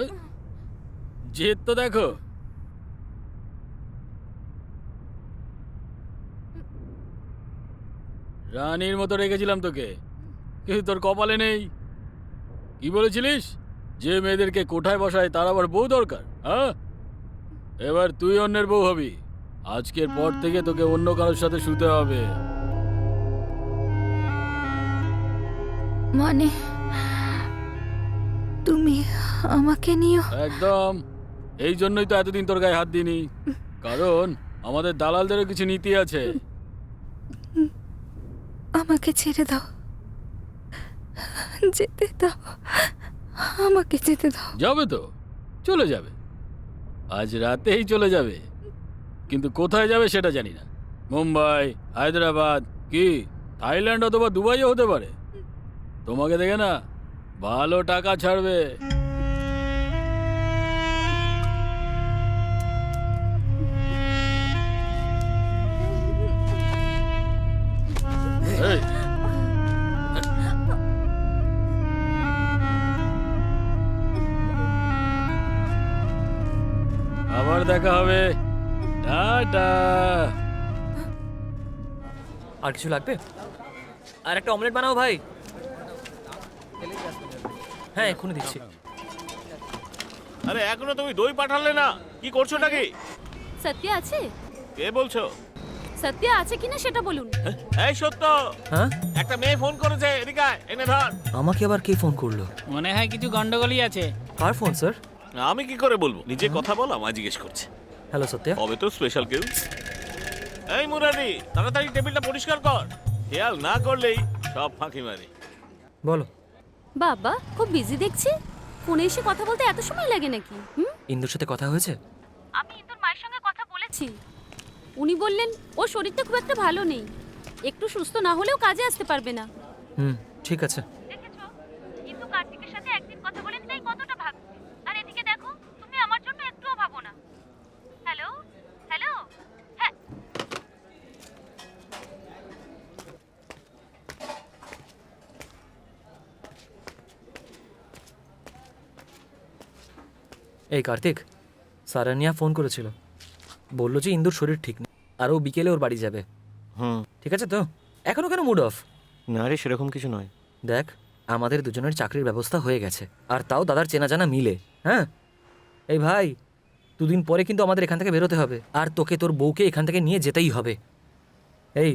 এই, জেদ তো দেখো। রানীর মতো রেখেছিলাম তোকে, কিন্তু তোর কপালে নেই। কি বলেছিলিস? যে মেয়েদেরকে কোঠায় বসায় তার আবার বউ দরকার, হ্যাঁ? এবার তুই অন্যের বউ হবি। আজকের পর থেকে তোকে অন্য কারোর সাথে শুতে হবে। মানে তুমি আমাকে নিও? একদম। এই জন্যই তো এতদিন তোর গায়ে হাত দিইনি, কারণ আমাদের দালালদেরও কিছু নীতি আছে। আমাকে ছেড়ে দাও, যেতে দাও, আমাকে যেতে দাও। যাবে তো, চলে যাবে, আজ রাতেই চলে যাবে, কিন্তু কোথায় যাবে সেটা জানি না। মুম্বাই, হায়দ্রাবাদ, কি থাইল্যান্ড অথবা দুবাইও হতে পারে। তোমাকে দেখে না ভালো টাকা ছাড়বে। এই, আবার দেখা হবে, টাটা। আর কিছু লাগবে? আর একটা অমলেট বানাও ভাই। হ্যাঁ, এক্ষুনি দিচ্ছি। আরে এখনো তুমি দই পাঠালে না, কি করছো নাকি? সত্য আছে? কে বলছো? সত্য আছে কিনা সেটা বলুন। এই সত্য, হ্যাঁ, একটা মেয়ে ফোন করেছে, এদিকে আয়, এনে ধর। আমাকে আবার কে ফোন করলো? মনে হয় কিছু গন্ডগোলই আছে। কার ফোন স্যার? আমি কি করে বলবো? নিজে কথা বল, আমায় জিজ্ঞেস করছে। হ্যালো সত্য। হবে তো স্পেশাল কেউ। এই মুরারি, তাড়াতাড়ি টেবিলটা পরিষ্কার কর। খেয়াল না করলেই সব ফাঁকি মারি। বলো। বাবা খুব বিজি দেখছি, ফোনে এসে কথা বলতে এত সময় লাগে নাকি? ইন্দুর সাথে কথা হয়েছে? আমি ইন্দুর মায়ের সঙ্গে কথা বলেছি। উনি বললেন ওর শরীরটা খুব একটা ভালো নেই, একটু সুস্থ না হলেও কাজে আসতে পারবে না। ঠিক আছে। দেখেছো, কিন্তু কার্তিকের সাথে একদিন কথা বলেন তাই কতটা ভাবছে। আর এদিকে দেখো, তুমি আমার জন্য একটুও ভাবো না। হ্যালো হ্যালো, হ্যাঁ। এই কার্তিক, সারানিয়া ফোন করেছিল, বললো যে ইন্দুর শরীর ঠিক নেই আর ও বিকেলে ওর বাড়ি যাবে। ঠিক আছে তো? এখনো কেন মুড অফ? না রে, সেরকম কিছু নয়। দেখ, আমাদের দুজনের চাকরির ব্যবস্থা হয়ে গেছে, আর তাও দাদার চেনা জানা মিলে। হ্যাঁ এই ভাই, দুদিন পরে কিন্তু আমাদের এখান থেকে বেরোতে হবে, আর তোকে তোর বউকে এখান থেকে নিয়ে যেতেই হবে। এই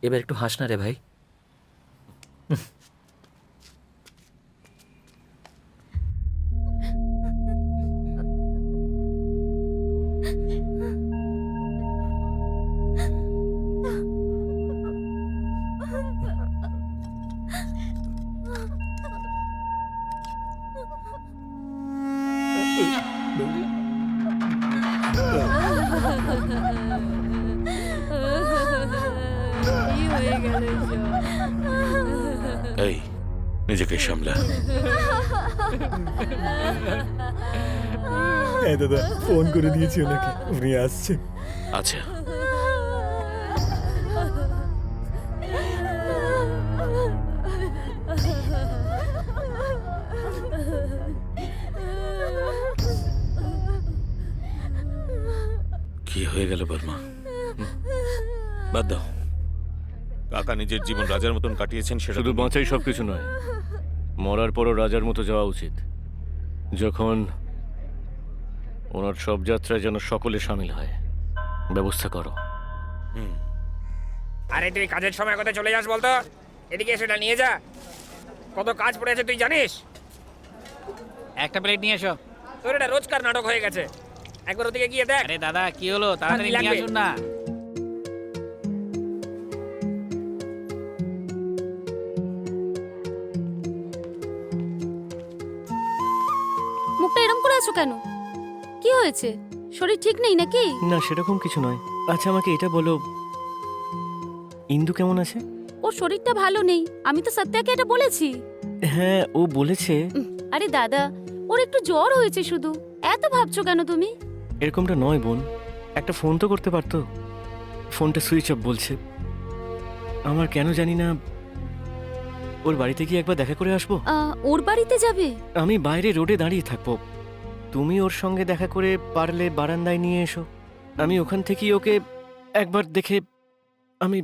এবার একটু হাস না রে ভাই। এই, নিজেকে সামলা। হ্যাঁ দাদা, ফোন করে দিয়েছি ওনাকে, উনি আসছে। আচ্ছা, কি হয়ে গেল বর্মা? বাদ দাও। কাকা নিজের জীবন রাজার মতন কাটিয়েছেন, সেটা শুধু বাঁচাই সব কিছু নয়, মরার পরও রাজার মতো যাওয়া উচিত। যখন ওনার সব যাত্রায় যেন সকলে সামিল হয়, ব্যবস্থা করো। আরে তুই কাজের সময় কোথায় চলে যাস বলতো? এদিকে সেটা নিয়ে যা, কত কাজ পড়ে আছে তুই জানিস? একটা প্লেট নিয়ে এসো। তোর এটা রোজকার নাটক হয়ে গেছে, একবার ওদিকে গিয়ে দেখ। আরে দাদা কি হলো, তাড়াতাড়ি কি লাগবে? নিয়ে আসুন না। মুখটা এরম করে আছো কেন? কি হয়েছে? শরীর ঠিক নেই নাকি? না, সেরকম কিছু নয়। আচ্ছা আমাকে এটা বলো, ইন্দু কেমন আছে? ওর শরীরটা ভালো নেই, আমি তো সত্যাকে এটা বলেছি। হ্যাঁ, ও বলেছে। আরে দাদা, ওর একটু জ্বর হয়েছে শুধু, এত ভাবছো কেন তুমি? এরকমটা নয় বোন, একটা ফোন তো করতে পারতো। ফোনটা সুইচ অফ বলছে। আমার কেন জানি না, ওর বাড়িতে গিয়ে একবার দেখা করে আসবো। ওর বাড়িতে যাবে? আমি বাইরে রোডে দাঁড়িয়ে থাকবো, তুমি ওর সঙ্গে দেখা করে পারলে বারান্দায় নিয়ে এসো। আমি ওখান থেকেই ওকে একবার দেখে আমি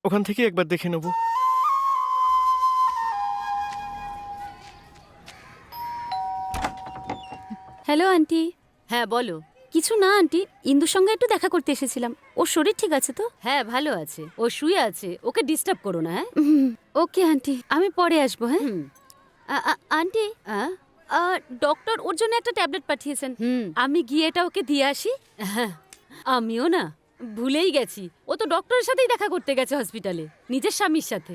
ওখান থেকে একবার দেখে নেব। Hello aunty. হ্যাঁ বলো। কিছু না আন্টি, ইন্দুর সঙ্গে একটু দেখা করতে এসেছিলাম। ওর শরীর ঠিক আছে তো? হ্যাঁ ভালো আছে, ও শুয়ে আছে, ওকে ডিস্টার্ব করো না। হ্যাঁ ওকে আন্টি, আমি পরে আসবো। হ্যাঁ হুম। আন্টি, ডক্টর ওর জন্য একটা ট্যাবলেট পাঠিয়েছেন। আমি গিয়ে এটা ওকে দিয়ে আসি। হ্যাঁ, আমিও না ভুলেই গেছি, ও তো ডক্টরের সাথেই দেখা করতে গেছে হসপিটালে, নিজের স্বামীর সাথে।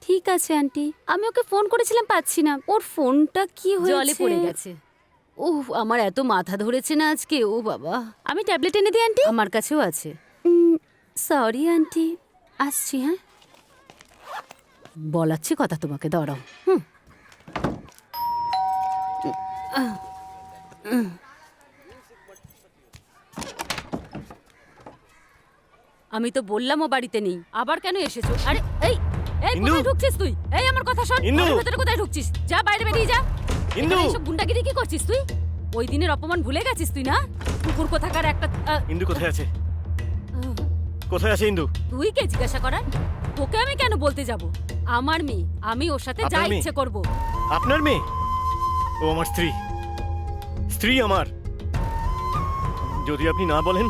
ঠিক আছে আন্টি, আমি ওকে ফোন করেছিলাম, পাচ্ছি না। ওর ফোনটা কি হয়েছে? জলে পড়ে গেছে। ওহ, আমার এত মাথা ধরেছে না আজকে, ও বাবা। আমি ট্যাবলেট এনে দিই আন্টি? আমার কাছেও আছে। সরি আন্টি, আসছি। হ্যাঁ, বলাচ্ছি কথা তোমাকে, দাঁড়াও। আমি তো বললাম ও বাড়িতে নেই, আবার কেন এসেছো? আরে এই এই ইন্দু! কোথায় ঢুকছিস তুই? এই আমার কথা শোন, ইন্দু! ঘরের ভেতরে কোথায় ঢুকছিস? যা বাইরে বেরিয়ে যা। ইন্দু! এখানে এসব গুন্ডাগিরি কি করছিস তুই? ওই দিনের অপমান ভুলে গেছিস তুই না? কুকুর কোথাকার একটা ইন্দু কোথায় আছে? কোথায় আছে ইন্দু? তুই কে জিজ্ঞাসা করার? তোকে আমি কেন বলতে যাব? আমার মেয়ে, আমি ওর সাথে যা আপনার মেয়ে? ইচ্ছে করব। আপনার মেয়ে? ও আমার স্ত্রী, স্ত্রী আমার। যদি আপনি না বলেন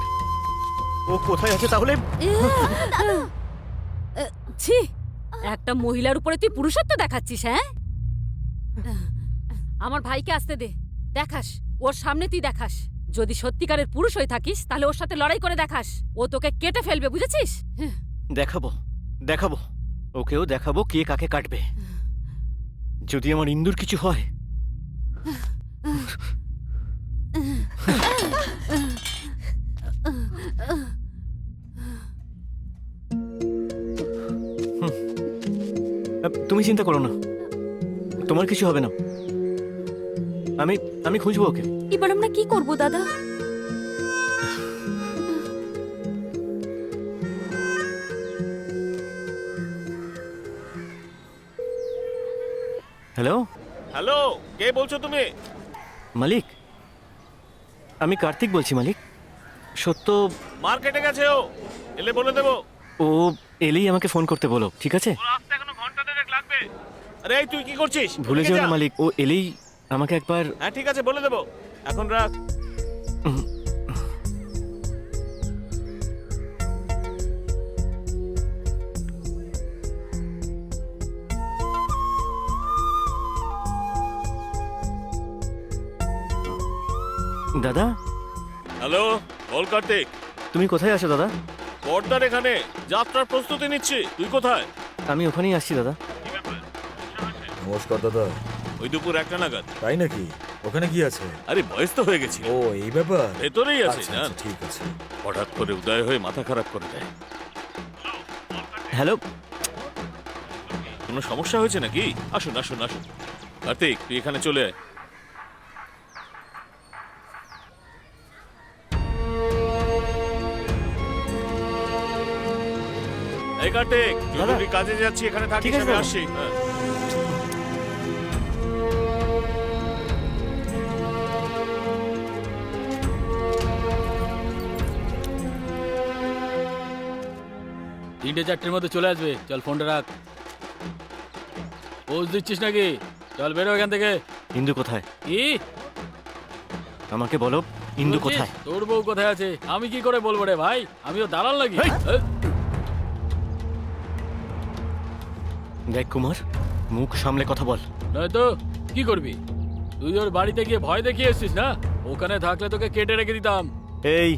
ও কোথায় আছে তাহলে ছি, একটা মহিলার উপরে তুই পুরুষত্ব দেখাচ্ছিস? হ্যাঁ, আমার ভাইকে আসতে দে, দেখাস ওর সামনে, তুই দেখাস। যদি সত্যিকারের পুরুষ হয়ে থাকিস তাহলে ওর সাথে লড়াই করে দেখাস, ও তোকে কেটে ফেলবে, বুঝেছিস? দেখাবো, দেখাবো, ওকেও দেখাবো কে কাকে কাটবে। যদি আমার ইন্দুর কিছু হয় তুমি চিন্তা করো না, তোমার কিছু হবে না। আমি আমি খুঁজবো ওকে। এবার আমরা কি করব দাদা? হ্যালো হ্যালো, কে বলছো তুমি? মালিক, আমি কার্তিক বলছি মালিক। সত্য মার্কেটে গেছে, ও এলে বলে দেবো। ও এলেই আমাকে ফোন করতে বলো, ঠিক আছে? আসতে এখনো ঘন্টা দেড়েক লাগবে। আরে এই তুই কি করছিস? ভুলে এদিকে যেও যা। না মালিক, ও এলেই আমাকে একবার। হ্যাঁ ঠিক আছে, বলে দেবো, এখন রাখ। দাদা, হ্যালো, বল কার্তিক। তুমি কোথায় আছো দাদা? পর্দার এখানে যাত্রার প্রস্তুতি নিচ্ছি। তুই কোথায়? আমি ওখানেই আসছি দাদা। নমস্কার দাদা। ওই দুপুর 1টা নাগাদ। তাই নাকি? ওখানে কি আছে? আরে বয়স তো হয়ে গেছিল। ও এই ব্যাপার। ভেতরেই আছে। আচ্ছা, জান আচ্ছা, ঠিক আছে। হঠাৎ করে উদয় হয়ে মাথা খারাপ করে দেয়। হ্যালো, কোনো সমস্যা হয়েছে নাকি? আসুন আসুন আসুন। কার্তিক, তুই এখানে চলে আয়। এই কার্তিক, দাদা। জরুরি কাজে যাচ্ছি, এখানে থাকিস, ঠিক আছে আমি দাদা। আসছি। হ্যাঁ। তিনটে চারটের মধ্যে চলে আসবে। চল ফোনটা রাখ। পোজ দিচ্ছিস নাকি? চল বেরো এখান থেকে। ইন্দু কোথায়? কি আমাকে বলো, ইন্দু বলছিস? কোথায়? তোর বউ কোথায় আছে আমি কি করে বলবো রে ভাই? আমিও দালাল লাগি? হেই! দেখ কুমার, মুখ সামলে কথা বল। নয়তো কি করবি? তুই ওর বাড়িতে গিয়ে ভয় দেখিয়ে এসছিস না? ওখানে থাকলে তোকে কেটে রেখে দিতাম। এই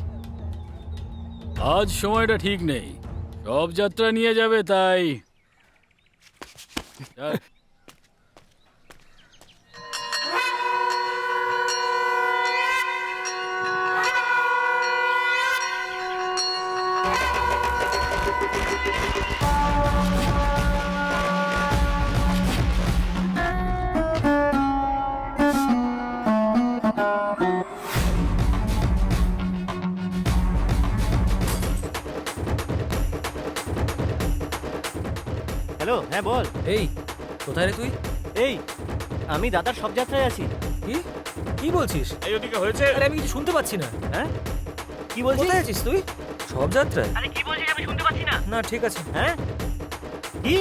আজ সময়টা ঠিক নেই, সব যাত্রা নিয়ে যাবে তাই। চল। হ্যালো, হ্যাঁ বল। এই কোথায় রে তুই? এই আমি দাদার সব যাত্রায় আছি। কি কি বলছিস? এই ওদিকে হয়েছে। আরে আমি কিছু শুনতে পাচ্ছি না। হ্যাঁ কি বলছিস? কোথায় আছিস তুই? সব যাত্রায়? আরে কি বলছিস আমি শুনতে পাচ্ছি না। না ঠিক আছে। হ্যাঁ কি?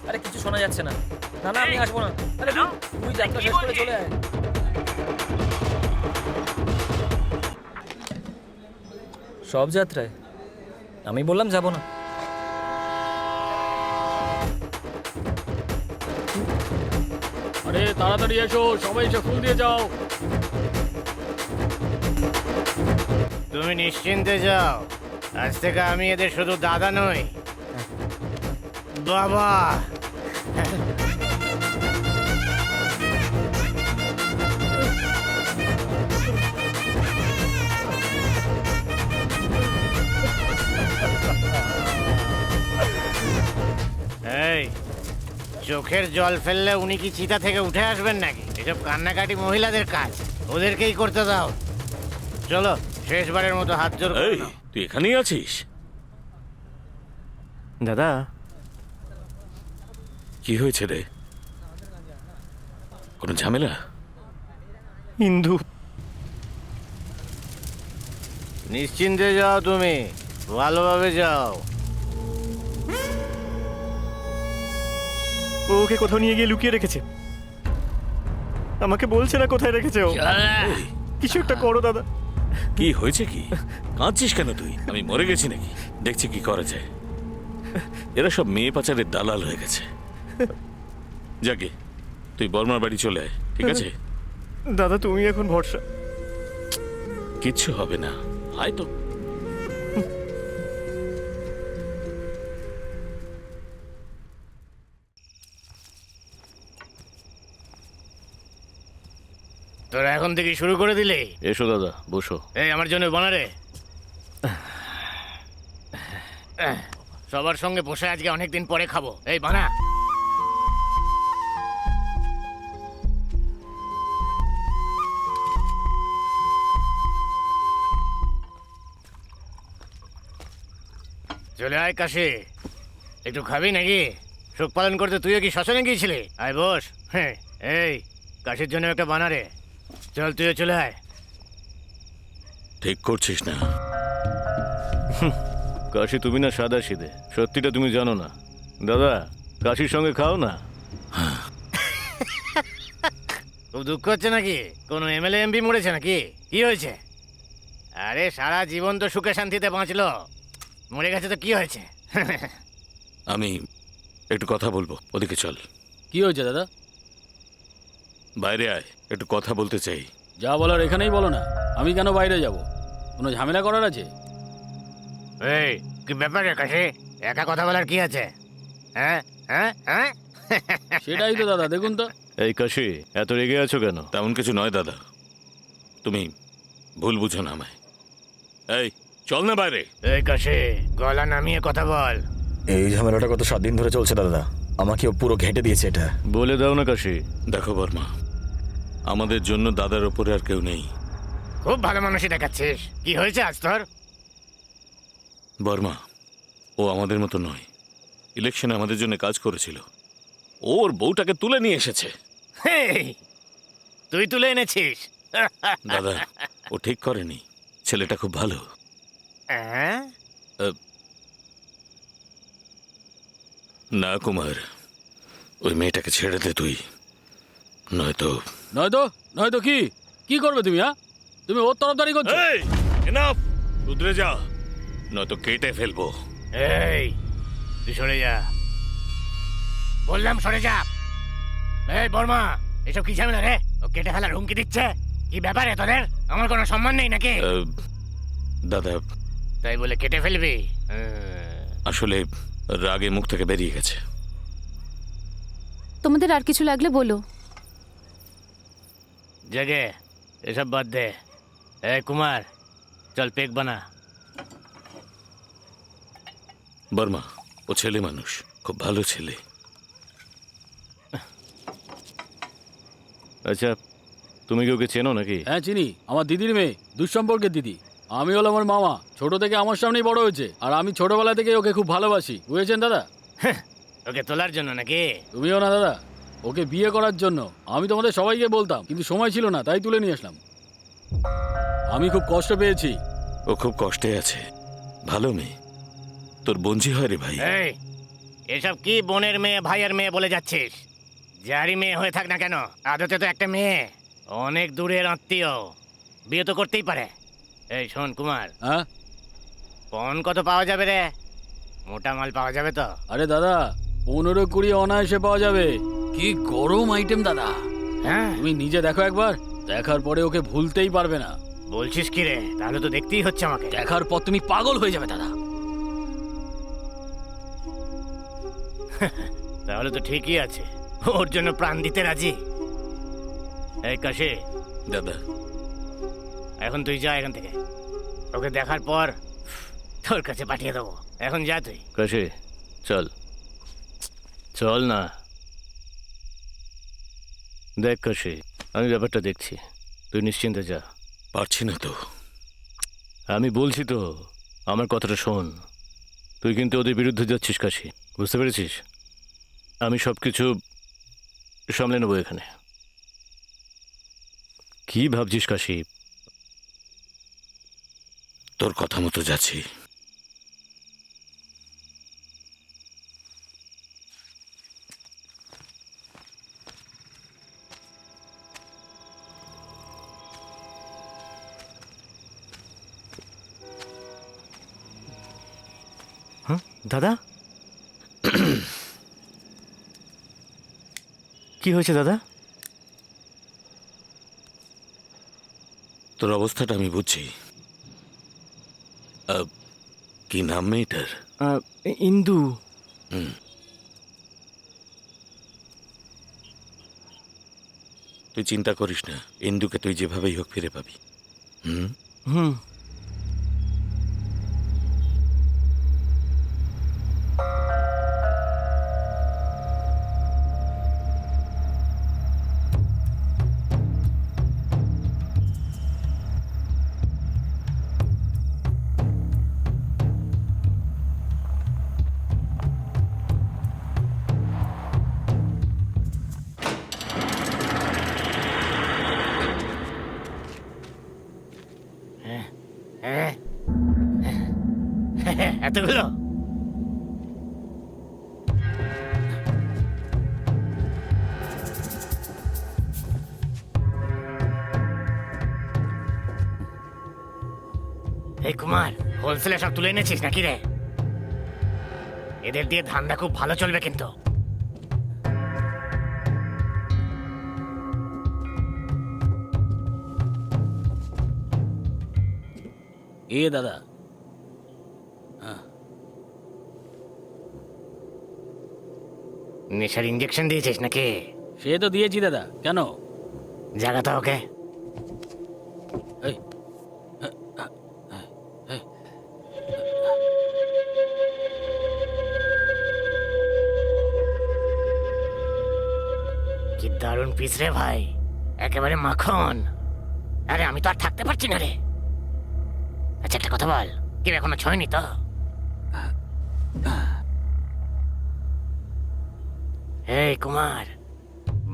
আরে কিছু শোনা যাচ্ছে না। না না আমি আসবো না। আরে তুই যাত্রা শেষ করে চলে আয়। সব যাত্রায়? আমি বললাম যাব না। আরে তাড়াতাড়ি এসো, সবাই এসে ফুল দিয়ে যাও। তুমি নিশ্চিন্তে যাও, আজ থেকে আমি এদের শুধু দাদা নই, বাবা। এই চোখের জল ফেললে উনি কি চিতা থেকে উঠে আসবেন নাকি? এসব কান্নাকাটি মহিলাদের কাজ, ওদেরকেই করতে দাও। চলো শেষবারের মতো হাত জোর করে এই নাও। তুই এখানেই আছিস? দাদা কি হয়েছে রে? কোনো ঝামেলা? ইন্দু নিশ্চিন্তে যাও, তুমি ভালোভাবে যাও। ও ওকে কোথাও নিয়ে গিয়ে লুকিয়ে রেখেছে, আমাকে বলছে না কোথায় রেখেছে ও। এই, কিছু একটা করো দাদা। কি হয়েছে কি? কাঁদছিস কেন তুই? আমি মরে গেছি নাকি? দেখছি কি করা যায়। এরা সব মেয়ে পাচারের দালাল হয়ে গেছে। যাকে তুই বর্মার বাড়ি চলে আয়, ঠিক আছে? দাদা তুমি এখন ভরসা। কিচ্ছু হবে না, আয় তো। তোরা এখন থেকে শুরু করে দিলে? এসো দাদা, বসো। এই আমার জন্য বানারে। সবার সঙ্গে বসে আজকে অনেকদিন পরে খাবো। এই বানা। চলে আয় কাশি, একটু খাবি নাকি? শোক পালন করতে তুইও কি শ্মশানে গিয়েছিলি? আয় বস। হ্যাঁ এই কাশির জন্য একটা বানারে। চল তুইও চলে আয়। ঠিক করছিস না? কাশি তুমি না সাদা সিধে, সত্যিটা তুমি জানো না। দাদা কাশির সঙ্গে খাও না। খুব দুঃখ হচ্ছে নাকি? কোনো এমএলএ এমপি মরেছে নাকি? কি হয়েছে? আরে সারা জীবন তো সুখে শান্তিতে বাঁচলো, মরে গেছে তো কি হয়েছে? আমি একটু কথা বলবো, ওদিকে চল। কি হয়েছে দাদা? বাইরে আয়, একটু কথা বলতে চাই। যা বলার এখানেই বলো না, আমি কেন বাইরে যাব? কোনো ঝামেলা করার আছে? এই কি ব্যাপার রে কাশি, একা কথা বলার কি আছে? হ্যাঁ হ্যাঁ হ্যাঁ। সেটাই তো দাদা, দেখুন তো। এই কাশি এত রেগে আছো কেন? তেমন কিছু নয় দাদা, তুমি ভুল বুঝো না আমায়। এই চল না বাইরে। এই কাশি গলা নামিয়ে কথা বল। এই ঝামেলাটা গত 7 দিন ধরে চলছে দাদা, আমাকে ও পুরো ঘেঁটে দিয়েছে এটা। বলে দাও না কাশি। দেখো বর্মা, আমাদের জন্য দাদার ওপরে আর কেউ নেই। খুব ভালো মানুষই দেখাচ্ছিস। কি হয়েছে আজ তোর? বর্মা, ও আমাদের মতো নয়। ইলেকশনে আমাদের জন্য কাজ করেছিল, ওর বউটাকে তুলে নিয়ে এসেছে। হেই, তুই তুলে এনেছিস? দাদা ও ঠিক করেনি, ছেলেটা খুব ভালো। হ্যাঁ? না কুমার, ওই মেয়েটাকে ছেড়ে দে তুই, নয়তো নয়তো কি কি করবে তুমি? হ্যাঁ, তুমি ওর তরফদারি করছো। এনাফ, শুধরে যা, নয়তো কেটে ফেলবো। এই তুই সরে যা, বললাম সরে যা। এই বর্মা, এসব কি ঝামেলা রে? ও কেটে ফেলার হুমকি দিচ্ছে। কি ব্যাপারে তোদের? আমার কোনো সম্মান নেই নাকি? দাদা তাই বলে কেটে ফেলবি? আসলে রাগে মুখ থেকে বেরিয়ে গেছে। তোমাদের আর কিছু লাগলে বলো। জেগে এসব বাদ দে। এই কুমার, চল পেক বানা। বর্মা, ও ছেলে মানুষ, খুব ভালো ছেলে। আচ্ছা, তুমি কি ওকে চেনো নাকি? হ্যাঁ চিনি, আমার দিদির মেয়ে, দুঃসম্পর্কের দিদি। আমি হলাম আমার মামা, ছোট থেকে আমার সামনেই বড় হয়েছে, আর আমি ছোটবেলা থেকে ওকে খুব ভালোবাসি, বুঝেছেন দাদা? ওকে তোলার জন্য নাকি? তুমিও না দাদা? ওকে বিয়ে করার জন্য। আমি তোমাদের সবাইকে বলতাম, কিন্তু সময় ছিল না, তাই তুলে নিয়ে আসলাম। আমি খুব কষ্ট পেয়েছি। ও খুব কষ্টে আছে। ভালো মেয়ে, তোর বঞ্জি হয় রে ভাই। এই এসব কি বোনের মেয়ে ভাইয়ের মেয়ে বলে যাচ্ছিস? যারই মেয়ে হয়ে থাক না কেন, আদতে তো একটা মেয়ে, অনেক দূরের আত্মীয়, বিয়ে তো করতেই পারে। এই শোন কুমার, হ্যাঁ পণ কত পাওয়া যাবে রে? মোটা মাল পাওয়া যাবে তো? আরে দাদা, 15-20 অনায়াসে পাওয়া যাবে। কি গরম আইটেম দাদা। হ্যাঁ তুমি নিজে দেখো একবার, দেখার পরে ওকে ভুলতেই পারবে না। বলছিস কি রে? তাহলে তো দেখতেই হচ্ছে আমাকে। দেখার পর তুমি পাগল হয়ে যাবে দাদা। তাহলে তো ঠিকই আছে, ওর জন্য প্রাণ দিতে রাজি। এই কাশি দাদা, এখন তুই যা এখান থেকে, ওকে দেখার পর তোর কাছে পাঠিয়ে দেবো। এখন যা তুই। কাশি চল, চল না। দেখ কাশি, আমি ব্যাপারটা দেখছি, তুই নিশ্চিন্তে যা। পারছি না তো। আমি বলছি তো, আমার কথাটা শোন। তুই কিন্তু ওদের বিরুদ্ধে যাচ্ছিস কাশি, বুঝতে পেরেছিস? আমি সব কিছু সামলে নেবো এখানে। কি ভাবছিস কাশি? তোর কথা মতো যাচ্ছি। হ্যাঁ দাদা, কি হয়েছে দাদা? তোর অবস্থাটা আমি বুঝছি। কি নাম মেয়েটার? ইন্দু। তুই চিন্তা করিস না, ইন্দুকে তুই যেভাবেই হোক ফিরে পাবি। হুম। এতগুলো? এই কুমার, হোলসেলে সব তুলে এনেছিস নাকি রে? এদের দিয়ে ধান্দা খুব ভালো চলবে কিন্তু। এ দাদা, নেশার ইঞ্জেকশন দিয়েছিস নাকি? সে তো দিয়েছি দাদা। কেন? জায়গাটা ওকে। এই, কি দারুণ পিস রে ভাই, একেবারে মাখন। আরে আমি তো আর থাকতে পারছি না রে। আচ্ছা একটা কথা বল, কেউ এখনো ছয়নি তো? এই কুমার,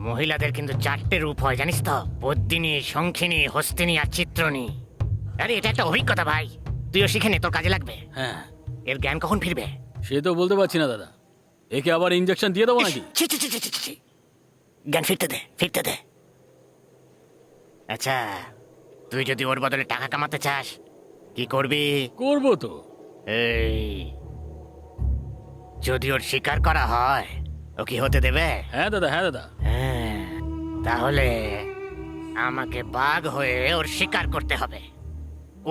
মহিলাদের কিন্তু 4টে রূপ হয় জানিস তো? পদ্মিনী, শঙ্খিনী, হস্তিনী আর চিত্রনী। আরে এটা একটা অভিজ্ঞতা ভাই, তুইও শিখে নে, তোর কাজে লাগবে। হ্যাঁ, এর জ্ঞান কখন ফিরবে? সে তো বলতে পারছি না দাদা। একে আবার ইঞ্জেকশন দিয়ে দেবো নাকি? ছি ছি ছি ছি ছি ছি। জ্ঞান ফিরতে দে, ফিরতে দে। আচ্ছা, তুই যদি ওর বদলে টাকা কামাতে চাস, কি করবি? করবো তো। এই, যদি ওর শিকার করা হয়, ও কি হতে দেবে? হ্যাঁ দাদা, হ্যাঁ দাদা। হ্যাঁ, তাহলে আমাকে বাঘ হয়ে ওর শিকার করতে হবে।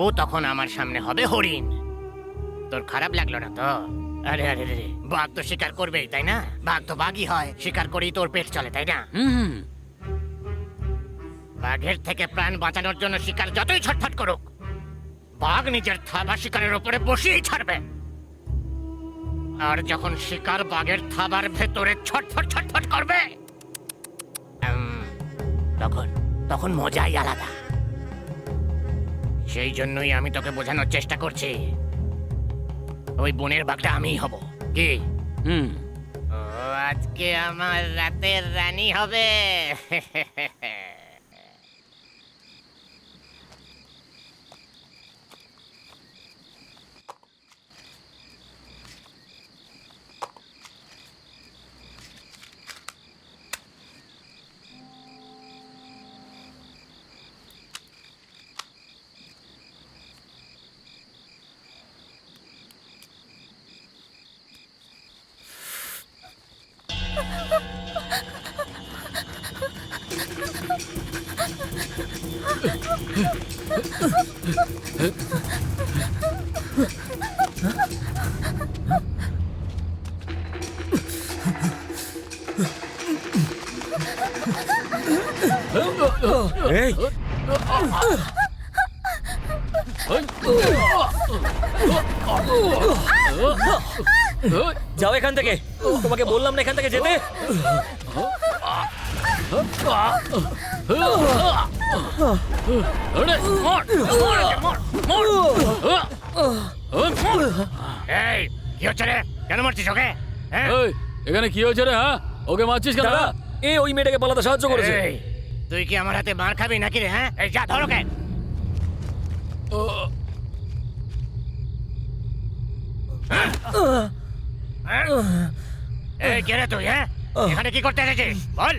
ও তখন আমার সামনে হবে হরিণ। তোর খারাপ লাগলো না তো? আরে আরে রে, বাঘ তো শিকার করবেই তাই না? বাঘ তো বাঘই হয়, শিকার করেই তোর পেট চলে তাই না? হুম। বাঘের থেকে প্রাণ বাঁচানোর জন্য শিকার যতই ছটফট করুক, বাঘ নিজের থাবা শিকারের উপরে বসিয়েই ছাড়বে। আর যখন শিকার বাঘের থাবার ভেতরে ছটফট ছটফট করবে, তখন তখন মজাই আলাদা। সেই জন্যই আমি তোকে বোঝানোর চেষ্টা করছি, ওই বনের বাঘটা আমিই হব। কি? হুম। ও আজকে আমার রাতের রানী হবে। এই যাও এখান থেকে, তোমাকে বললাম না এখান থেকে যেতে। এই কি হচ্ছে রে? কেন মারছিস ওকে? হ্যাঁ? এই, এখানে কি হয়েছে রে? হ্যাঁ, ওকে মারছিস কেন? দাদা, এ ওই মেয়েটাকে পালাতে সাহায্য করেছে। এই, তুই কি আমার হাতে মার খাবি নাকি রে? হ্যাঁ, এই যা ধর ওকে। এই কে রে তুই? হ্যাঁ, এখানে কি করতে এসেছিস বল?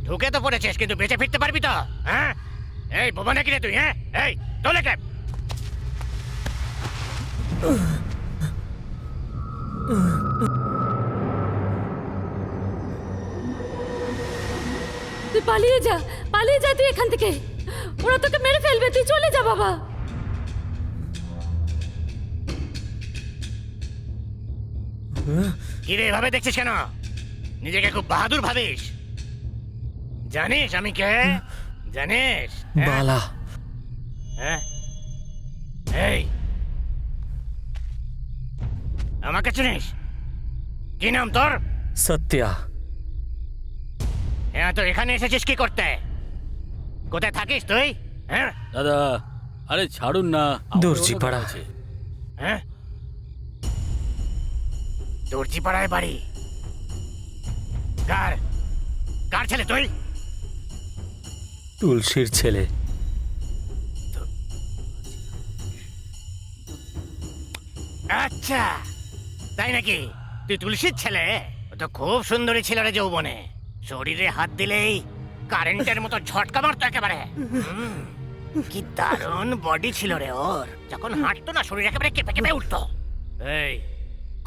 ঢুকে তো পড়েছিস, কিন্তু বেঁচে ফিরতে পারবি তো? হ্যাঁ, এই বোবা নাকি রে তুই? হ্যাঁ, এই তোলে কে? তুই পালিয়ে যা তুই এখান থেকে। ওরা তোকে মেরে ফেলবে, তুই চলে যা বাবা। কি রে এভাবে দেখছিস কেন? নিজেকে খুব বাহাদুর ভাবিস? জানিস আমি কে? জানিস? হ্যাঁ? বালা। হ্যাঁ? এই আমাকে চিনিস? কি নাম তোর? সত্যা। হ্যাঁ, তো এখানে এসেছিস কি করতে? কোথায় থাকিস তুই? হ্যাঁ? দাদা, আরে ছাড়ুন না। দর্জি পাড়া। হ্যাঁ, দর্জি পাড়ায় বাড়ি। কার কার ছেলে তুই? তুলসীর ছেলে। আচ্ছা, তাই নাকি? তুই তুলসীর ছেলে? ও তো খুব সুন্দরী ছিল রে যৌবনে। শরীরে হাত দিলেই কারেন্টের মতো ঝটকা মারতো একেবারে। কি দারুণ বডি ছিল রে ওর। যখন হাঁটতো না, শরীর একেবারে কেঁপে কেঁপে উঠতো। এই,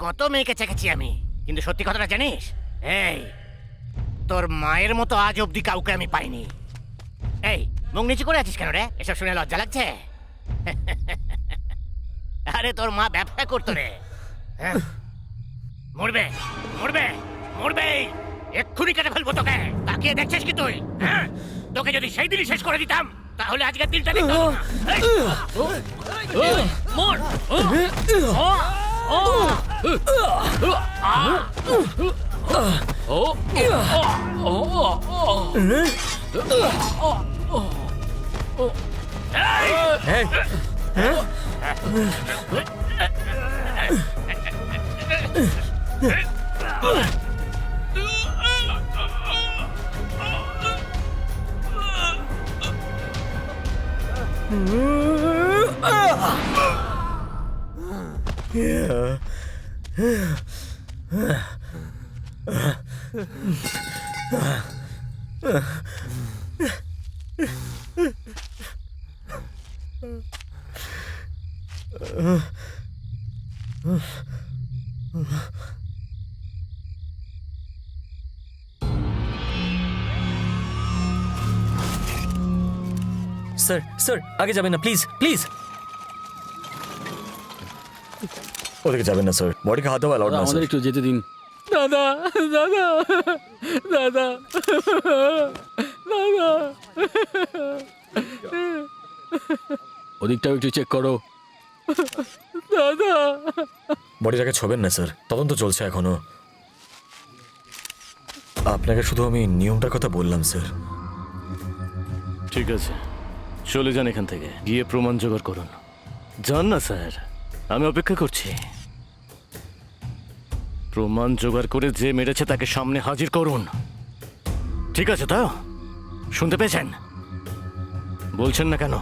কত মেয়েকে চেখেছি আমি, কিন্তু সত্যি কথাটা জানিস? এই, তোর মায়ের মতো আজ অবধি কাউকে আমি পাইনি। এই, মুখ নিচু করে আছিস কেন রে? এসব শুনে লজ্জা লাগছে? আরে তোর মা ব্যবসা করতো রে। হ্যাঁ, মরবে মরবে মরবে, এক্ষুনি কেটে ফেলবো তোকে। তাকিয়ে দেখছিস কি তুই? হ্যাঁ, তোকে যদি সেই দিনই শেষ করে দিতাম, তাহলে আজকের দিনটা দেখতে হতো না। এই, মর। স্যার, স্যার, আগে যাবেন না প্লিজ, প্লিজ। ওদিকে যাবেন না স্যার, বডিকে হাত দেওয়া অ্যালাউড না আমাদের স্যার। একটু যেতে দিন। দাদা, দাদা, দাদা, দাদা, ওদিকটাও একটু চেক করো। দাদা, বডিটাকে ছোবেন না স্যার, তদন্ত চলছে এখনো। আপনাকে শুধু আমি নিয়মটার কথা বললাম স্যার। ঠিক আছে, চলে যান এখান থেকে, গিয়ে প্রমাণ জোগাড় করুন। যান না স্যার, আমি অপেক্ষা করছি। প্রমাণ জোগাড় করে যে মেরেছে তাকে সামনে হাজির করুন। ঠিক আছে তো? শুনতে পেয়েছেন? বলছেন না কেন?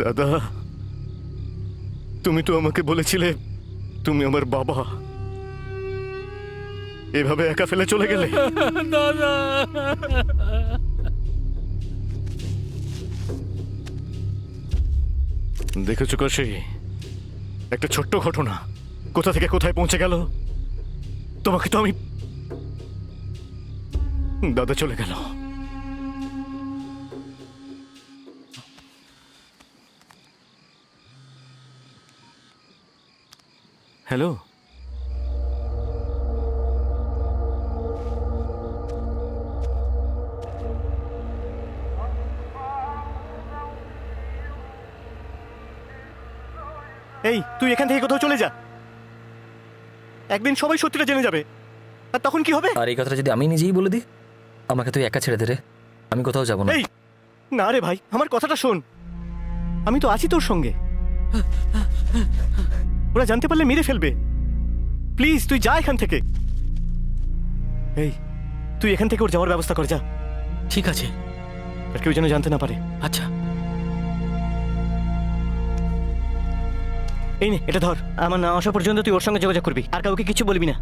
দাদা, তুমি তো আমাকে বলেছিলে তুমি আমার বাবা, এভাবে একা ফেলে চলে গেলে। দাদা দেখেছো কাশি, একটা ছোট্ট ঘটনা কোথা থেকে কোথায় পৌঁছে গেল। তোমাকে তো আমি, দাদা চলে গেল। হ্যালো, এই তুই এখান থেকে কোথাও চলে যা, একদিন সবাই সত্যিটা জেনে যাবে, আর তখন কি হবে? আর এই কথাটা যদি আমি নিজেই বলে দিই, আমাকে তুই একা ছেড়ে দে রে, আমি কোথাও যাবো না। এই না রে ভাই, আমার কথাটা শোন, আমি তো আছি তোর সঙ্গে। ওরা জানতে পারলে মেরে ফেলবে। প্লিজ তুই যা এখান থেকে। এই তুই এখান থেকে ওর যাওয়ার ব্যবস্থা কর, যা। ঠিক আছে। আর কেউ যেন জানতে না পারে। আচ্ছা। এই নে, এটা ধর। আমার না আসা পর্যন্ত তুই ওর সঙ্গে যোগাযোগ করবি, আর কাউকে কিছু বলবি না।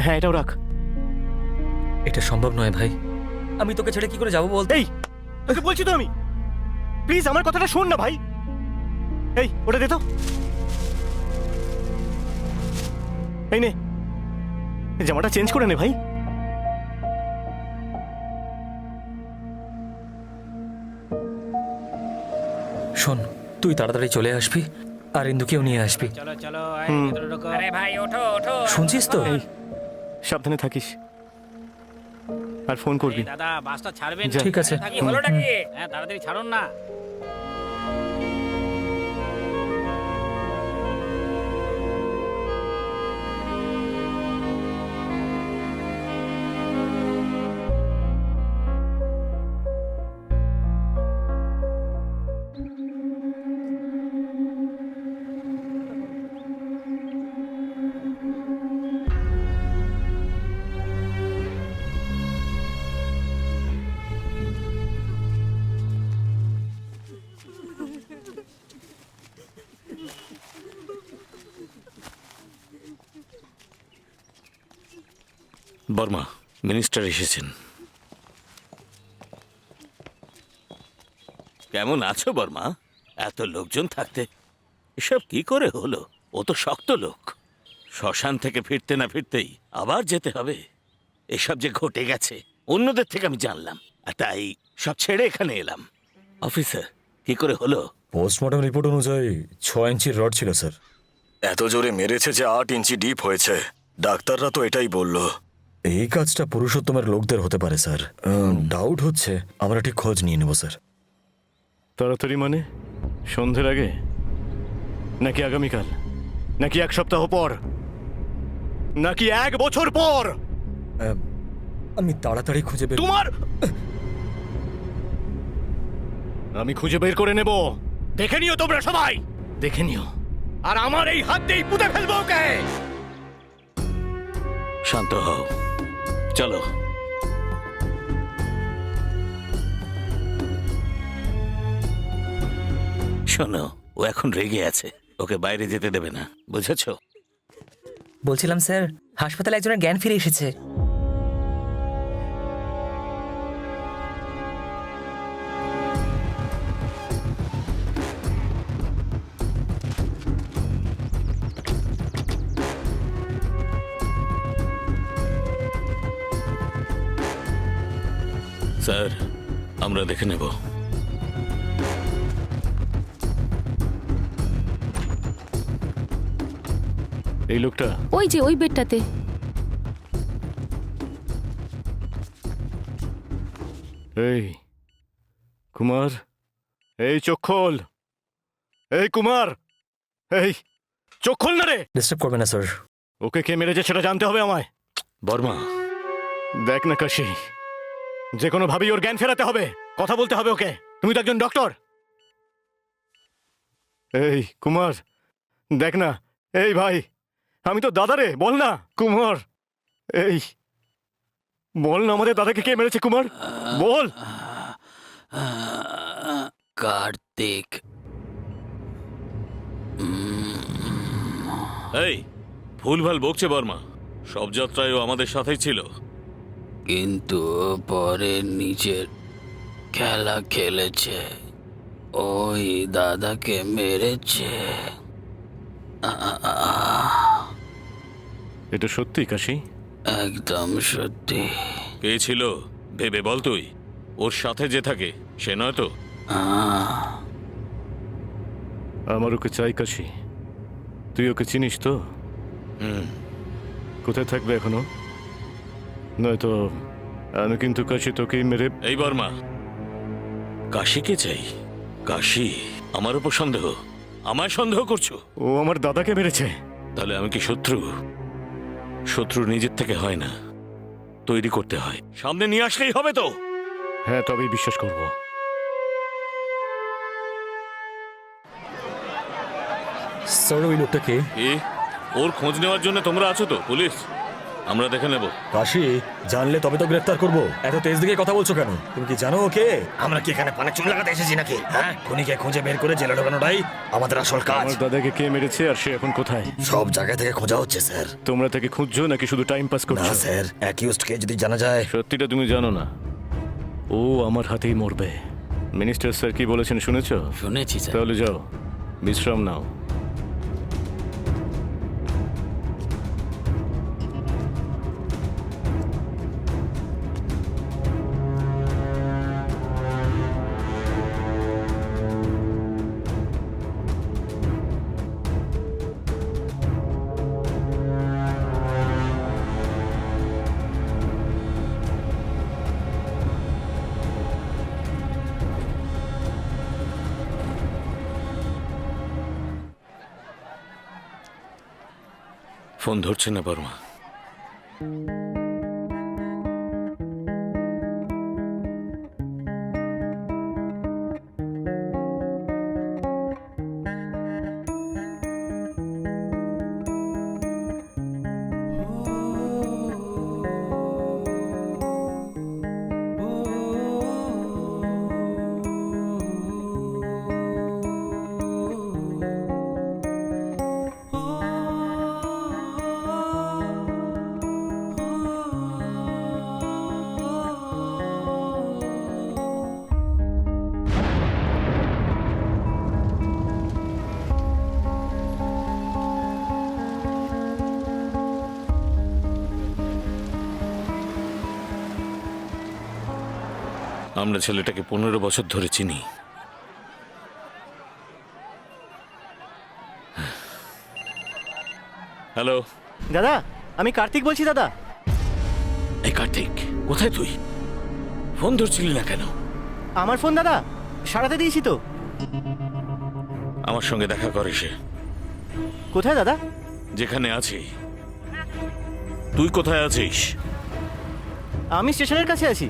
হ্যাঁ, এটাও রাখ। এটা সম্ভব নয় ভাই, আমি তোকে ছেড়ে কি করে যাবো বল? এই তোকে বলছি তো আমি, প্লিজ আমার কথাটা শোন না ভাই। এই ওটা দে তো। এই নে, জামাটা চেঞ্জ করে নে ভাই। শোন, তুই তাড়াতাড়ি চলে আসবি আর ইন্দুকেও নিয়ে আসবি। চলো চলো, আরে ভাই ওঠো ওঠো। শুনছিস তো? এই সাবধানে থাকিস, আর ফোন করবি। দাদা বাসটা ছাড়বেন? যা। ঠিক আছে। কি হলোটা কি? হ্যাঁ তাড়াতাড়ি ছাড়ুন না। বর্মা, মিনিস্টার এসেছেন। কেমন আছো বর্মা? এত লোকজন থাকতে এসব কি করে হলো? ও তো শক্ত লোক। শ্মশান থেকে ফিরতে না ফিরতেই আবার যেতে হবে। এসব যে ঘটে গেছে অন্যদের থেকে আমি জানলাম, আর তাই সব ছেড়ে এখানে এলাম। অফিসার, কি করে হলো? পোস্টমর্টম রিপোর্ট অনুযায়ী 6 ইঞ্চির রড ছিল স্যার। এত জোরে মেরেছে যে 8 ইঞ্চি ডিপ হয়েছে। ডাক্তাররা তো এটাই বলল। এই কাজটা পুরুষোত্তমের লোকদের হতে পারে স্যার। ডাউট হচ্ছে, আমরা ঠিক খোঁজ নিয়ে নেব স্যার। তাড়াতাড়ি মানে সন্ধ্যের আগে, নাকি আগামীকাল, নাকি 1 সপ্তাহ পর, নাকি 1 বছর পর? আমি তাড়াতাড়ি খুঁজে বের তোমার আমি খুঁজে বের করে নেব। দেখে নিও তোমরা সবাই, দেখে নিও। আর আমার এই হাত দিয়েই পুঁতে ফেলবো ওকে। শান্ত হও, চলো। শোনো, ও এখন রেগে আছে, ওকে বাইরে যেতে দেবে না, বুঝেছো? বলছিলাম স্যার, হাসপাতালে একজনের জ্ঞান ফিরে এসেছে। স্যার, আমরা দেখে নেব। এই লোকটা ওই যে ওই বেডটাতে। এই কুমার, এই চোখ খোল। এই কুমার, এই চোখ খোল না রে। ডিস্টার্ব করবে না স্যার। ওকে কে মেরেছে সেটা জানতে হবে আমায়। বর্মা, দেখ না কাশি, যে কোনো ভাবেই ওর জ্ঞান ফেরাতে হবে, কথা বলতে হবে ওকে। তুমি তো একজন ডক্টর। এই কুমার, দেখ না। এই ভাই, আমি তো দাদা রে, বল না। কুমার, এই বল না আমাদের দাদাকে কে মেরেছে কুমার, বল। কার্তিক। এই ভুলভাল বকছে বর্মা। সব যাত্রায় ও আমাদের সাথেই ছিল। কিন্তু পরে নিজের খেলা খেলেছে, ওই দাদাকে মেরেছে। এটা সত্যি কাশি? একদম সত্যি। কে ছিল ভেবে বল তুই। ওর সাথে যে থাকে সে নয় তো? আমার ওকে চাই কাশি। তুই ওকে চিনিস তো? কোথায় থাকবে এখনো? নয়তো আমি কিন্তু কাশি তোকেই মেরে। এই বর্মা, কাশিকে চাই? কাশি আমার উপর সন্দেহ? আমায় সন্দেহ করছো? ও আমার দাদাকে মেরেছে। তাহলে আমি কি শত্রু? শত্রু নিজের থেকে হয় না, তৈরি করতে হয়। সামনে নিয়ে আসলেই হবে তো? হ্যাঁ, তবেই বিশ্বাস করব। স্যার ওই লোকটা কে? ওর খোঁজ নেওয়ার জন্য তোমরা আছো তো? পুলিশ আমরা দেখে নেব। কাশি, জানলে তবে তো গ্রেফতার করবো। এত তেজ দিকে কথা বলছো কেন? তুমি কি জানো ওকে? আমরা কি এখানে পানে চুন লাগাতে এসেছি নাকি? হ্যাঁ, খুনিকে খুঁজে বের করে জেলে ঢোকানোটাই আমাদের আসল কাজ। আমার দাদাকে কে মেরেছে আর সে এখন কোথায়? সব জায়গা থেকে খোঁজা হচ্ছে স্যার। তোমরা তাকে খুঁজছো নাকি শুধু টাইম পাস করছো? না স্যার, অ্যাকিউজডকে যদি জানা যায়। সত্যিটা তুমি জানো না, ও আমার হাতেই মরবে। মিনিস্টার স্যার কি বলেছেন শুনেছো? শুনেছি স্যার। তাহলে যাও, বিশ্রাম নাও। ফোন ধরছে না বর্মা। আমরা ছেলেটাকে 15 বছর ধরে চিনি। হ্যালো দাদা, আমি কার্তিক বলছি দাদা। এই কার্তিক, কোথায় তুই? ফোন ধরছিলি না কেন? আমার ফোন দাদা সারাতে দিয়েছি তো। আমার সঙ্গে দেখা করে সে। কোথায় দাদা? যেখানে আছি। তুই কোথায় আছিস? আমি স্টেশনের কাছে আছি।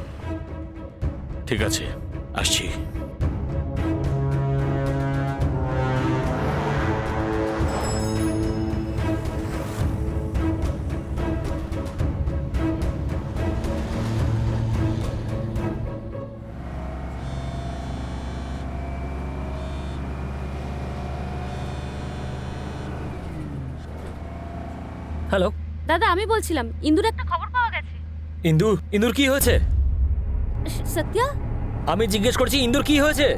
ঠিক আছে, আসছি। হ্যালো দাদা, আমি বলছিলাম ইন্দুর একটা খবর পাওয়া গেছে। ইন্দুর কি হয়েছে? সত্যা? আমি জিজ্ঞেস করছি ইন্দুর কি হয়েছে?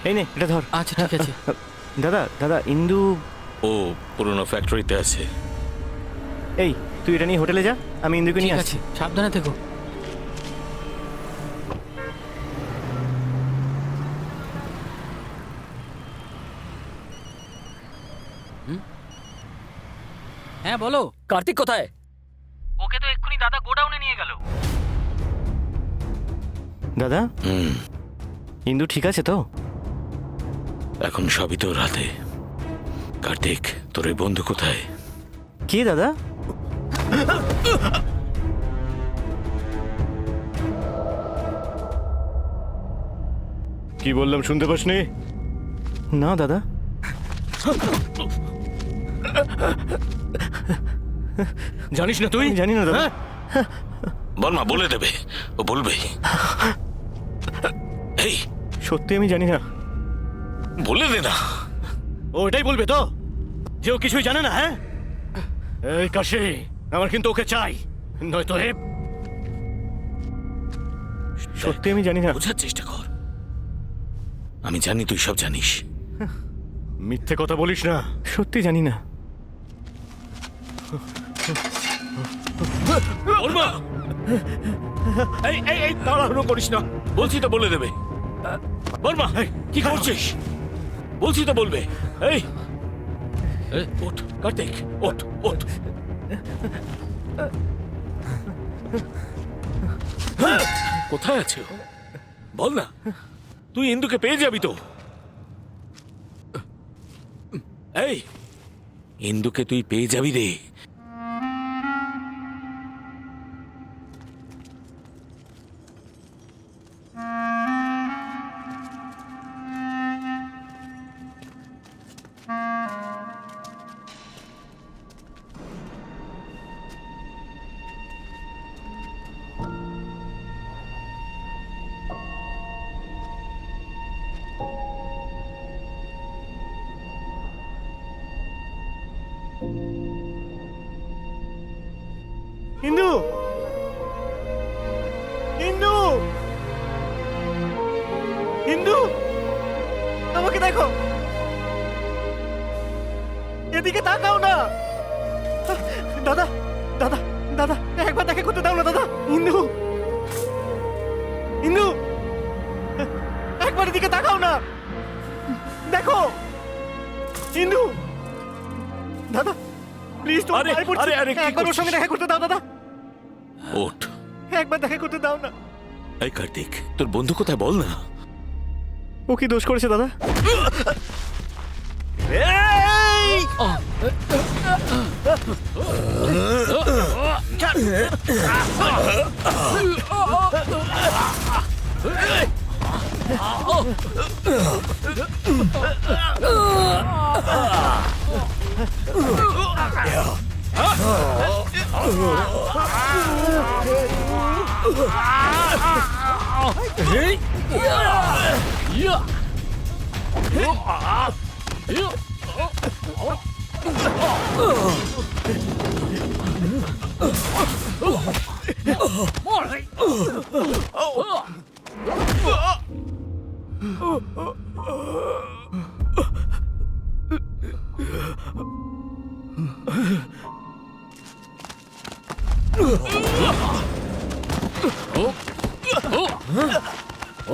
এই নে, এটা ধর। আচ্ছা ঠিক আছে। দাদা দাদা, ইন্দু। ও পুরনো ফ্যাক্টরিতে আছে। এই তুই এটা নিয়ে হোটেলে যা, আমি ইন্দুকে নিয়ে ঠিক আসছি। আছে, সাবধানে থেকো। হ্যাঁ বলো। কার্তিক কোথায়? ওকে তো এক্ষুনি দাদা গোডাউনে নিয়ে গেল। দাদা, ইন্দু ঠিক আছে তো? এখন সবই তোর হাতে। কার্তিক, তোর এই বন্ধু কোথায়? কে দাদা? কি বললাম শুনতে পাসনি? না দাদা। জানিস না তুই? জানি না দাদা। বর্মা বলে দেবে, ও বলবে। এই সত্যি আমি জানি না। বলে দে না। ও এটাই বলবে তো যে ও কিছুই জানে না? হ্যাঁ, এই কাশি, আমার কিন্তু ওকে চাই, নয়তো সত্যি আমি জানি না। বোঝার চেষ্টা কর। আমি জানি তুই সব জানিস। মিথ্যে কথা বলিস না। সত্যি জানি না। বর্মা, এই এই এই তাড়াহুড়ো করিস না, বলছি তো বলে দেবে। বর্মা, কি করছিস? বলছি তো বলবে। এই ওঠ কার্তিক, ওঠ ওঠ। কোথায় আছে ও? বল না, তুই ইন্দুকে পেয়ে যাবি তো। এই ইন্দুকে তুই পেয়ে যাবি রে। ইন্দু, ইন্দু, ইন্দু, আমাকে দেখো, এদিকে তাকাও না। দাদা, দাদা, দাদা, একবার দেখা করতে দাও না দাদা। ইন্দু, ইন্দু, একবার এদিকে তাকাও না, দেখো। ইন্দু, দাদা প্লিজ, তো আরে, আরে, আরে, কি একবার ওর সঙ্গে করছিস? দেখা করতে দাও দাদা, ওঠ। একবার দেখা করতে দাও না। এই কার্তিক, তোর বন্ধু কোথায় বল না। ও কি দোষ করেছে দাদা?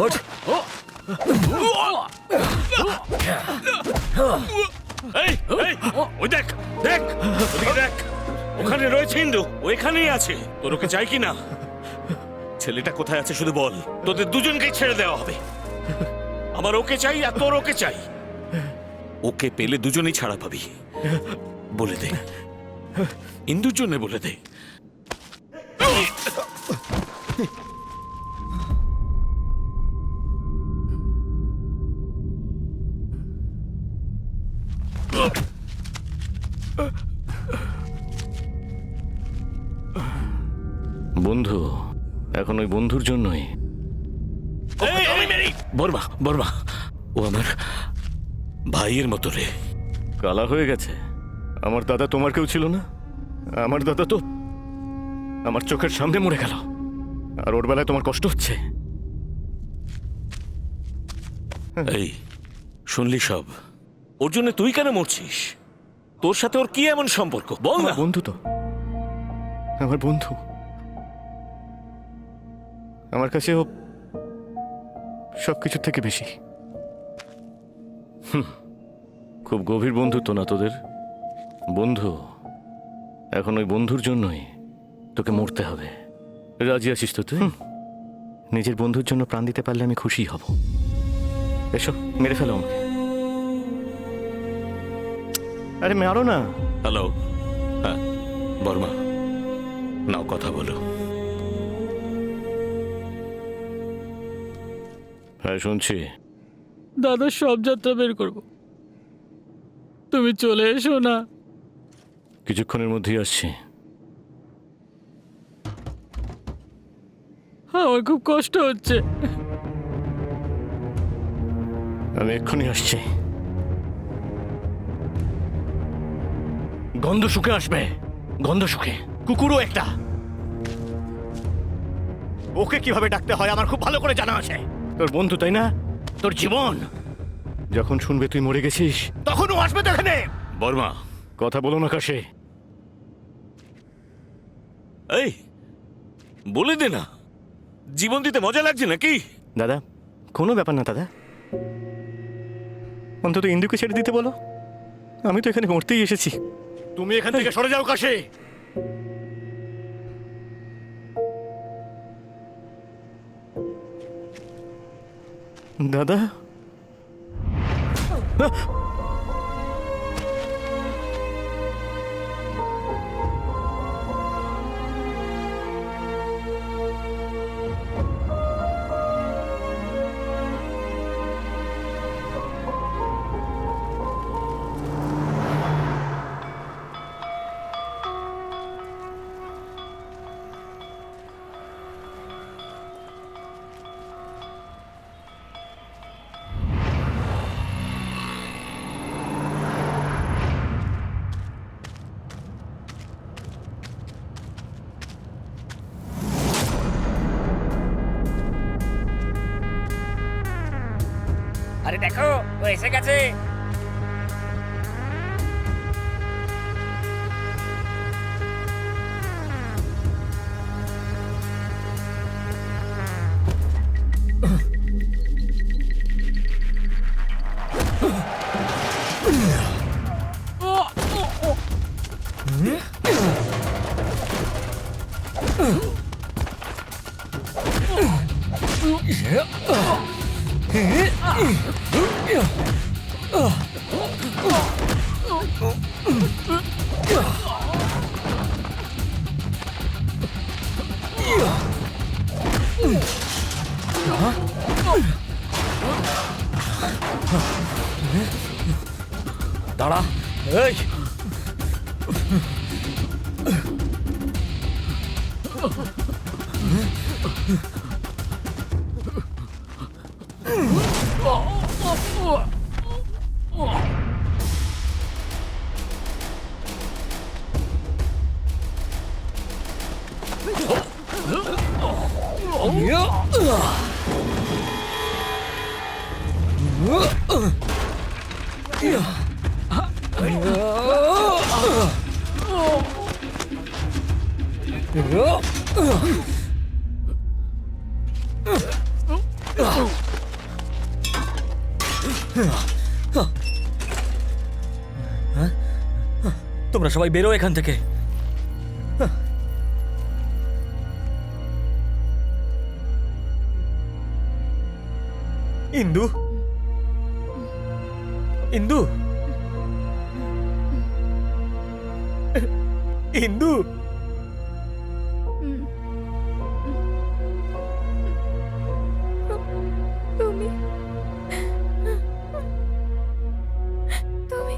ওঠ। এই, এই, ওই দেখ, দেখ, ওদিকে দেখ, ওখানে রয়েছে ইন্দু, ও এখানেই আছে। তোর ওকে চাই কি না? ছেলেটা কোথায় আছে শুধু বল, তোদের দুজনকেই ছেড়ে দেওয়া হবে। আমার ওকে চাই আর তোর ওকে চাই। ওকে পেলে দুজনেই ছাড়া পাবি। বলে দে, ইন্দুর জন্য বলে দে। বন্ধু, এখন ওই বন্ধুর জন্যই। বর্মা, বর্মা, ও আমার ভাইয়ের মতো রে। কালা হয়ে গেছে। আমার দাদা তোমার কেউ ছিল না? আমার দাদা তো আমার চোখের সামনে মরে গেল, আর ওর বেলায় তোমার কষ্ট হচ্ছে। এই শুনলি সব? ওর জন্য তুই কেন মরছিস? তোর সাথে ওর কি এমন সম্পর্ক বল না। বন্ধু তো, আমার বন্ধু। আমার কাছে ও সবকিছুর থেকে বেশি। খুব গভীর বন্ধুত্ব না তোদের? বন্ধু এখন ওই বন্ধুর জন্যই তোকে মরতে হবে। রাজি আছিস তো তুই? নিজের বন্ধুর জন্য প্রাণ দিতে পারলে আমি খুশি হব। এসো মেরে ফেলো আমাকে। আরে মারো না। হ্যালো, হ্যাঁ বর্মা, নাও কথা বলো। হ্যাঁ শুনছি। দাদা সব যাত্রা বের করবো, তুমি চলে এসো না। কিছুক্ষণের মধ্যেই আসছি। আমার খুব কষ্ট হচ্ছে। আমি এক্ষুনি আসছি। গন্ধ শুকে আসবে, গন্ধ শুকে। কুকুরও একটা। ওকে কিভাবে ডাকতে হয় আমার খুব ভালো করে জানা আছে। তোর বন্ধু তাই না? তোর জীবন যখন শুনবে তুই মরে গেছিস তখন ও আসবে তো এখানে। বর্মা, কথা বলো না কাশে। এই বলে দে না, জীবন দিতে মজা লাগছে নাকি? দাদা কোনো ব্যাপার না দাদা, অন্তত ইন্দুকে ছেড়ে দিতে বলো। আমি তো এখানে মরতেই এসেছি। তুমি এখান থেকে সরে যাও কাশে। দাদা আরে দেখো, ও এসে গেছে। দাঁড়া। এই তোমরা সবাই বেরো এখান থেকে। ইন্দু, ইন্দু, ইন্দু। তুমি তুমি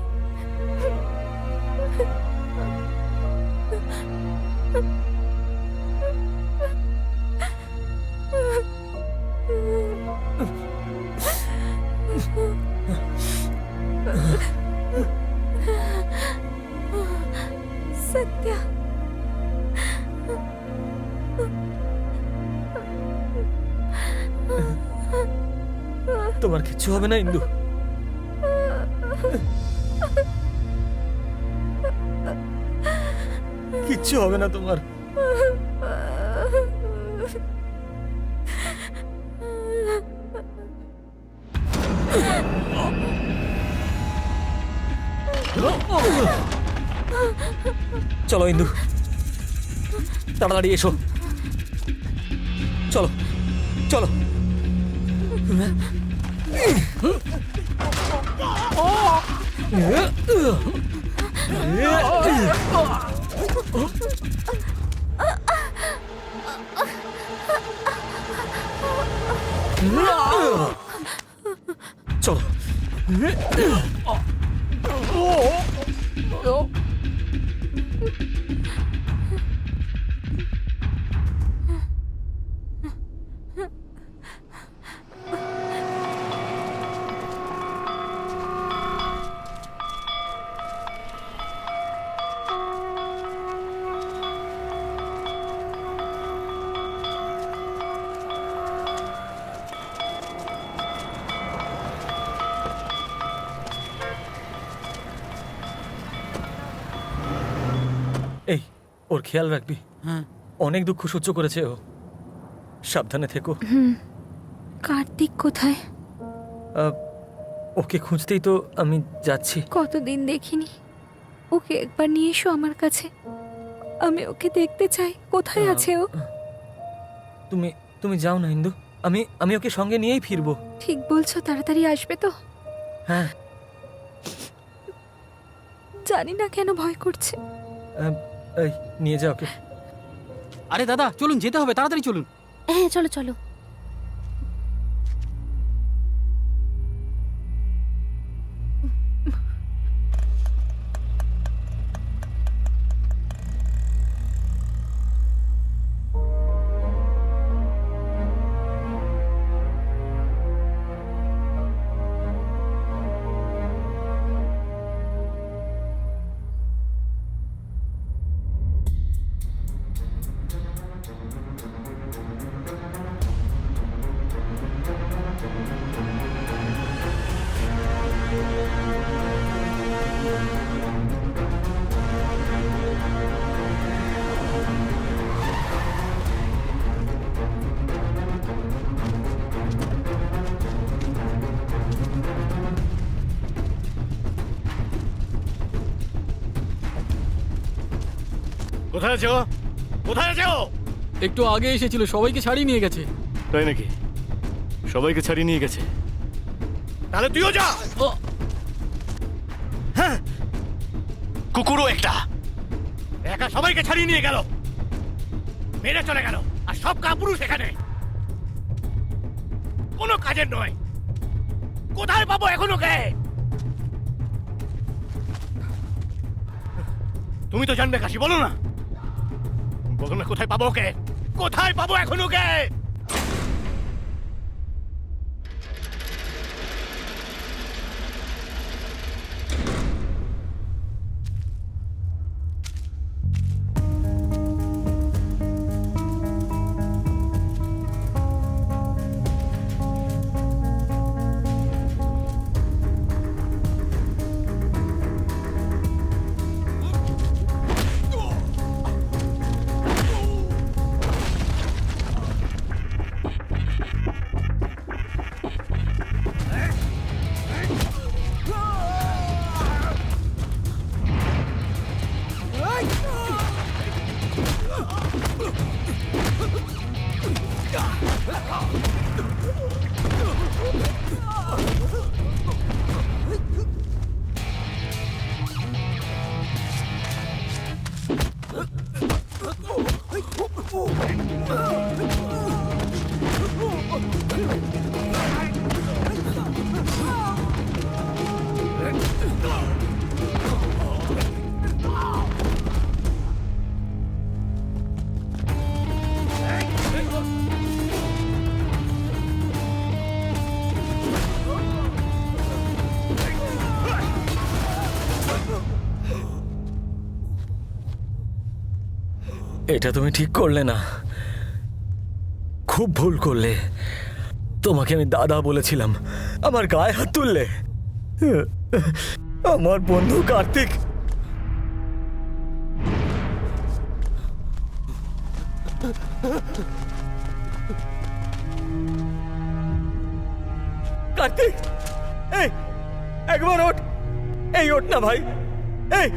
সত্য। তোমার কিচ্ছু হবে না ইন্দু। কিচ্ছু হবে না তোমার। চলো ইন্দু, তাড়াতাড়ি এসো, চলো চলো। চলো। এই, ওর খেয়াল রাখবি। হ্যাঁ, অনেক দুঃখ সহ্য করেছে ও, সাবধানে থেকো। কার্তিক কোথায়? ওকে খুঁজতেই তো আমি যাচ্ছি। কতদিন দেখিনি ওকে, একবার নিয়ে এসো আমার কাছে, আমি ওকে দেখতে চাই। কোথায় আছে ও? তুমি তুমি যাও না ইন্দু, আমি ওকে সঙ্গে নিয়েই ফিরবো। ঠিক বলছো, তাড়াতাড়ি আসবে তো? হ্যাঁ। জানি না কেন ভয় করছে। এই নিয়ে যা ওকে। আরে দাদা চলুন, যেতে হবে, তাড়াতাড়ি চলুন। হ্যাঁ চলো চলো। কোথায় আছো? কোথায় আছো? একটু আগে এসেছিল, সবাইকে ছাড়িয়ে নিয়ে গেছে। তাই নাকি? সবাইকে ছাড়িয়ে নিয়ে গেছে? তাহলে তুইও যা। হ্যাঁ, কুকুরও একটা একা সবাইকে ছাড়িয়ে নিয়ে গেল, মেরে চলে গেল, আর সব কাপুরুষ এখানে কোনো কাজের নয়। কোথায় পাবো এখন ওকে? তুমি তো জানবে কাশি, বলো না, বলো না কোথায় পাবো ওকে? কোথায় পাবো এখন ওকে? এটা তুমি ঠিক করলে না, খুব ভুল করলে। তোমাকে আমি দাদা বলেছিলাম, আমার গায়ে হাত তুললে। আমার বন্ধু কার্তিক, কার্তিক, এই একবার ওঠ। এই ওঠ না ভাই, এই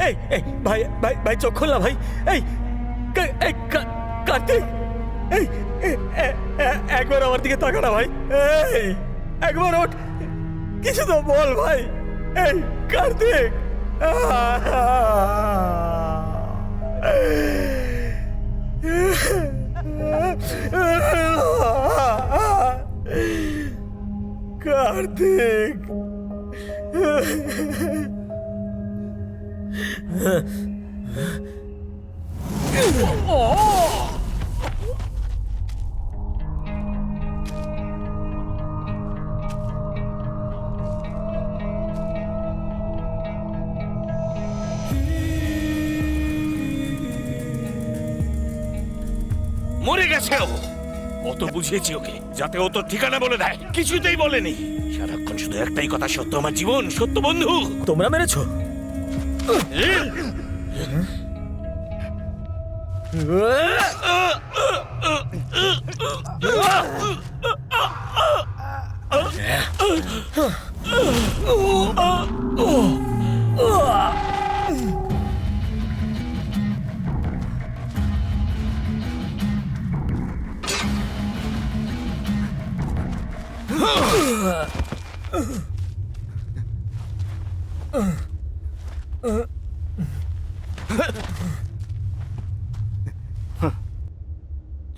এই এই ভাই ভাই ভাই চোখ খোল না ভাই। এই কার্তিক, এই একবার আমার দিকে তাকা না ভাই। এই একবার ওঠ, কিছু তো বল ভাই। এই কার্তিক, কার্তিক, মরে গেছে ও। কত বুঝিয়েছি ওকে যাতে ও তোর ঠিকানা বলে দেয়, কিছুতেই বলেনি। সারাক্ষণ শুধু একটাই কথা, সত্য আমার জীবন, সত্য বন্ধু। তোমরা মেরেছো?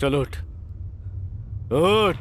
চলো ওঠ, ওঠ।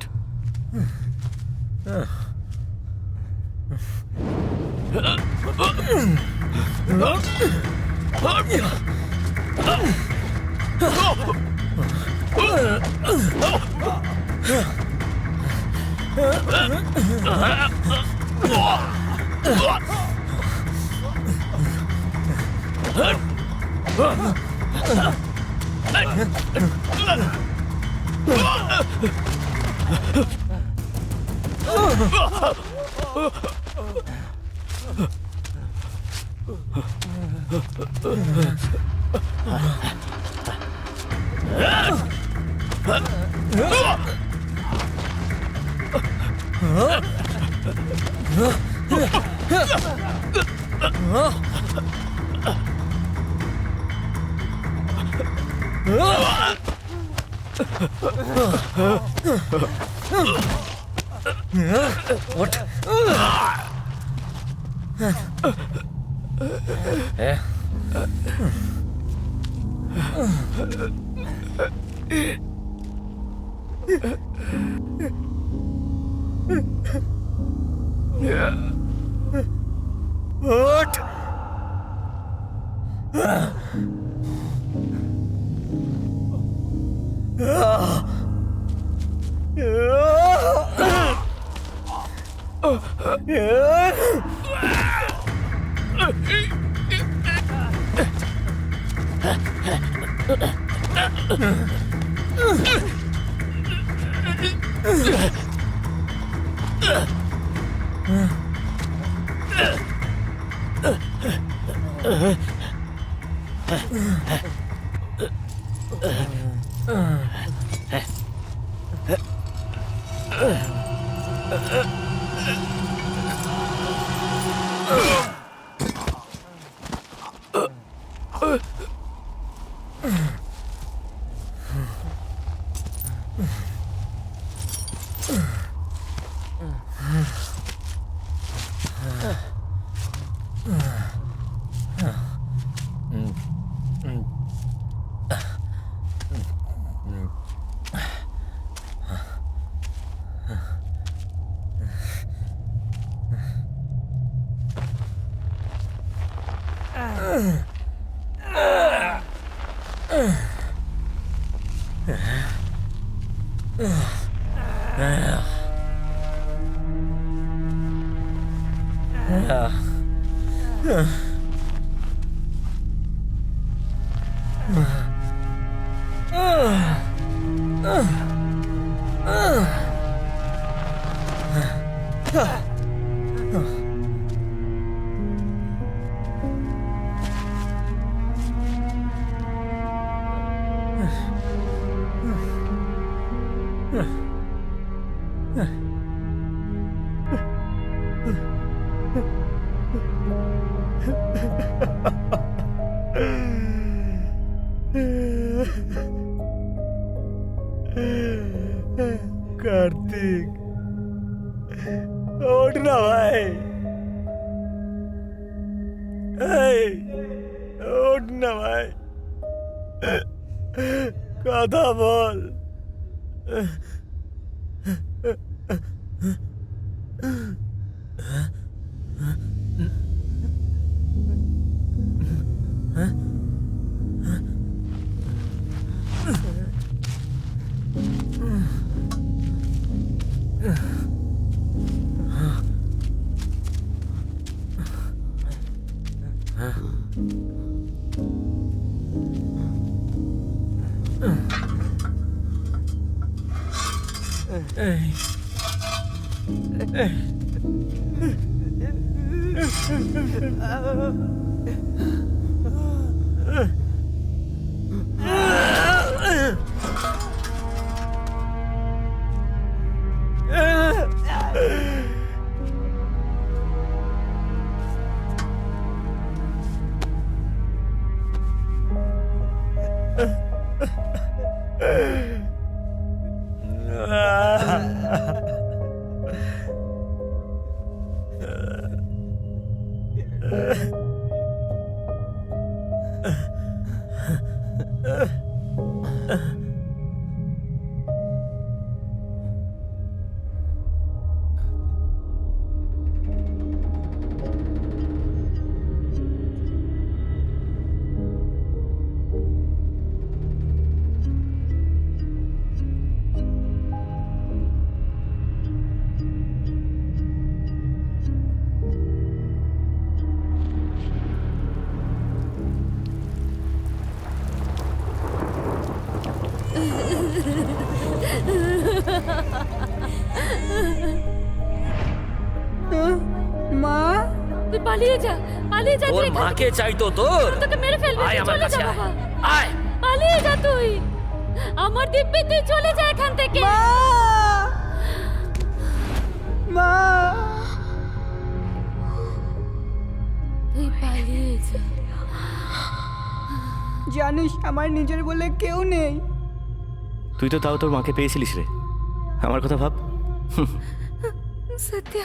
ওঠ। কার্তিক ওঠ না ভাই, এই ওঠ না ভাই, কথা বল। মা, তুই পালিয়ে যা, পালিয়ে যা। তোর মাকে চাই তো তোর। তোকে মেরে ফেলবে, আয় তুই আমার চলে কাছে যা আয়। বাবা। আয়। পালিয়ে যা তুই, আমার দিব্যি তুই চলে যা এখান থেকে। মা, তুই পালিয়ে যা। জানিস আমার নিজের বলে কেউ নেই। তুই তো তাও তোর মাকে পেয়েছিলিস রে, আমার কথা ভাব। সত্যা